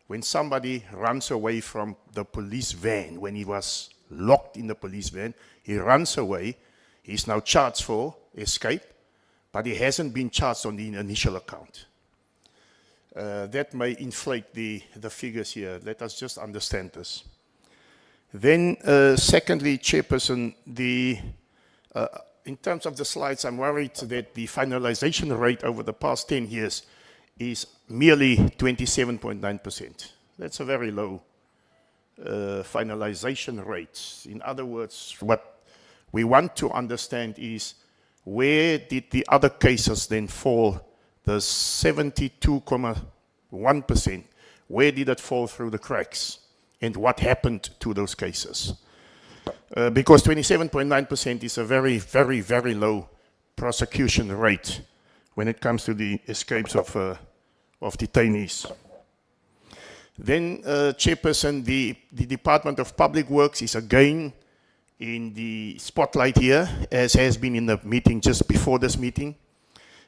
when somebody runs away from the police van, when he was locked in the police van, he runs away, he's now charged for escape, but he hasn't been charged on the initial account. That may inflate the figures here. Let us just understand this. Then, secondly, Chairperson, in terms of the slides, I'm worried that the finalization rate over the past 10 years is merely 27.9%. That's a very low finalization rate. In other words, what we want to understand is where did the other cases then fall, the 72.1%, where did it fall through the cracks? And what happened to those cases? Because 27.9% is a very, very, very low prosecution rate when it comes to the escapes of detainees. Then, Chairperson, the Department of Public Works is again in the spotlight here, as has been in the meeting just before this meeting.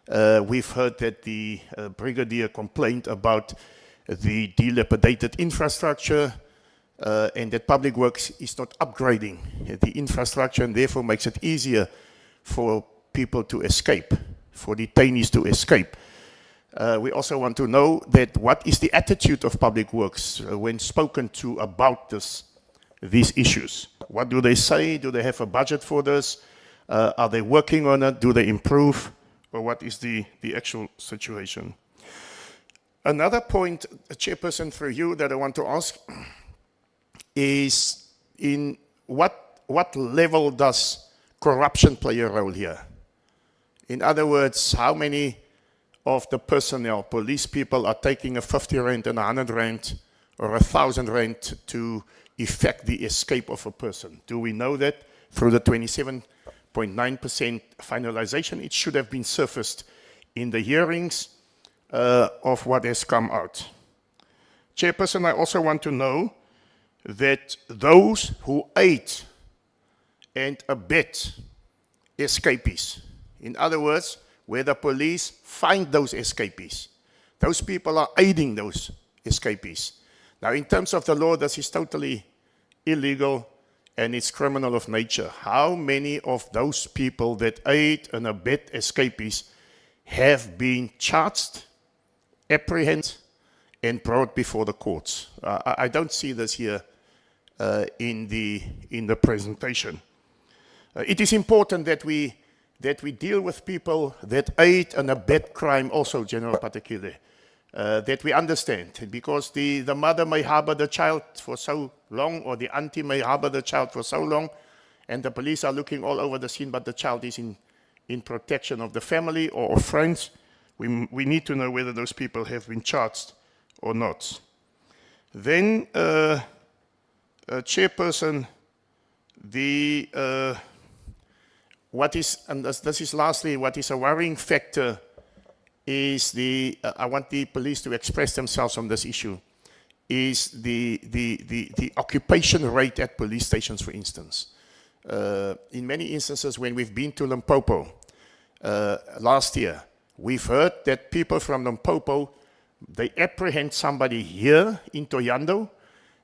We've heard that the Brigadier complained about the dilapidated infrastructure, and that Public Works is not upgrading the infrastructure, and therefore makes it easier for people to escape, for detainees to escape. We also want to know that what is the attitude of Public Works when spoken to about these issues? What do they say? Do they have a budget for this? Are they working on it? Do they improve? Or what is the actual situation? Another point, Chairperson, through you, that I want to ask is in what level does corruption play a role here? In other words, how many of the personnel, police people, are taking a 50 rand and 100 rand or 1,000 rand to effect the escape of a person? Do we know that through the 27.9% finalization? It should have been surfaced in the hearings of what has come out. Chairperson, I also want to know that those who aid and abet escapees, in other words, where the police find those escapees, those people are aiding those escapees. Now, in terms of the law, this is totally illegal and it's criminal of nature. How many of those people that aid and abet escapees have been charged, apprehended, and brought before the courts? I don't see this here in the presentation. It is important that we deal with people that aid and abet crime also, General Patekile, that we understand, because the mother may harbor the child for so long, or the auntie may harbor the child for so long, and the police are looking all over the scene, but the child is in protection of the family or friends. We need to know whether those people have been charged or not. Then, Chairperson, what is, and this is lastly, what is a worrying factor is I want the police to express themselves on this issue, is the occupation rate at police stations, for instance. In many instances, when we've been to Limpopo last year, we've heard that people from Limpopo, they apprehend somebody here in Toyando,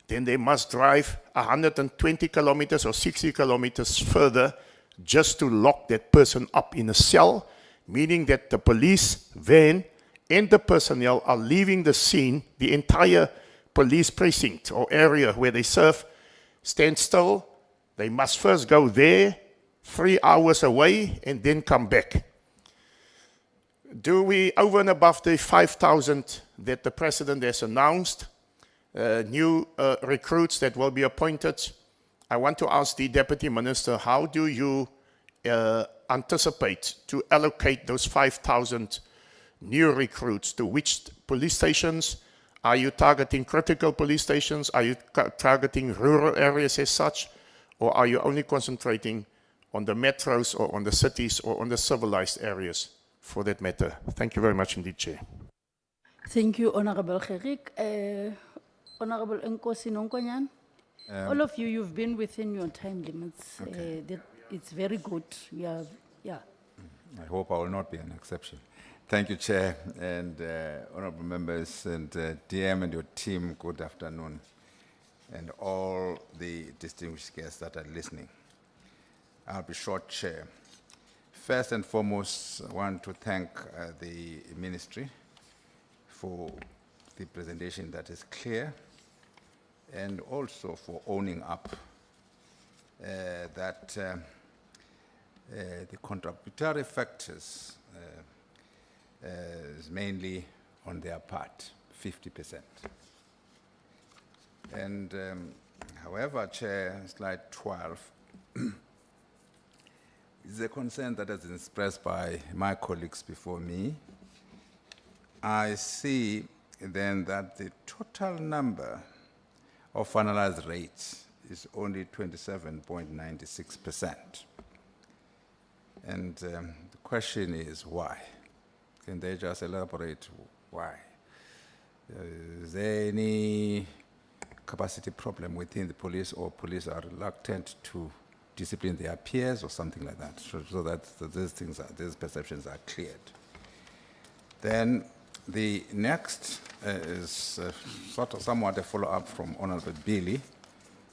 then they must drive 120 kilometers or 60 kilometers further just to lock that person up in a cell, meaning that the police van and the personnel are leaving the scene, the entire police precinct or area where they serve, stand still. They must first go there, 3 hours away, and then come back. Do we, over and above the 5,000 that the President has announced, new recruits that will be appointed, I want to ask the Deputy Minister, how do you anticipate to allocate those 5,000 new recruits to which police stations? Are you targeting critical police stations? Are you targeting rural areas as such? Or are you only concentrating on the metros or on the cities or on the civilized areas for that matter? Thank you very much indeed, Chair. Thank you, Honorable Gerik. Honorable Nkosi Nonkonyan, all of you, you've been within your time limits. Okay. It's very good. Yeah. I hope I will not be an exception. Thank you, Chair, and honorable members, and DM and your team, good afternoon, and all the distinguished guests that are listening. I'll be short, Chair. First and foremost, I want to thank the Ministry for the presentation that is clear, and also for owning up that the contributory factors is mainly on their part, 50%. And however, Chair, slide 12 is a concern that has been expressed by my colleagues before me. I see then that the total number of finalized rates is only 27.96%. And the question is why? Can they just elaborate why? Is there any capacity problem within the police, or police are reluctant to discipline their peers or something like that, so that these perceptions are cleared? Then the next is somewhat a follow-up from Honorable Billy,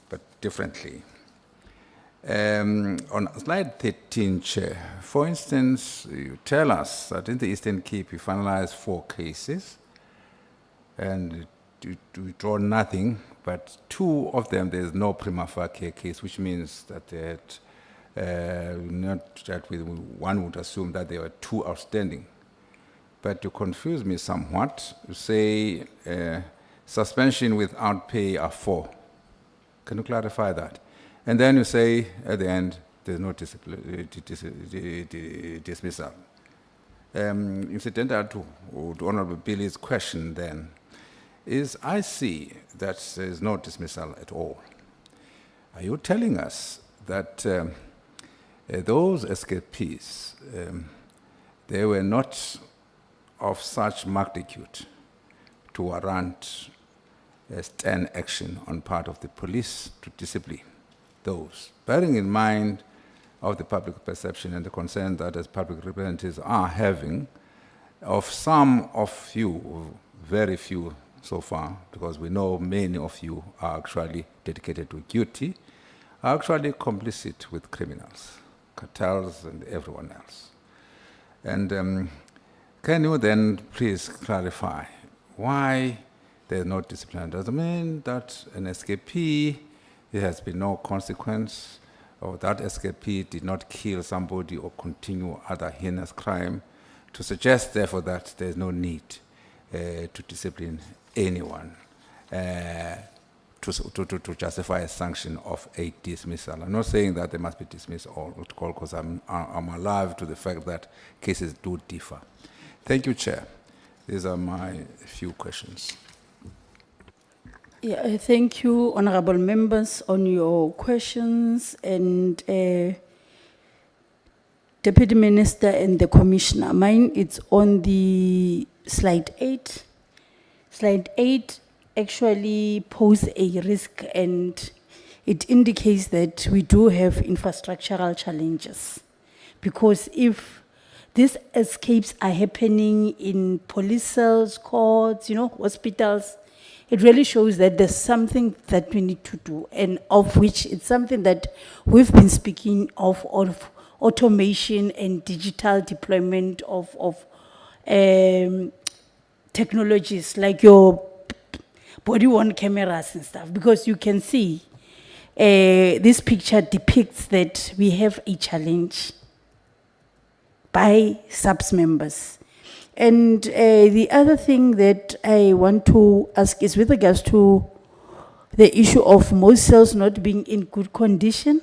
but differently. On slide 13, Chair, for instance, you tell us that in the Eastern Cape you finalized 4 cases, and you draw nothing, but 2 of them there is no prima facie case, which means that they had not dealt with. One would assume that there were 2 outstanding. But you confuse me somewhat. You say suspension without pay are 4. Can you clarify that? And then you say at the end there's no dismissal. Incidental to Honorable Billy's question then is, I see that there is no dismissal at all. Are you telling us that those escapees, they were not of such magnitude to warrant a stern action on part of the police to discipline those, bearing in mind of the public perception and the concern that as public representatives are having of some of you, very few so far, because we know many of you are actually dedicated to duty, are actually complicit with criminals, cartels, and everyone else. And can you then please clarify why there's no discipline? Does it mean that an escapee, there has been no consequence, or that escapee did not kill somebody or continue other heinous crime, to suggest therefore that there's no need to discipline anyone to justify a sanction of a dismissal? I'm not saying that they must be dismissed all, because I'm alive to the fact that cases do differ. Thank you, Chair. These are my few questions. Yeah, thank you, honorable members, on your questions. And Deputy Minister and the Commissioner. Mine, it's on the slide 8. Slide 8 actually pose a risk, and it indicates that we do have infrastructural challenges. Because if these escapes are happening in police cells, courts, hospitals, it really shows that there's something that we need to do, and of which it's something that we've been speaking of automation and digital deployment of technologies like your body-worn cameras and stuff, because you can see this picture depicts that we have a challenge by SAPS members. And the other thing that I want to ask is with regards to the issue of most cells not being in good condition.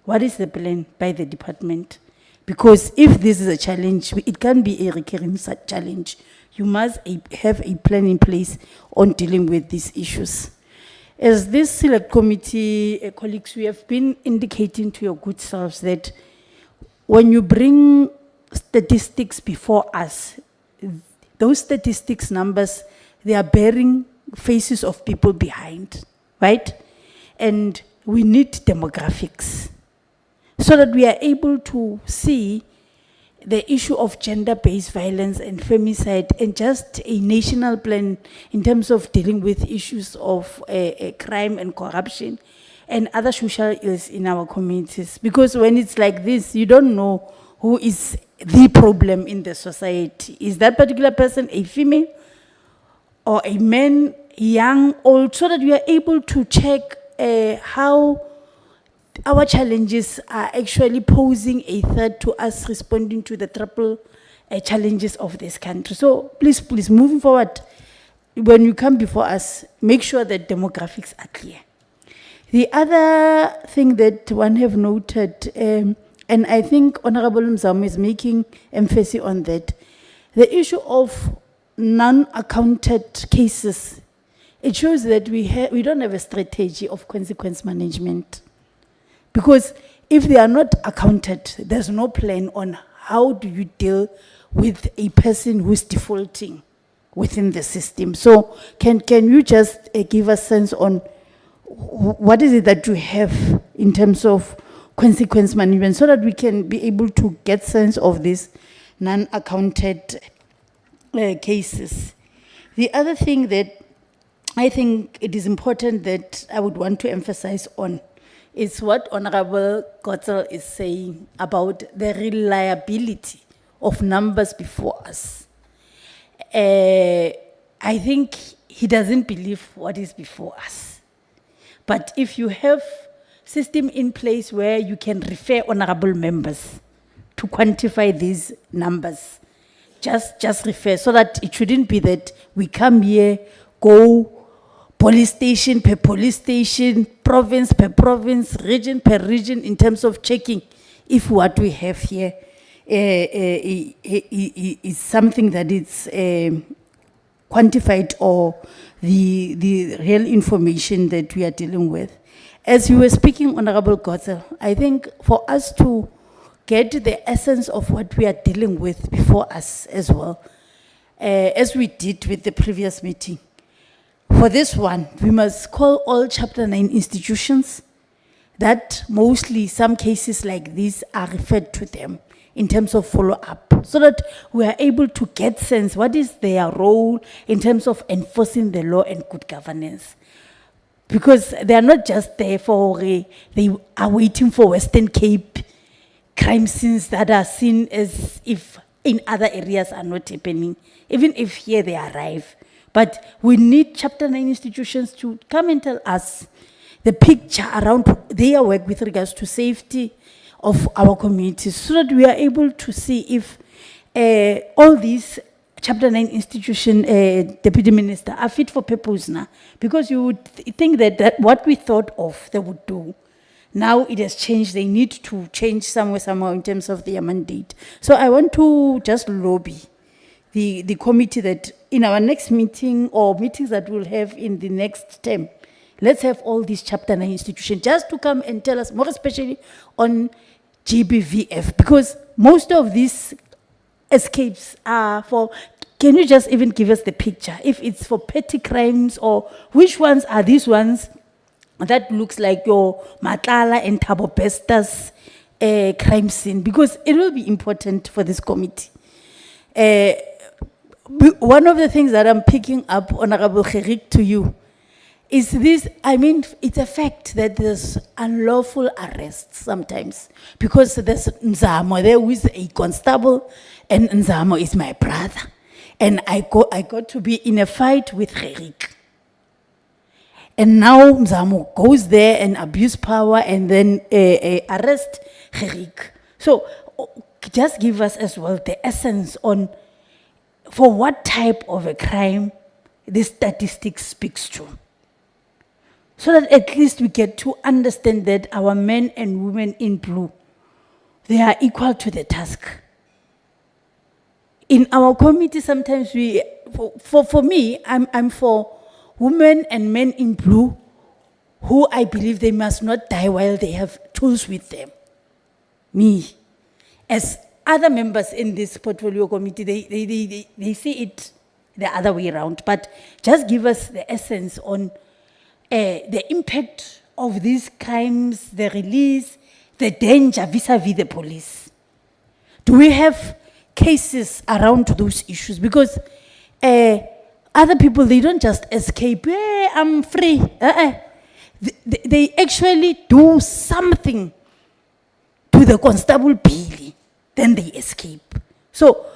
What is the plan by the department? Because if this is a challenge, it can't be a recurring challenge. You must have a plan in place on dealing with these issues. As this select committee colleagues, we have been indicating to your good selves that when you bring statistics before us, those statistics numbers, they are bearing faces of people behind, right? And we need demographics so that we are able to see the issue of gender-based violence and femicide, and just a national plan in terms of dealing with issues of crime and corruption and other social ills in our communities. Because when it's like this, you don't know who is the problem in the society. Is that particular person a female or a man, young, old, so that we are able to check how our challenges are actually posing a threat to us responding to the triple challenges of this country. So please, moving forward, when you come before us, make sure that demographics are clear. The other thing that one have noted, and I think Honorable Mzamo is making emphasis on that, the issue of non-accounted cases, it shows that we don't have a strategy of consequence management. Because if they are not accounted, there's no plan on how do you deal with a person who's defaulting within the system. So can you just give us sense on what is it that you have in terms of consequence management, so that we can be able to get sense of these non-accounted cases. The other thing that I think it is important that I would want to emphasize on is what Honorable Gotzel is saying about the reliability of numbers before us. I think he doesn't believe what is before us. But if you have system in place where you can refer honorable members to quantify these numbers, just refer, so that it shouldn't be that we come here, go police station per police station, province per province, region per region, in terms of checking if what we have here is something that is quantified, or the real information that we are dealing with. As you were speaking, Honorable Gotzel, I think for us to get the essence of what we are dealing with before us as well, as we did with the previous meeting, for this one, we must call all Chapter 9 institutions that mostly some cases like these are referred to them in terms of follow-up, so that we are able to get sense what is their role in terms of enforcing the law and good governance. Because they are not just there for, they are waiting for Western Cape crime scenes that are seen as if in other areas are not happening, even if here they arrive. But we need Chapter 9 institutions to come and tell us the picture around their work with regards to safety of our communities, so that we are able to see if all these Chapter 9 institution, Deputy Minister, are fit for purpose now. Because you would think that what we thought of they would do, now it has changed. They need to change somehow in terms of their mandate. So I want to just lobby the committee that in our next meeting or meetings that we'll have in the next term, let's have all these Chapter 9 institutions just to come and tell us, more especially on GBVF? Because most of these escapes are for, can you just even give us the picture? If it's for petty crimes, or which ones are these ones that looks like your Matlala and Thabo Besta's crime scene? Because it will be important for this committee. One of the things that I'm picking up, Honorable Gerik, to you, is this, I mean, it's a fact that there's unlawful arrests sometimes, because there's Nzamo there who is a constable, and Nzamo is my brother. And I got to be in a fight with Gerik. And now Nzamo goes there and abuse power and then arrest Gerik. So just give us as well the essence on for what type of a crime this statistic speaks to, so that at least we get to understand that our men and women in blue, they are equal to the task. In our committee, sometimes we, for me, I'm for women and men in blue who I believe they must not die while they have tools with them. Me, as other members in this portfolio committee, they see it the other way around. But just give us the essence on the impact of these crimes, the release, the danger vis-a-vis the police. Do we have cases around those issues? Because other people, they don't just escape, hey, I'm free. They actually do something to the constable Billy, then they escape. So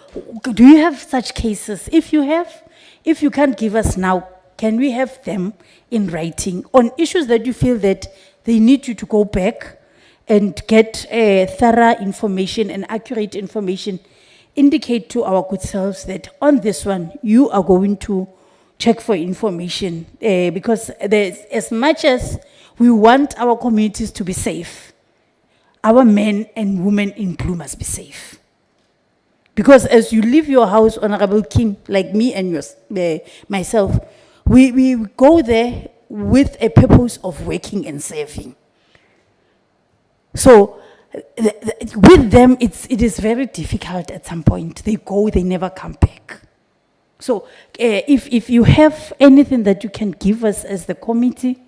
do you have such cases? If you have, if you can't give us now, can we have them in writing on issues that you feel that they need you to go back and get thorough information and accurate information? Indicate to our good selves that on this one, you are going to check for information, because there's, as much as we want our communities to be safe, our men and women in blue must be safe. Because as you leave your house, Honorable King, like me and myself, we go there with a purpose of working and serving. So with them, it is very difficult at some point. They go, they never come back. So if you have anything that you can give us as the committee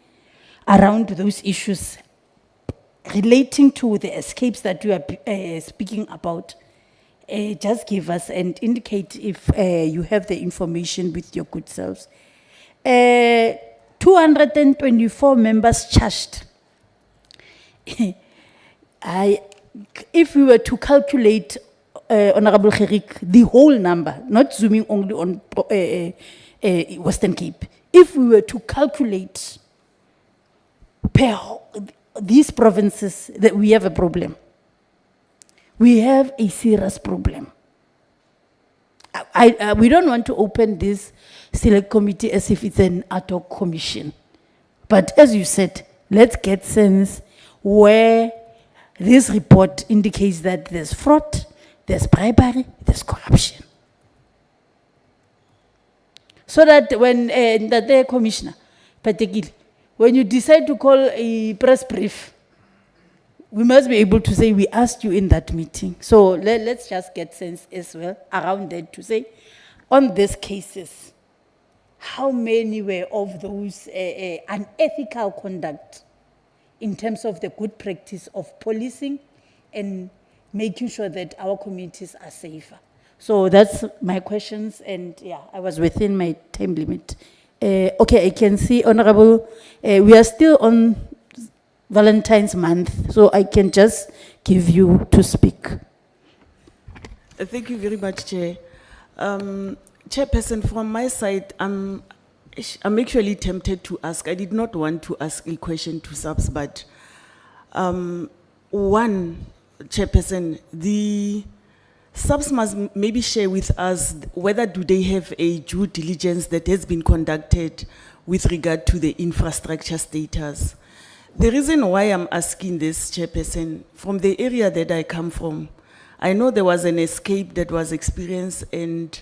around those issues relating to the escapes that you are speaking about, just give us and indicate if you have the information with your good selves. 224 members charged. If we were to calculate, Honorable Gerik, the whole number, not zooming only on Western Cape, if we were to calculate per these provinces, that we have a problem. We have a serious problem. We don't want to open this select committee as if it's an ad hoc commission. But as you said, let's get sense where this report indicates that there's fraud, there's bribery, there's corruption. So that when the commissioner, particularly, when you decide to call a press brief, we must be able to say we asked you in that meeting. So let's just get sense as well around that to say, on these cases, how many were of those unethical conduct in terms of the good practice of policing and making sure that our communities are safer. So that's my questions, and yeah, I was within my time limit. Okay, I can see, Honorable, we are still on Valentine's month, so I can just give you to speak. Thank you very much, Chair. Chairperson, from my side, I'm actually tempted to ask. I did not want to ask a question to subs, but one, Chairperson, the subs must maybe share with us whether do they have a due diligence that has been conducted with regard to the infrastructure status. The reason why I'm asking this, Chairperson, from the area that I come from, I know there was an escape that was experienced, and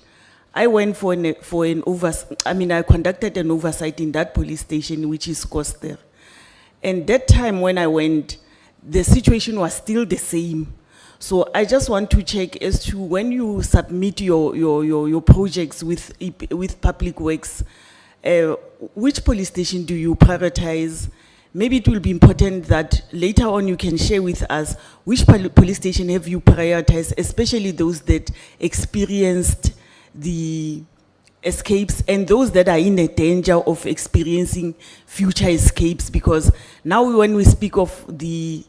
I went I conducted an oversight in that police station, which is Koster. And that time when I went, the situation was still the same. So I just want to check as to when you submit your projects with Public Works, which police station do you prioritize? Maybe it will be important that later on you can share with us which police station have you prioritized, especially those that experienced the escapes and those that are in a danger of experiencing future escapes, because now when we speak of the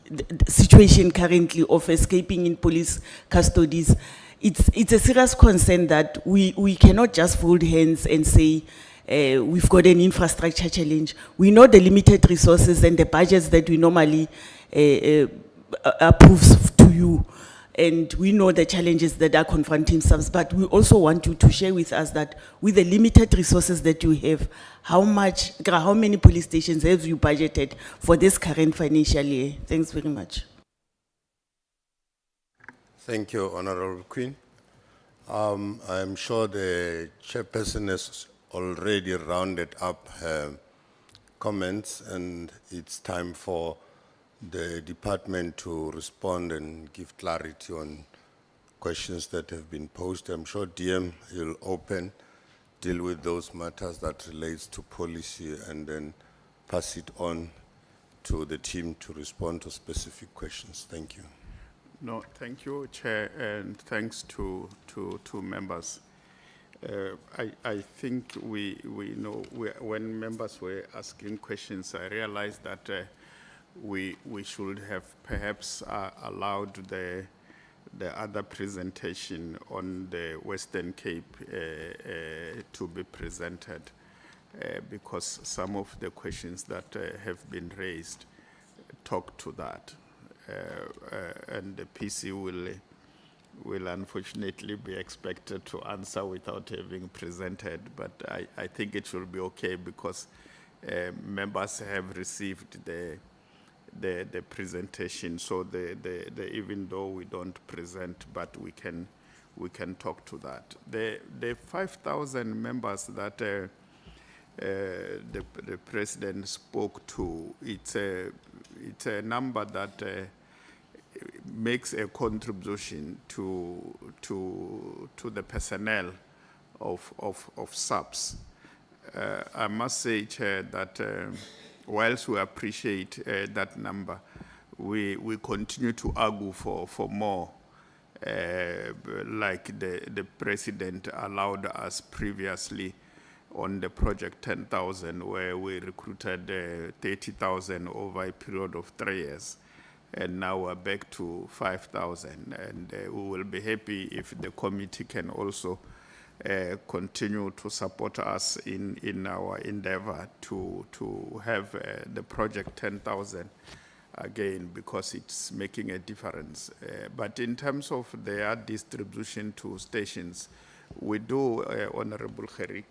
situation currently of escaping in police custodies, it's a serious concern that we cannot just fold hands and say we've got an infrastructure challenge. We know the limited resources and the budgets that we normally approve to you. And we know the challenges that are confronting us, but we also want you to share with us that with the limited resources that you have, how many police stations have you budgeted for this current financial year? Thanks very much. Thank you, Honorable Queen. I'm sure the chairperson has already rounded up her comments, and it's time for the department to respond and give clarity on questions that have been posed. I'm sure DM will deal with those matters that relates to policy, and then pass it on to the team to respond to specific questions. Thank you. No, thank you, Chair, and thanks to members. I think we know when members were asking questions, I realized that we should have perhaps allowed the other presentation on the Western Cape to be presented because some of the questions that have been raised talk to that. And the PC will unfortunately be expected to answer without having presented, but I think it should be okay because members have received the presentation, so even though we don't present, but we can talk to that. The 5,000 members that the president spoke to, it's a number that makes a contribution to the personnel of SAPS. I must say, Chair, that whilst we appreciate that number, we continue to argue for more, like the president allowed us previously on the project 10,000, where we recruited 30,000 over a period of 3 years. And now we're back to 5,000. And we will be happy if the committee can also continue to support us in our endeavor to have the project 10,000 again, because it's making a difference. But in terms of their distribution to stations, we do, Honorable Kherik,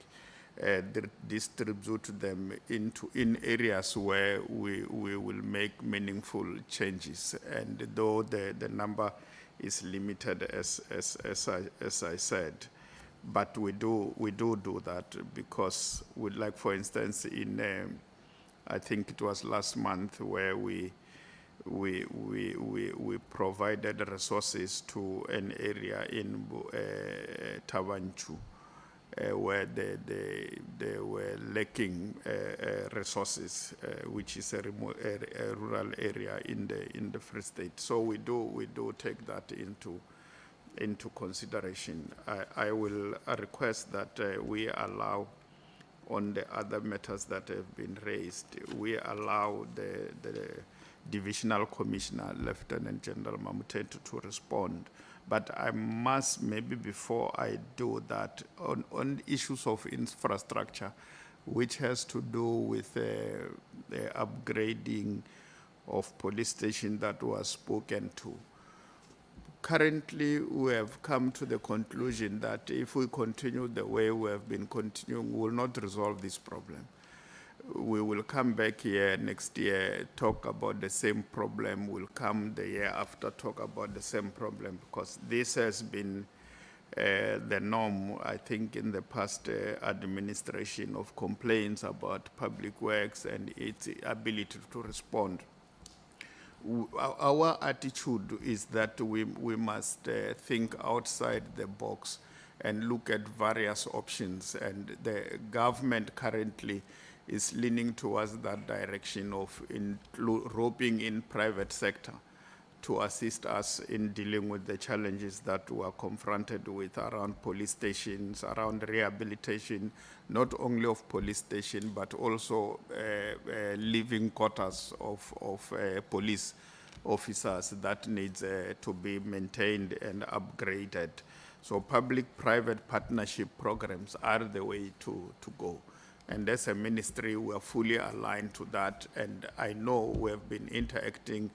distribute them in areas where we will make meaningful changes. And though the number is limited, as I said, but we do that because we'd like, for instance, in I think it was last month where we provided resources to an area in Tavanchu where they were lacking resources, which is a rural area in the Free State. So we do take that into consideration. I will request that we allow, on the other matters that have been raised, we allow the Divisional Commissioner, Lieutenant General Mamutetu, to respond. But I must, maybe before I do that, on issues of infrastructure, which has to do with the upgrading of police station that was spoken to. Currently, we have come to the conclusion that if we continue the way we have been continuing, we will not resolve this problem. We will come back here next year, talk about the same problem. We'll come the year after, talk about the same problem, because this has been the norm, I think, in the past administration of complaints about public works and its ability to respond. Our attitude is that we must think outside the box and look at various options, and the government currently is leaning towards that direction of roping in private sector to assist us in dealing with the challenges that we are confronted with around police stations, around rehabilitation, not only of police station, but also living quarters of police officers that needs to be maintained and upgraded. So public-private partnership programs are the way to go. And as a ministry, we are fully aligned to that. And I know we have been interacting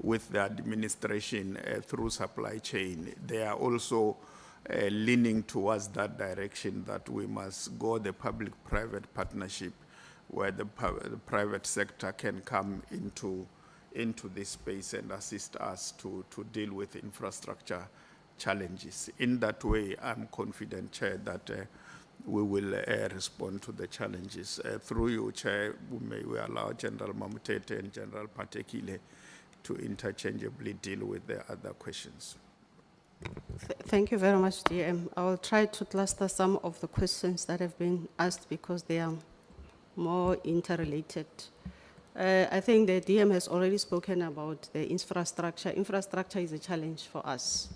with the administration through supply chain. They are also leaning towards that direction, that we must go the public-private partnership where the private sector can come into this space and assist us to deal with infrastructure challenges. In that way, I'm confident, Chair, that we will respond to the challenges. Through you, Chair, we allow General Mamutete and General Patekile to interchangeably deal with the other questions. Thank you very much, DM. I will try to cluster some of the questions that have been asked because they are more interrelated. I think the DM has already spoken about the infrastructure. Infrastructure is a challenge for us.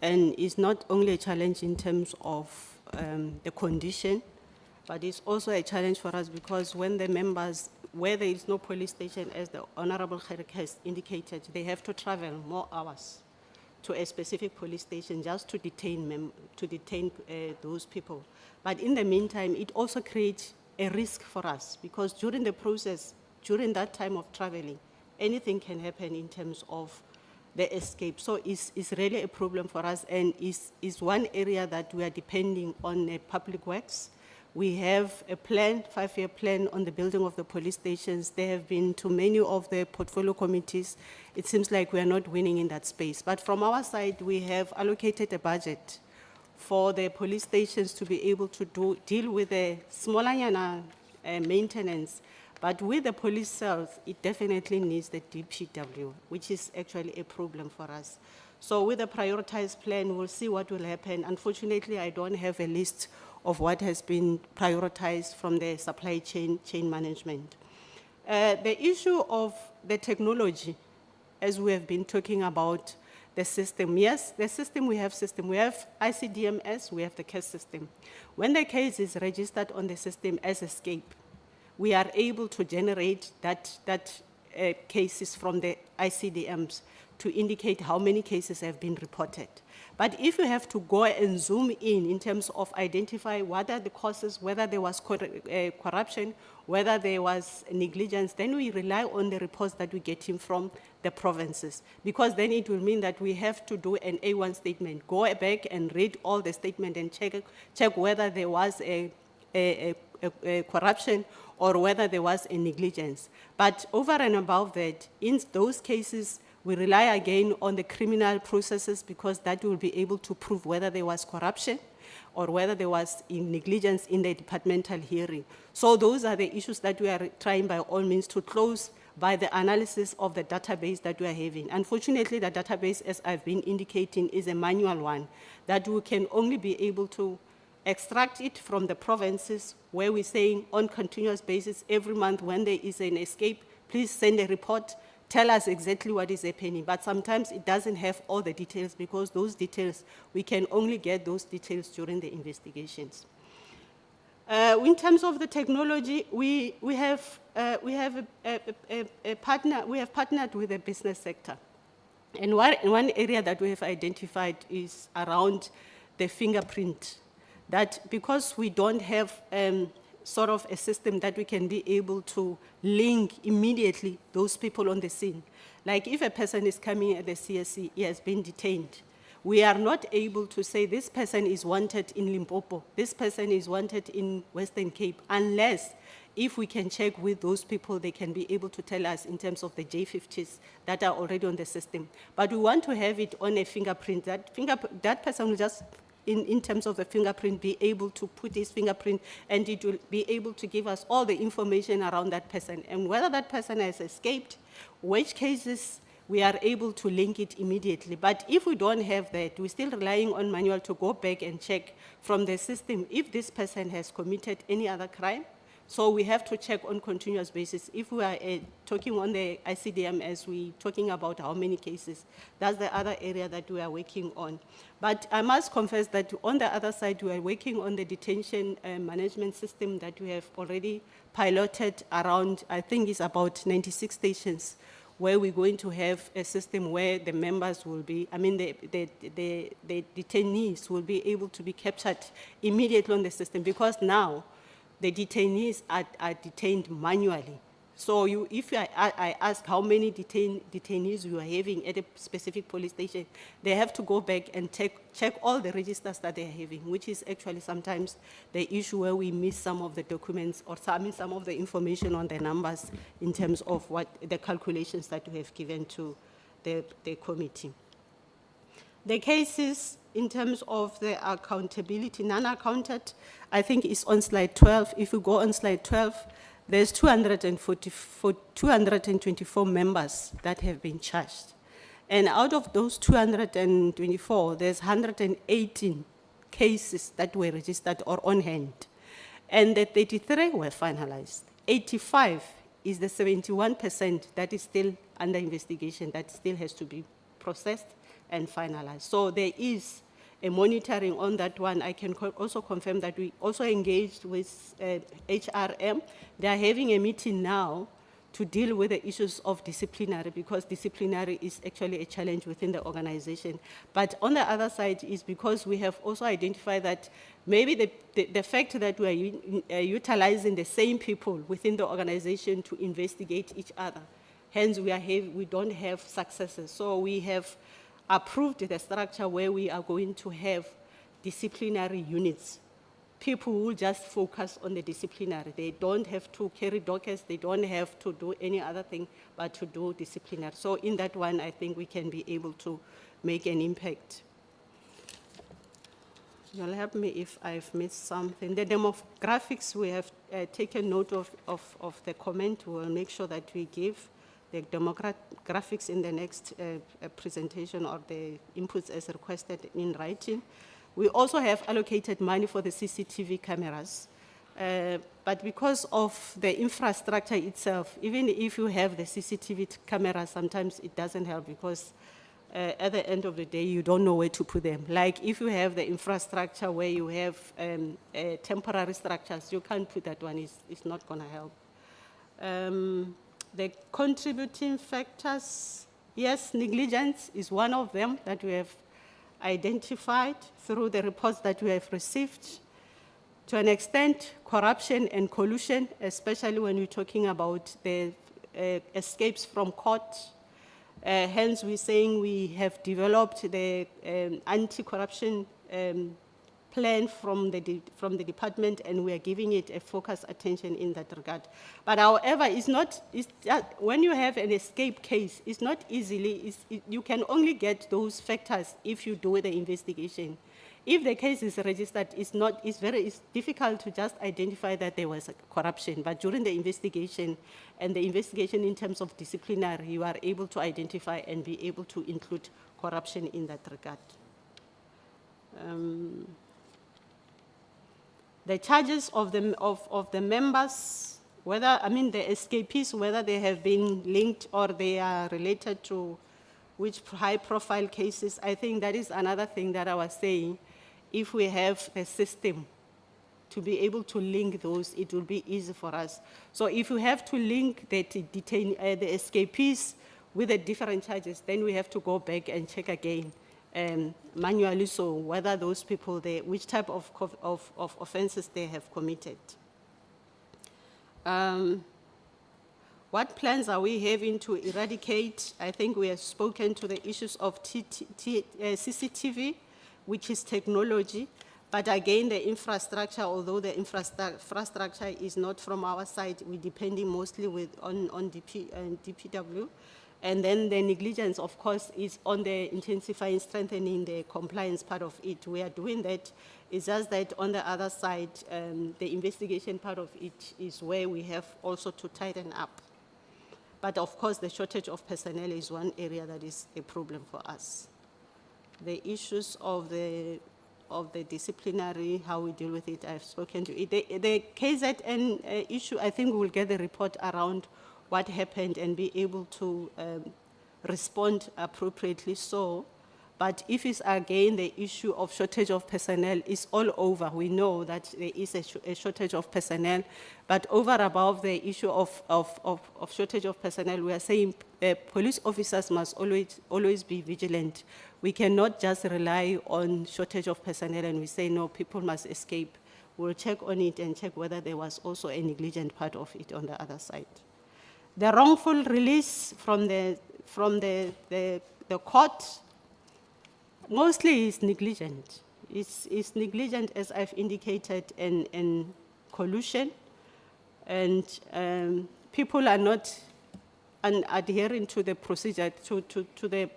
And it's not only a challenge in terms of the condition, but it's also a challenge for us because when the members, where there is no police station, as the Honorable Kharik has indicated, they have to travel more hours to a specific police station just to detain those people. But in the meantime, it also creates a risk for us because during the process, during that time of traveling, anything can happen in terms of the escape. So it's really a problem for us, and is one area that we are depending on public works. We have a plan, 5-year plan on the building of the police stations. They have been to many of the portfolio committees. It seems like we are not winning in that space. But from our side, we have allocated a budget for the police stations to be able to deal with the smaller maintenance. But with the police cells, it definitely needs the DPW, which is actually a problem for us. So with the prioritized plan, we'll see what will happen. Unfortunately, I don't have a list of what has been prioritized from the supply chain management. The issue of the technology, as we have been talking about the system. Yes, the system, we have ICDMS, we have the case system. When the case is registered on the system as escape, we are able to generate that cases from the ICDMs to indicate how many cases have been reported. But if you have to go and zoom in terms of identify what are the causes, whether there was corruption, whether there was negligence, then we rely on the reports that we get in from the provinces. Because then it will mean that we have to do an A1 statement, go back and read all the statement and check whether there was a corruption or whether there was a negligence. But over and above that, in those cases, we rely again on the criminal processes because that will be able to prove whether there was corruption or whether there was negligence in the departmental hearing. So those are the issues that we are trying by all means to close by the analysis of the database that we are having. Unfortunately, the database, as I've been indicating, is a manual one that we can only be able to extract it from the provinces where we're saying on continuous basis every month when there is an escape, please send a report, tell us exactly what is happening. But sometimes it doesn't have all the details because those details, we can only get those details during the investigations. In terms of the technology, we have partnered with the business sector. And one area that we have identified is around the fingerprint. That because we don't have sort of a system that we can be able to link immediately those people on the scene. Like if a person is coming at the CSC, he has been detained. We are not able to say this person is wanted in Limpopo, this person is wanted in Western Cape, unless if we can check with those people, they can be able to tell us in terms of the J50s that are already on the system. But we want to have it on a fingerprint. That person will just, in terms of the fingerprint, be able to put his fingerprint and it will be able to give us all the information around that person and whether that person has escaped, which cases we are able to link it immediately. But if we don't have that, we're still relying on manual to go back and check from the system if this person has committed any other crime. So we have to check on continuous basis. If we are talking on the ICDM as we're talking about how many cases, that's the other area that we are working on. But I must confess that on the other side, we are working on the detention management system that we have already piloted around, I think it's about 96 stations, where we're going to have a system where the members will be, I mean, the detainees will be able to be captured immediately on the system, because now the detainees are detained manually. So if I ask how many detainees you are having at a specific police station, they have to go back and check all the registers that they are having, which is actually sometimes the issue where we miss some of the documents or some of the information on the numbers in terms of what the calculations that we have given to the committee. The cases in terms of the accountability, non-accounted, I think is on slide 12. If you go on slide 12, there's 224 members that have been charged. And out of those 224, there's 118 cases that were registered or on hand. And the 33 were finalized. 85 is the 71% that is still under investigation, that still has to be processed and finalized. So there is a monitoring on that one. I can also confirm that we also engaged with HRM. They are having a meeting now to deal with the issues of disciplinary, because disciplinary is actually a challenge within the organization. But on the other side is because we have also identified that maybe the fact that we are utilizing the same people within the organization to investigate each other, hence we don't have successes. So we have approved the structure where we are going to have disciplinary units. People will just focus on the disciplinary. They don't have to carry dockets, they don't have to do any other thing but to do disciplinary. So in that one, I think we can be able to make an impact. You'll help me if I've missed something. The demographics, we have taken note of the comment. We'll make sure that we give the demographics in the next presentation or the inputs as requested in writing. We also have allocated money for the CCTV cameras. But because of the infrastructure itself, even if you have the CCTV cameras, sometimes it doesn't help, because at the end of the day, you don't know where to put them. Like if you have the infrastructure where you have temporary structures, you can't put that one, it's not gonna help. The contributing factors, yes, negligence is one of them that we have identified through the reports that we have received. To an extent, corruption and collusion, especially when we're talking about the escapes from court. Hence, we're saying we have developed the anti-corruption plan from the department, and we are giving it a focused attention in that regard. But however, when you have an escape case, it's not easily, you can only get those factors if you do the investigation. If the case is registered, it's difficult to just identify that there was corruption, but during the investigation, and the investigation in terms of disciplinary, you are able to identify and be able to include corruption in that regard. The charges of the members, the escapees, whether they have been linked or they are related to which high-profile cases, I think that is another thing that I was saying. If we have a system to be able to link those, it will be easy for us. So if you have to link the escapees with the different charges, then we have to go back and check again. Manually, so whether those people, which type of offenses they have committed. What plans are we having to eradicate? I think we have spoken to the issues of CCTV, which is technology, but again, the infrastructure, although the infrastructure is not from our side, we're depending mostly on DPW. And then the negligence, of course, is on the intensifying, strengthening the compliance part of it. We are doing that. It's just that on the other side, the investigation part of it is where we have also to tighten up. But of course, the shortage of personnel is one area that is a problem for us. The issues of the disciplinary, how we deal with it, I've spoken to it. The KZN issue, I think we'll get the report around what happened and be able to respond appropriately so. But if it's again the issue of shortage of personnel, it's all over. We know that there is a shortage of personnel, but over above the issue of shortage of personnel, we are saying police officers must always be vigilant. We cannot just rely on shortage of personnel and we say, no, people must escape. We'll check on it and check whether there was also a negligent part of it on the other side. The wrongful release from the court, mostly is negligent. It's negligent, as I've indicated, in collusion, and people are not adhering to the procedure, to the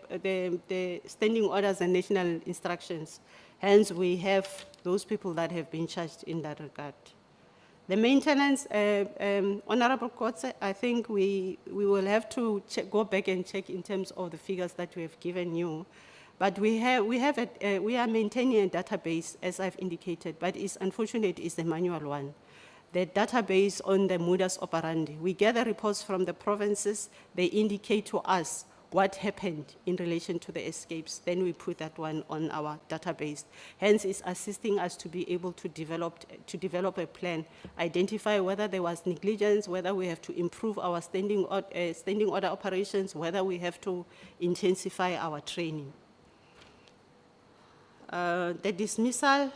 standing orders and national instructions. Hence, we have those people that have been charged in that regard. The maintenance, Honorable Court, I think we will have to go back and check in terms of the figures that we have given you. But we are maintaining a database, as I've indicated, but it's unfortunate it's a manual one. The database on the modus operandi. We gather reports from the provinces, they indicate to us what happened in relation to the escapes. Then we put that one on our database. Hence, it's assisting us to be able to develop a plan, identify whether there was negligence, whether we have to improve our standing order operations, whether we have to intensify our training. The dismissal,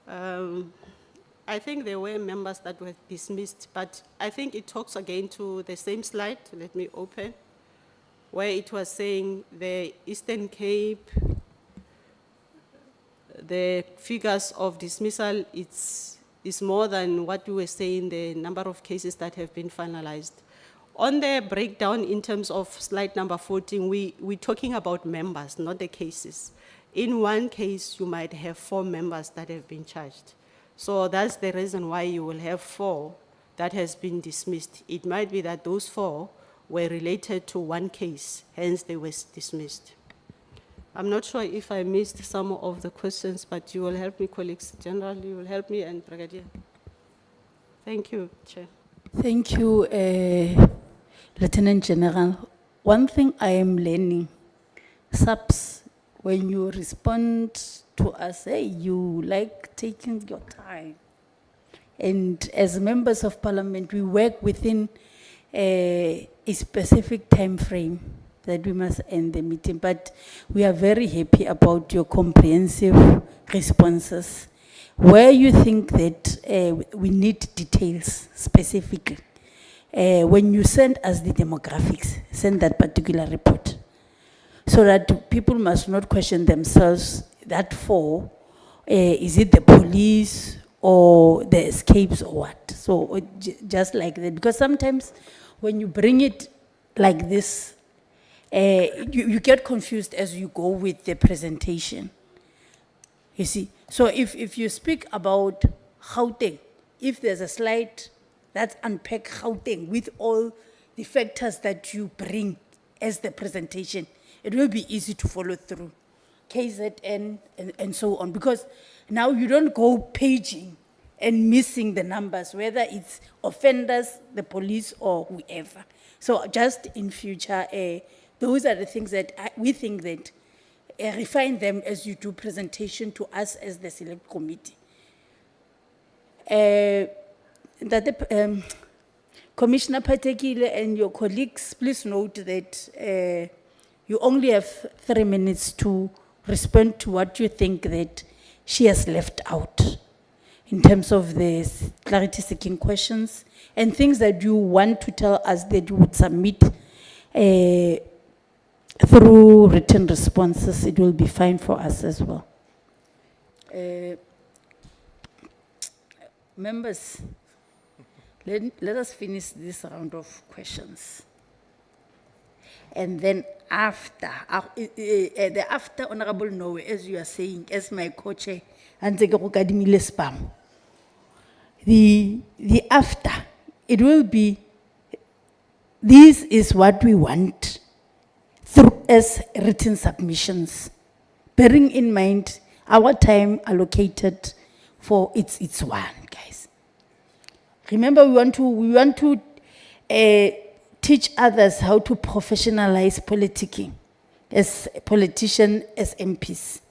I think there were members that were dismissed, but I think it talks again to the same slide. Let me open, where it was saying the Eastern Cape, the figures of dismissal, it's more than what we were saying, the number of cases that have been finalized. On the breakdown in terms of slide number 14, we're talking about members, not the cases. In one case, you might have 4 members that have been charged. So that's the reason why you will have 4 that has been dismissed. It might be that those 4 were related to one case, hence they were dismissed. I'm not sure if I missed some of the questions, but you will help me, colleagues. General, you will help me, and Brigadier. Thank you, Chair. Thank you, Lieutenant General. One thing I am learning, subs, when you respond to us, hey, you like taking your time. And as members of parliament, we work within a specific time frame that we must end the meeting. But we are very happy about your comprehensive responses. Where you think that we need details specifically, when you send us the demographics, send that particular report, so that people must not question themselves that is it the police or the escapes or what? So just like that, because sometimes when you bring it like this, you get confused as you go with the presentation. You see, so if you speak about Gauteng, if there's a slide that's unpack Gauteng with all the factors that you bring as the presentation, it will be easy to follow through. KZN and so on, because now you don't go paging and missing the numbers, whether it's offenders, the police, or whoever. So just in future, those are the things that we think that refine them as you do presentation to us as the select committee. Commissioner Patekile and your colleagues, please note that you only have 3 minutes to respond to what you think that she has left out in terms of the clarity-seeking questions and things that you want to tell us that you would submit through written responses. It will be fine for us as well. Members, let us finish this round of questions. And then after, Honorable Noe, as you are saying, as my co-chair, the after, it will be this is what we want through as written submissions. Bearing in mind our time allocated for it's one, guys. Remember, we want to teach others how to professionalize politicking as politicians, as MPs.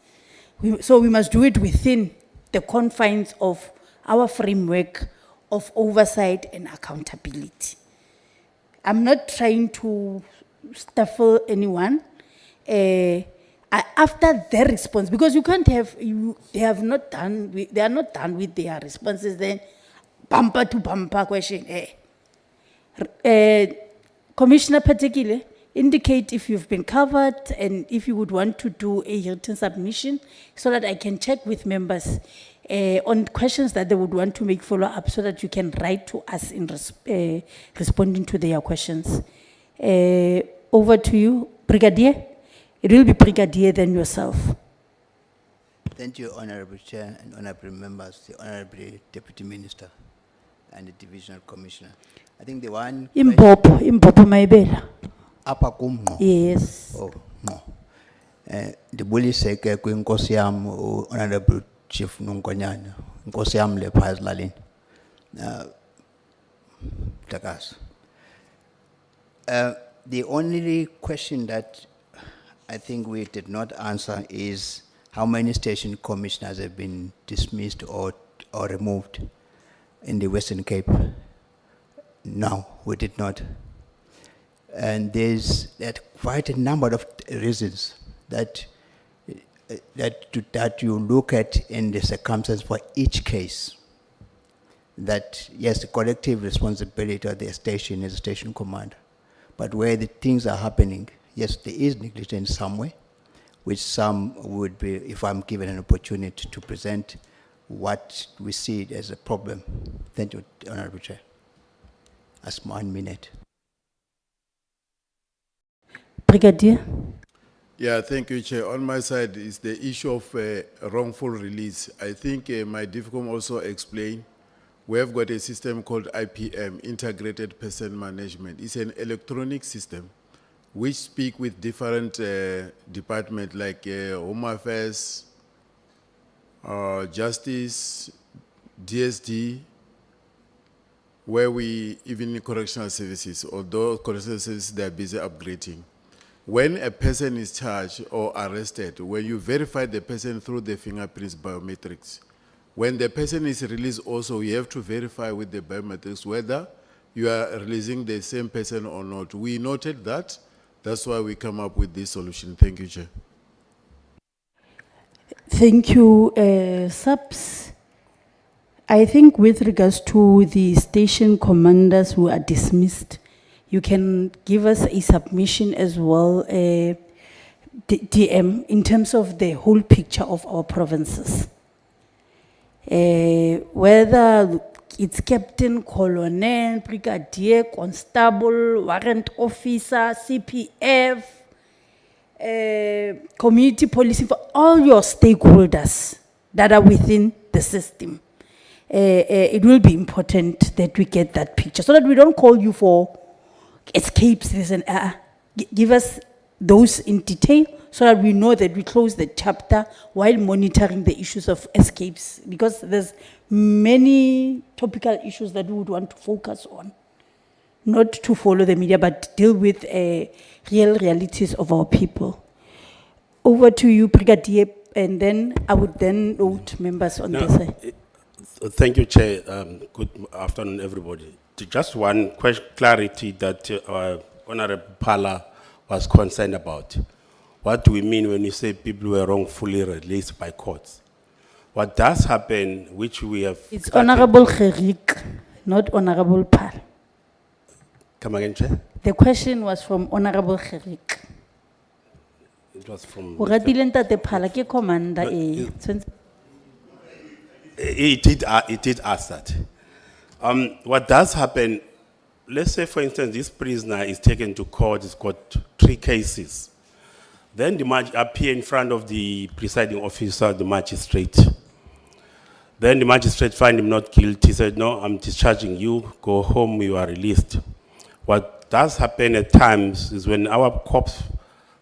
So we must do it within the confines of our framework of oversight and accountability. I'm not trying to stifle anyone. After their response, because you can't have, they are not done with their responses, then bumper to bumper question. Commissioner particularly, indicate if you've been covered and if you would want to do a written submission so that I can check with members on questions that they would want to make follow-up so that you can write to us in responding to their questions. Over to you, Brigadier. It will be Brigadier then yourself. Thank you, Honorable Chair and Honorable Members, the Honorable Deputy Minister and the Divisional Commissioner. I think the one... Impopo Maibela. Apa kumno. Yes. Oh, no. The bully seke kwinkosi yam Honorable Chief Nunkonyana. Nkosi yam le phaz lalini. Takas. The only question that I think we did not answer is how many station commissioners have been dismissed or removed in the Western Cape. No, we did not. And there's quite a number of reasons that you look at in the circumstances for each case. That yes, the collective responsibility of the station is the station commander. But where the things are happening, yes, there is negligence somewhere, which some would be, if I'm given an opportunity to present what we see as a problem. Thank you, Honorable Chair. That's 1 minute. Brigadier. Yeah, thank you, Chair. On my side is the issue of wrongful release. I think my DIFCOM also explained we have got a system called IPM, Integrated Person Management. It's an electronic system which speak with different departments like Home Affairs, Justice, DSD, where we, even in correctional services, although correctional services, they're busy upgrading. When a person is charged or arrested, when you verify the person through the fingerprints biometrics, when the person is released also, you have to verify with the biometrics whether you are releasing the same person or not. We noted that. That's why we come up with this solution. Thank you, Chair. Thank you, Subs. I think with regards to the station commanders who are dismissed, you can give us a submission as well, DM, in terms of the whole picture of our provinces. Whether it's captain, colonel, brigadier, constable, warrant officer, CPF, community policing, for all your stakeholders that are within the system. It will be important that we get that picture so that we don't call you for escapes. Give us those in detail so that we know that we close the chapter while monitoring the issues of escapes, because there's many topical issues that we would want to focus on, not to follow the media, but deal with real realities of our people. Over to you, Brigadier, and then I would then note members on this side. Thank you, Chair. Good afternoon, everybody. Just one clarity that Honorable Pala was concerned about. What do we mean when we say people were wrongfully released by courts? What does happen, which we have... It's Honorable Gerik, not Honorable Pal. Come again, Chair? The question was from Honorable Gerik. It was from... Commander. It did ask that. What does happen, let's say, for instance, this prisoner is taken to court, he's got 3 cases. Then the appear in front of the presiding officer, the magistrate. Then the magistrate find him not guilty, said, no, I'm discharging you, go home, you are released. What does happen at times is when our cops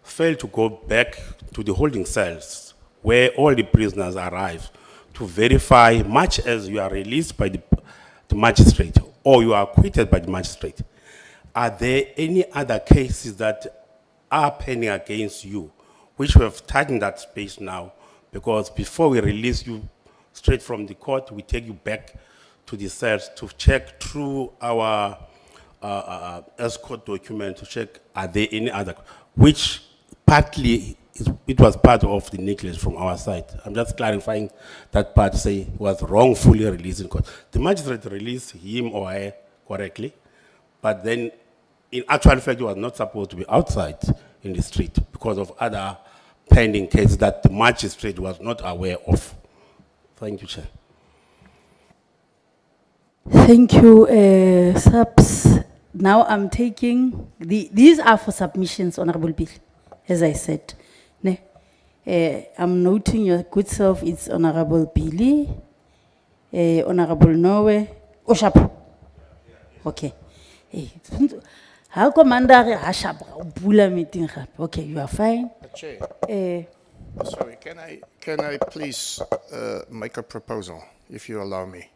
fail to go back to the holding cells where all the prisoners arrive to verify, much as you are released by the magistrate or you are acquitted by the magistrate. Are there any other cases that are pending against you, which we have tightened that space now? Because before we release you straight from the court, we take you back to the cells to check through our escort document to check are there any other, which partly it was part of the necklace from our side. I'm just clarifying that part, say he was wrongfully released in court. The magistrate released him or her correctly, but then in actual fact he was not supposed to be outside in the street because of other pending cases that the magistrate was not aware of. Thank you, Chair. Thank you, subs. Now I'm taking, these are for submissions, Honorable Bill, as I said. Ne? I'm noting your good self, it's Honorable Billy, Honorable Noe, Oshap. Okay. How commander Hashab, Bula meeting. Okay, you are fine. Chair. Sorry, can I please make a proposal, if you allow me?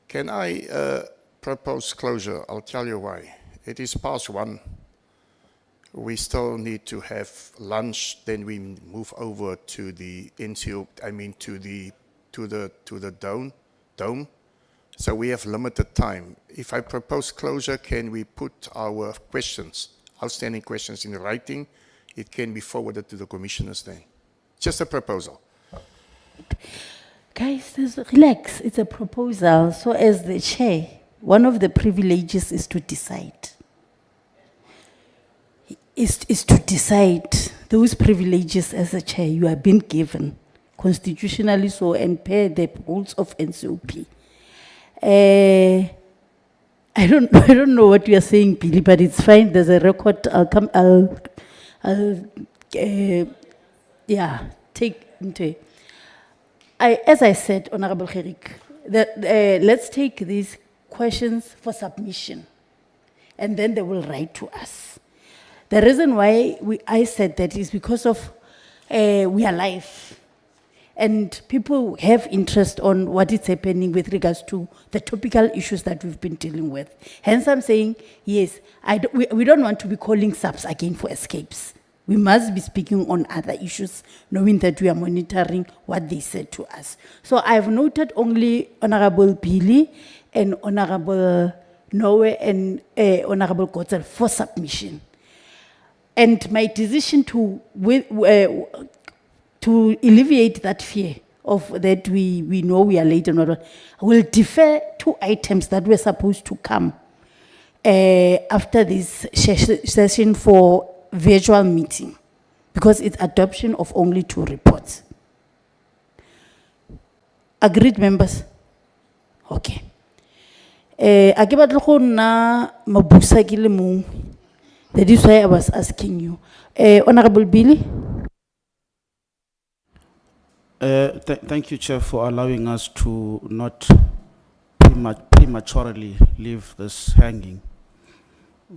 Can I propose closure? I'll tell you why. It is past 1. We still need to have lunch, then we move over to the to the dome. So we have limited time. If I propose closure, can we put our questions, outstanding questions in writing? It can be forwarded to the commissioners then. Just a proposal. Guys, relax, it's a proposal. So as the chair, one of the privileges is to decide. Is to decide those privileges as a chair you have been given constitutionally so and per the rules of NCOP. I don't know what you are saying, Billy, but it's fine. There's a record. Yeah, take into it. As I said, Honorable Gerik, that let's take these questions for submission, and then they will write to us. The reason why I said that is because of we are live, and people have interest on what is happening with regards to the topical issues that we've been dealing with. Hence, I'm saying, yes, we don't want to be calling subs again for escapes. We must be speaking on other issues, knowing that we are monitoring what they said to us. So I've noted only Honorable Billy and Honorable Noe and Honorable Kotzel for submission. And my decision to alleviate that fear of that we know we are late and not, I will defer 2 items that were supposed to come after this session for virtual meeting, because it's adoption of only 2 reports. Agreed, members? Okay. That is why I was asking you. Honorable Billy? Thank you, Chair, for allowing us to not prematurely leave this hanging.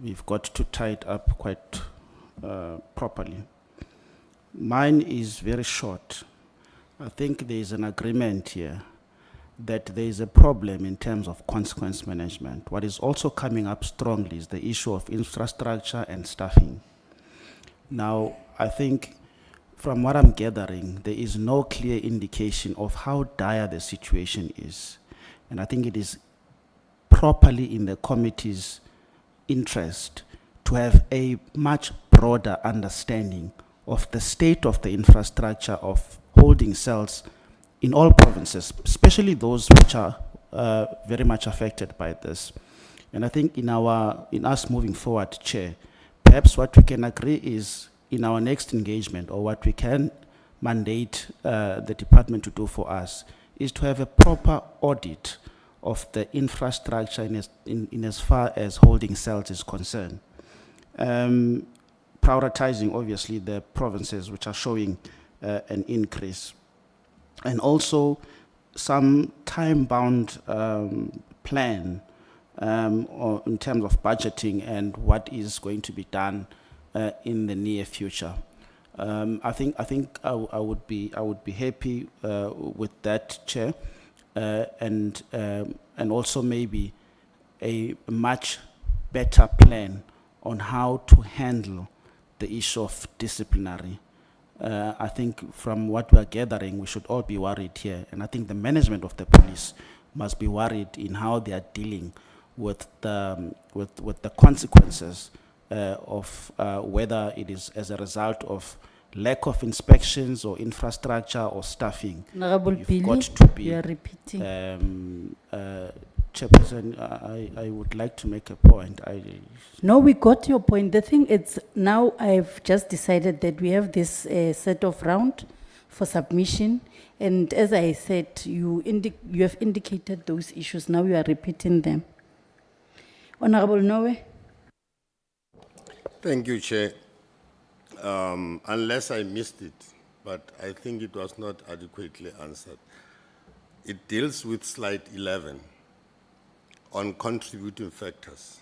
We've got to tie it up quite properly. Mine is very short. I think there is an agreement here that there is a problem in terms of consequence management. What is also coming up strongly is the issue of infrastructure and staffing. Now, I think from what I'm gathering, there is no clear indication of how dire the situation is. And I think it is properly in the committee's interest to have a much broader understanding of the state of the infrastructure of holding cells in all provinces, especially those which are very much affected by this. And I think in us moving forward, Chair, perhaps what we can agree is in our next engagement, or what we can mandate the department to do for us, is to have a proper audit of the infrastructure in as far as holding cells is concerned. Prioritizing, obviously, the provinces which are showing an increase. And also some time-bound plan or in terms of budgeting and what is going to be done in the near future. I think I would be happy with that, Chair, and also maybe a much better plan on how to handle the issue of disciplinary. I think from what we are gathering, we should all be worried here, and I think the management of the police must be worried in how they are dealing with the consequences of whether it is as a result of lack of inspections or infrastructure or staffing. Honorable You've Billy, got to be, you are repeating. Chairperson, I would like to make a point. No, we got your point. The thing is, now I've just decided that we have this set of round for submission. And as I said, you have indicated those issues. Now you are repeating them. Honorable Noe. Thank you, Chair. Unless I missed it, but I think it was not adequately answered. It deals with slide 11 on contributing factors.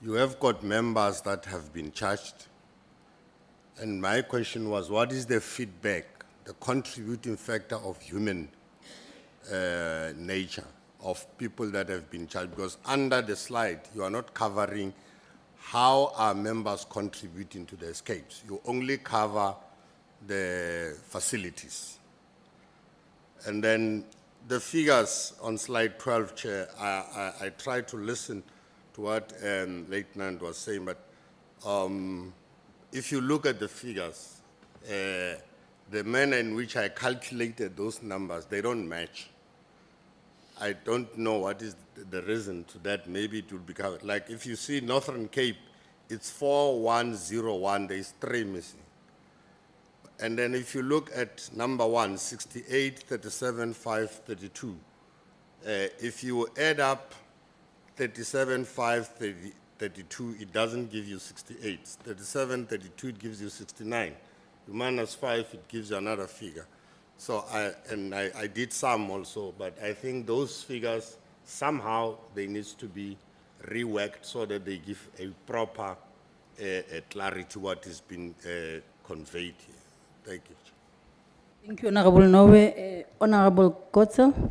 You have got members that have been charged, and my question was, what is the feedback, the contributing factor of human nature of people that have been charged? Because under the slide, you are not covering how are members contributing to the escapes. You only cover the facilities. And then the figures on slide 12, Chair, I tried to listen to what Lieutenant was saying, but if you look at the figures, the manner in which I calculated those numbers, they don't match. I don't know what is the reason to that. Maybe it will be covered. Like if you see Northern Cape, it's 4101, there's 3 missing. And then if you look at number 1, 68, 37, 5, 32, if you add up 37, 5, 32, it doesn't give you 68. 37, 32, it gives you 69. You minus 5, it gives you another figure. So I did some also, but I think those figures, somehow they need to be reworked so that they give a proper clarity what is being conveyed here. Thank you. Thank you, Honorable Noe. Honorable Kotzel.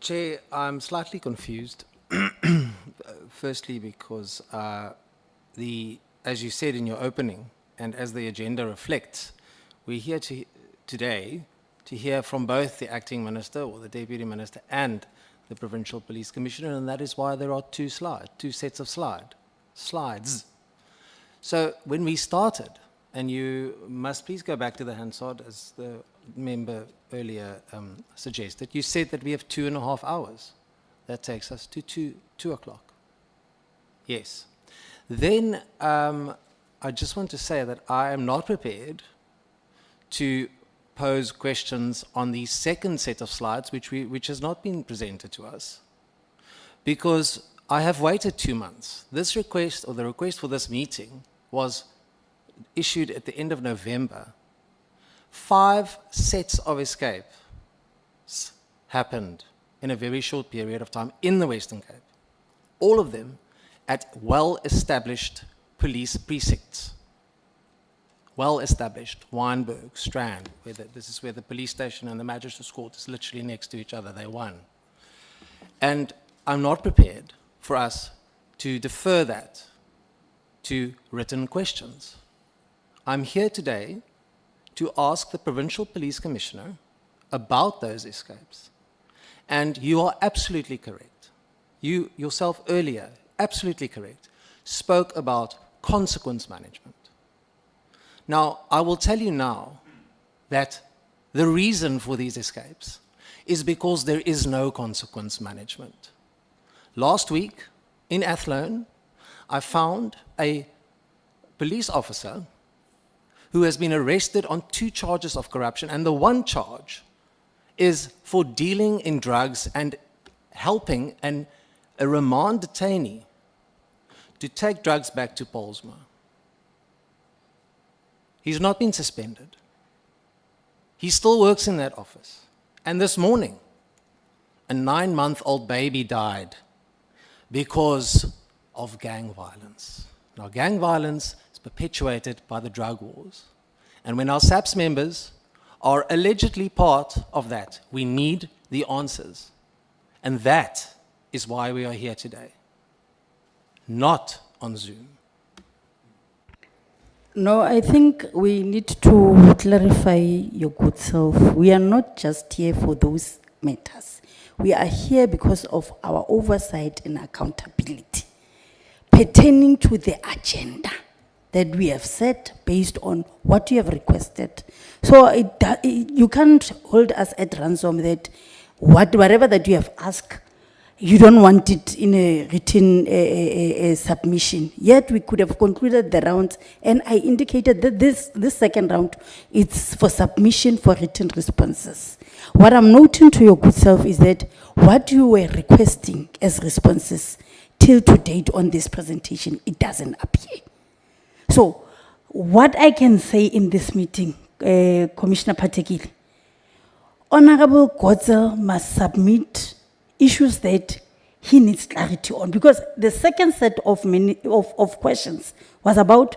Chair, I'm slightly confused. Firstly, because as you said in your opening, and as the agenda reflects, we're here today to hear from both the acting minister or the deputy minister and the Provincial Police Commissioner, and that is why there are two sets of slides. So when we started, and you must please go back to the Hansard, as the member earlier suggested, you said that we have 2.5 hours. That takes us to 2 o'clock. Yes. Then I just want to say that I am not prepared to pose questions on the second set of slides, which has not been presented to us, because I have waited 2 months. This request, or the request for this meeting, was issued at the end of November. 5 sets of escapes happened in a very short period of time in the Western Cape. All of them at well-established police precincts. Well-established, Wynberg, Strand, this is where the police station and the Magistrates Court is literally next to each other, they're one. And I'm not prepared for us to defer that to written questions. I'm here today to ask the Provincial Police Commissioner about those escapes. And you are absolutely correct. You yourself earlier, absolutely correct, spoke about consequence management. Now, I will tell you now that the reason for these escapes is because there is no consequence management. Last week in Athlone, I found a police officer who has been arrested on 2 charges of corruption, and the one charge is for dealing in drugs and helping a remand detainee to take drugs back to Polsma. He's not been suspended. He still works in that office. And this morning, a 9-month-old baby died because of gang violence. Now, gang violence is perpetuated by the drug wars. And when our SAPS members are allegedly part of that, we need the answers. And that is why we are here today, not on Zoom. No, I think we need to clarify your good self. We are not just here for those matters. We are here because of our oversight and accountability pertaining to the agenda that we have set based on what you have requested. So you can't hold us at ransom that whatever that you have asked, you don't want it in a written submission. Yet we could have concluded the rounds, and I indicated that this second round, it's for submission for written responses. What I'm noting to your good self is that what you were requesting as responses till to date on this presentation, it doesn't appear. So what I can say in this meeting, Commissioner Patekile, Honorable Godzel must submit issues that he needs clarity on, because the second set of questions was about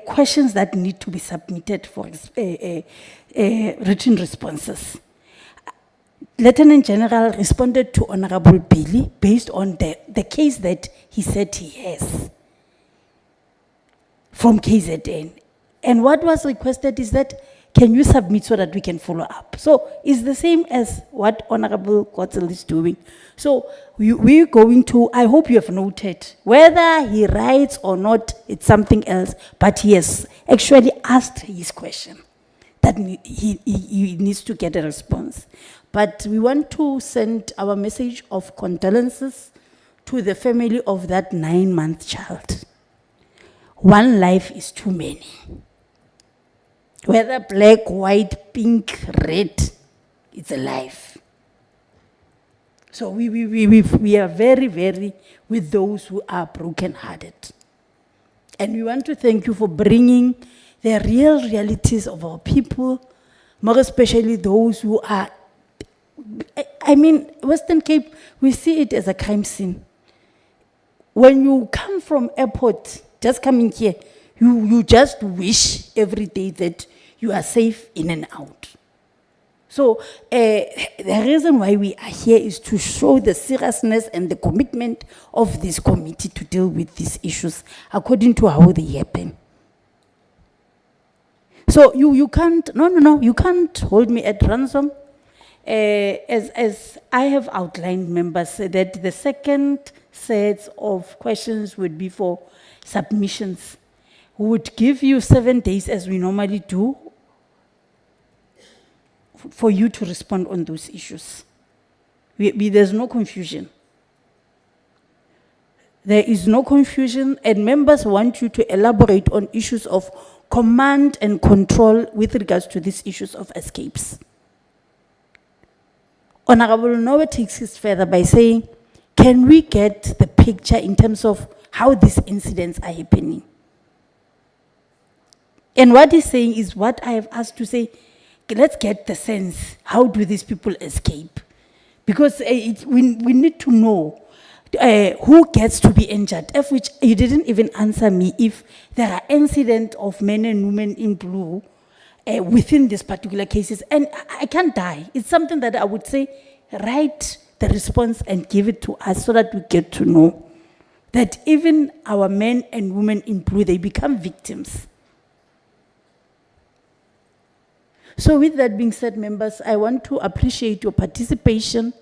questions that need to be submitted for written responses. Lieutenant General responded to Honorable Bailey based on the case that he said he has from KZN. And what was requested is that, can you submit so that we can follow up? So it's the same as what Honorable Kotzel is doing. So we're going to, I hope you have noted, whether he writes or not, it's something else, but he has actually asked his question, that he needs to get a response. But we want to send our message of condolences to the family of that 9-month child. One life is too many. Whether black, white, pink, red, it's a life. So we are very, very with those who are broken-hearted. And we want to thank you for bringing the real realities of our people, more especially those who are, I mean, Western Cape, we see it as a crime scene. When you come from airport, just coming here, you just wish every day that you are safe in and out. So the reason why we are here is to show the seriousness and the commitment of this committee to deal with these issues according to how they happen. So you can't, no, you can't hold me at ransom. As I have outlined, members, that the second set of questions would be for submissions. We would give you 7 days, as we normally do, for you to respond on those issues. There's no confusion. There is no confusion, and members want you to elaborate on issues of command and control with regards to these issues of escapes. Honorable Noah takes it further by saying, can we get the picture in terms of how these incidents are happening? And what he's saying is what I have asked to say, let's get the sense, how do these people escape? Because we need to know who gets to be injured, of which you didn't even answer me if there are incidents of men and women in blue within these particular cases. And I can't die. It's something that I would say, write the response and give it to us so that we get to know that even our men and women in blue, they become victims. So with that being said, members, I want to appreciate your participation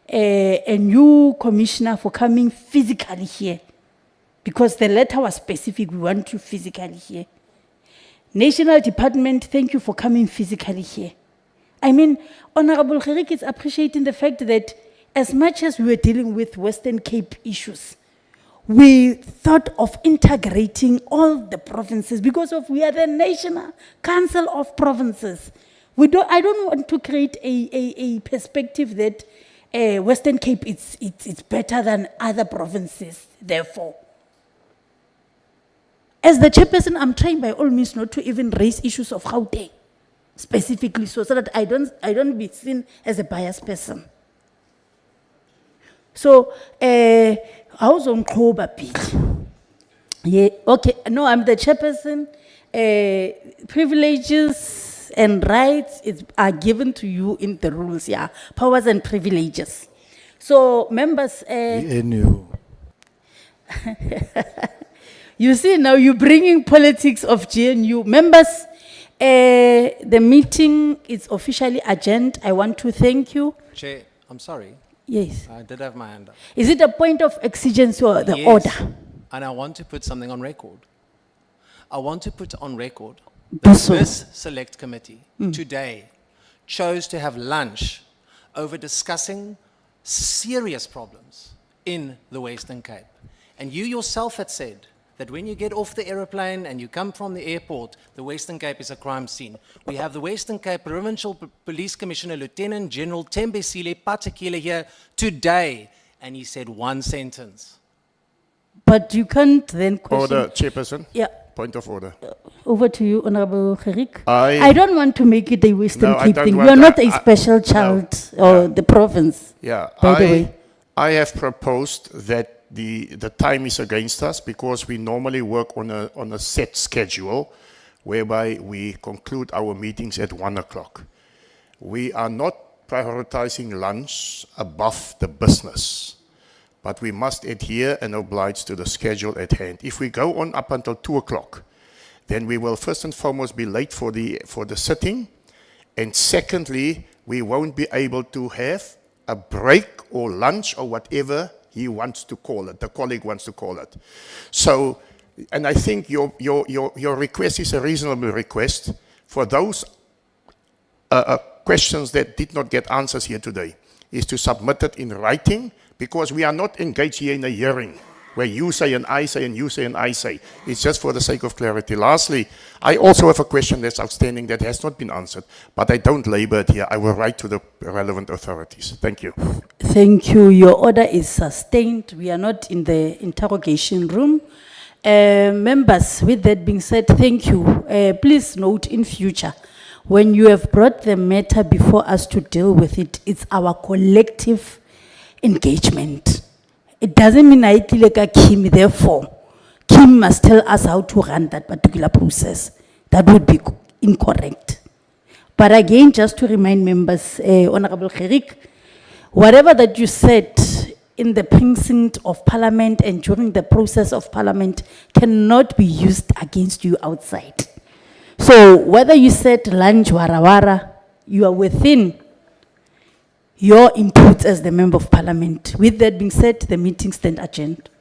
and you, Commissioner, for coming physically here, because the letter was specific. We want you physically here. National Department, thank you for coming physically here. I mean, Honorable Gerik is appreciating the fact that as much as we were dealing with Western Cape issues, we thought of integrating all the provinces because we are the National Council of Provinces. I don't want to create a perspective that Western Cape it's better than other provinces, therefore. As the chairperson, I'm trying by all means not to even raise issues of Gauteng specifically, so that I don't be seen as a biased person. So, how's on Koba bill? Yeah, okay, no, I'm the chairperson. Privileges and rights are given to you in the rules, yeah. Powers and privileges. So, members, you see now you're bringing politics of GNU. Members, the meeting is officially adjourned. I want to thank you. Chair, I'm sorry. Yes. I did have my hand up. Is it a point of exigency or the Yes, order? And I want to put something on record. I want to put on record Do that so. this select committee today chose to have lunch over discussing serious problems in the Western Cape. And you yourself had said that when you get off the aeroplane and you come from the airport, the Western Cape is a crime scene. We have the Western Cape Provincial Police Commissioner, Lieutenant General Tembesile Patekile here today, and he said one sentence. But you can't then question. Order, Chairperson. Yeah. Point of order. Over to you, Honorable Gerik. I don't want to make it a Western No, I Cape don't thing. want You are not that. a special child or the province. Yeah, By the way. I have proposed that the time is against us because we normally work on a set schedule whereby we conclude our meetings at 1 o'clock. We are not prioritizing lunch above the business, but we must adhere and oblige to the schedule at hand. If we go on up until 2 o'clock, then we will first and foremost be late for the sitting, and secondly, we won't be able to have a break or lunch or whatever he wants to call it, the colleague wants to call it. So, and I think your request is a reasonable request for those questions that did not get answers here today, is to submit it in writing, because we are not engaged here in a hearing where you say and I say and you say and I say. It's just for the sake of clarity. Lastly, I also have a question that's outstanding that has not been answered, but I don't labor it here. I will write to the relevant authorities. Thank you. Thank you. Your order is sustained. We are not in the interrogation room. Members, with that being said, thank you. Please note in future, when you have brought the matter before us to deal with it, it's our collective engagement. It doesn't mean I like a Kim, therefore, Kim must tell us how to run that particular process. That would be incorrect. But again, just to remind members, Honorable Gerik, whatever that you said in the precinct of Parliament and during the process of Parliament cannot be used against you outside. So whether you said lunch, warawara, you are within your inputs as the Member of Parliament. With that being said, the meeting stands adjourned.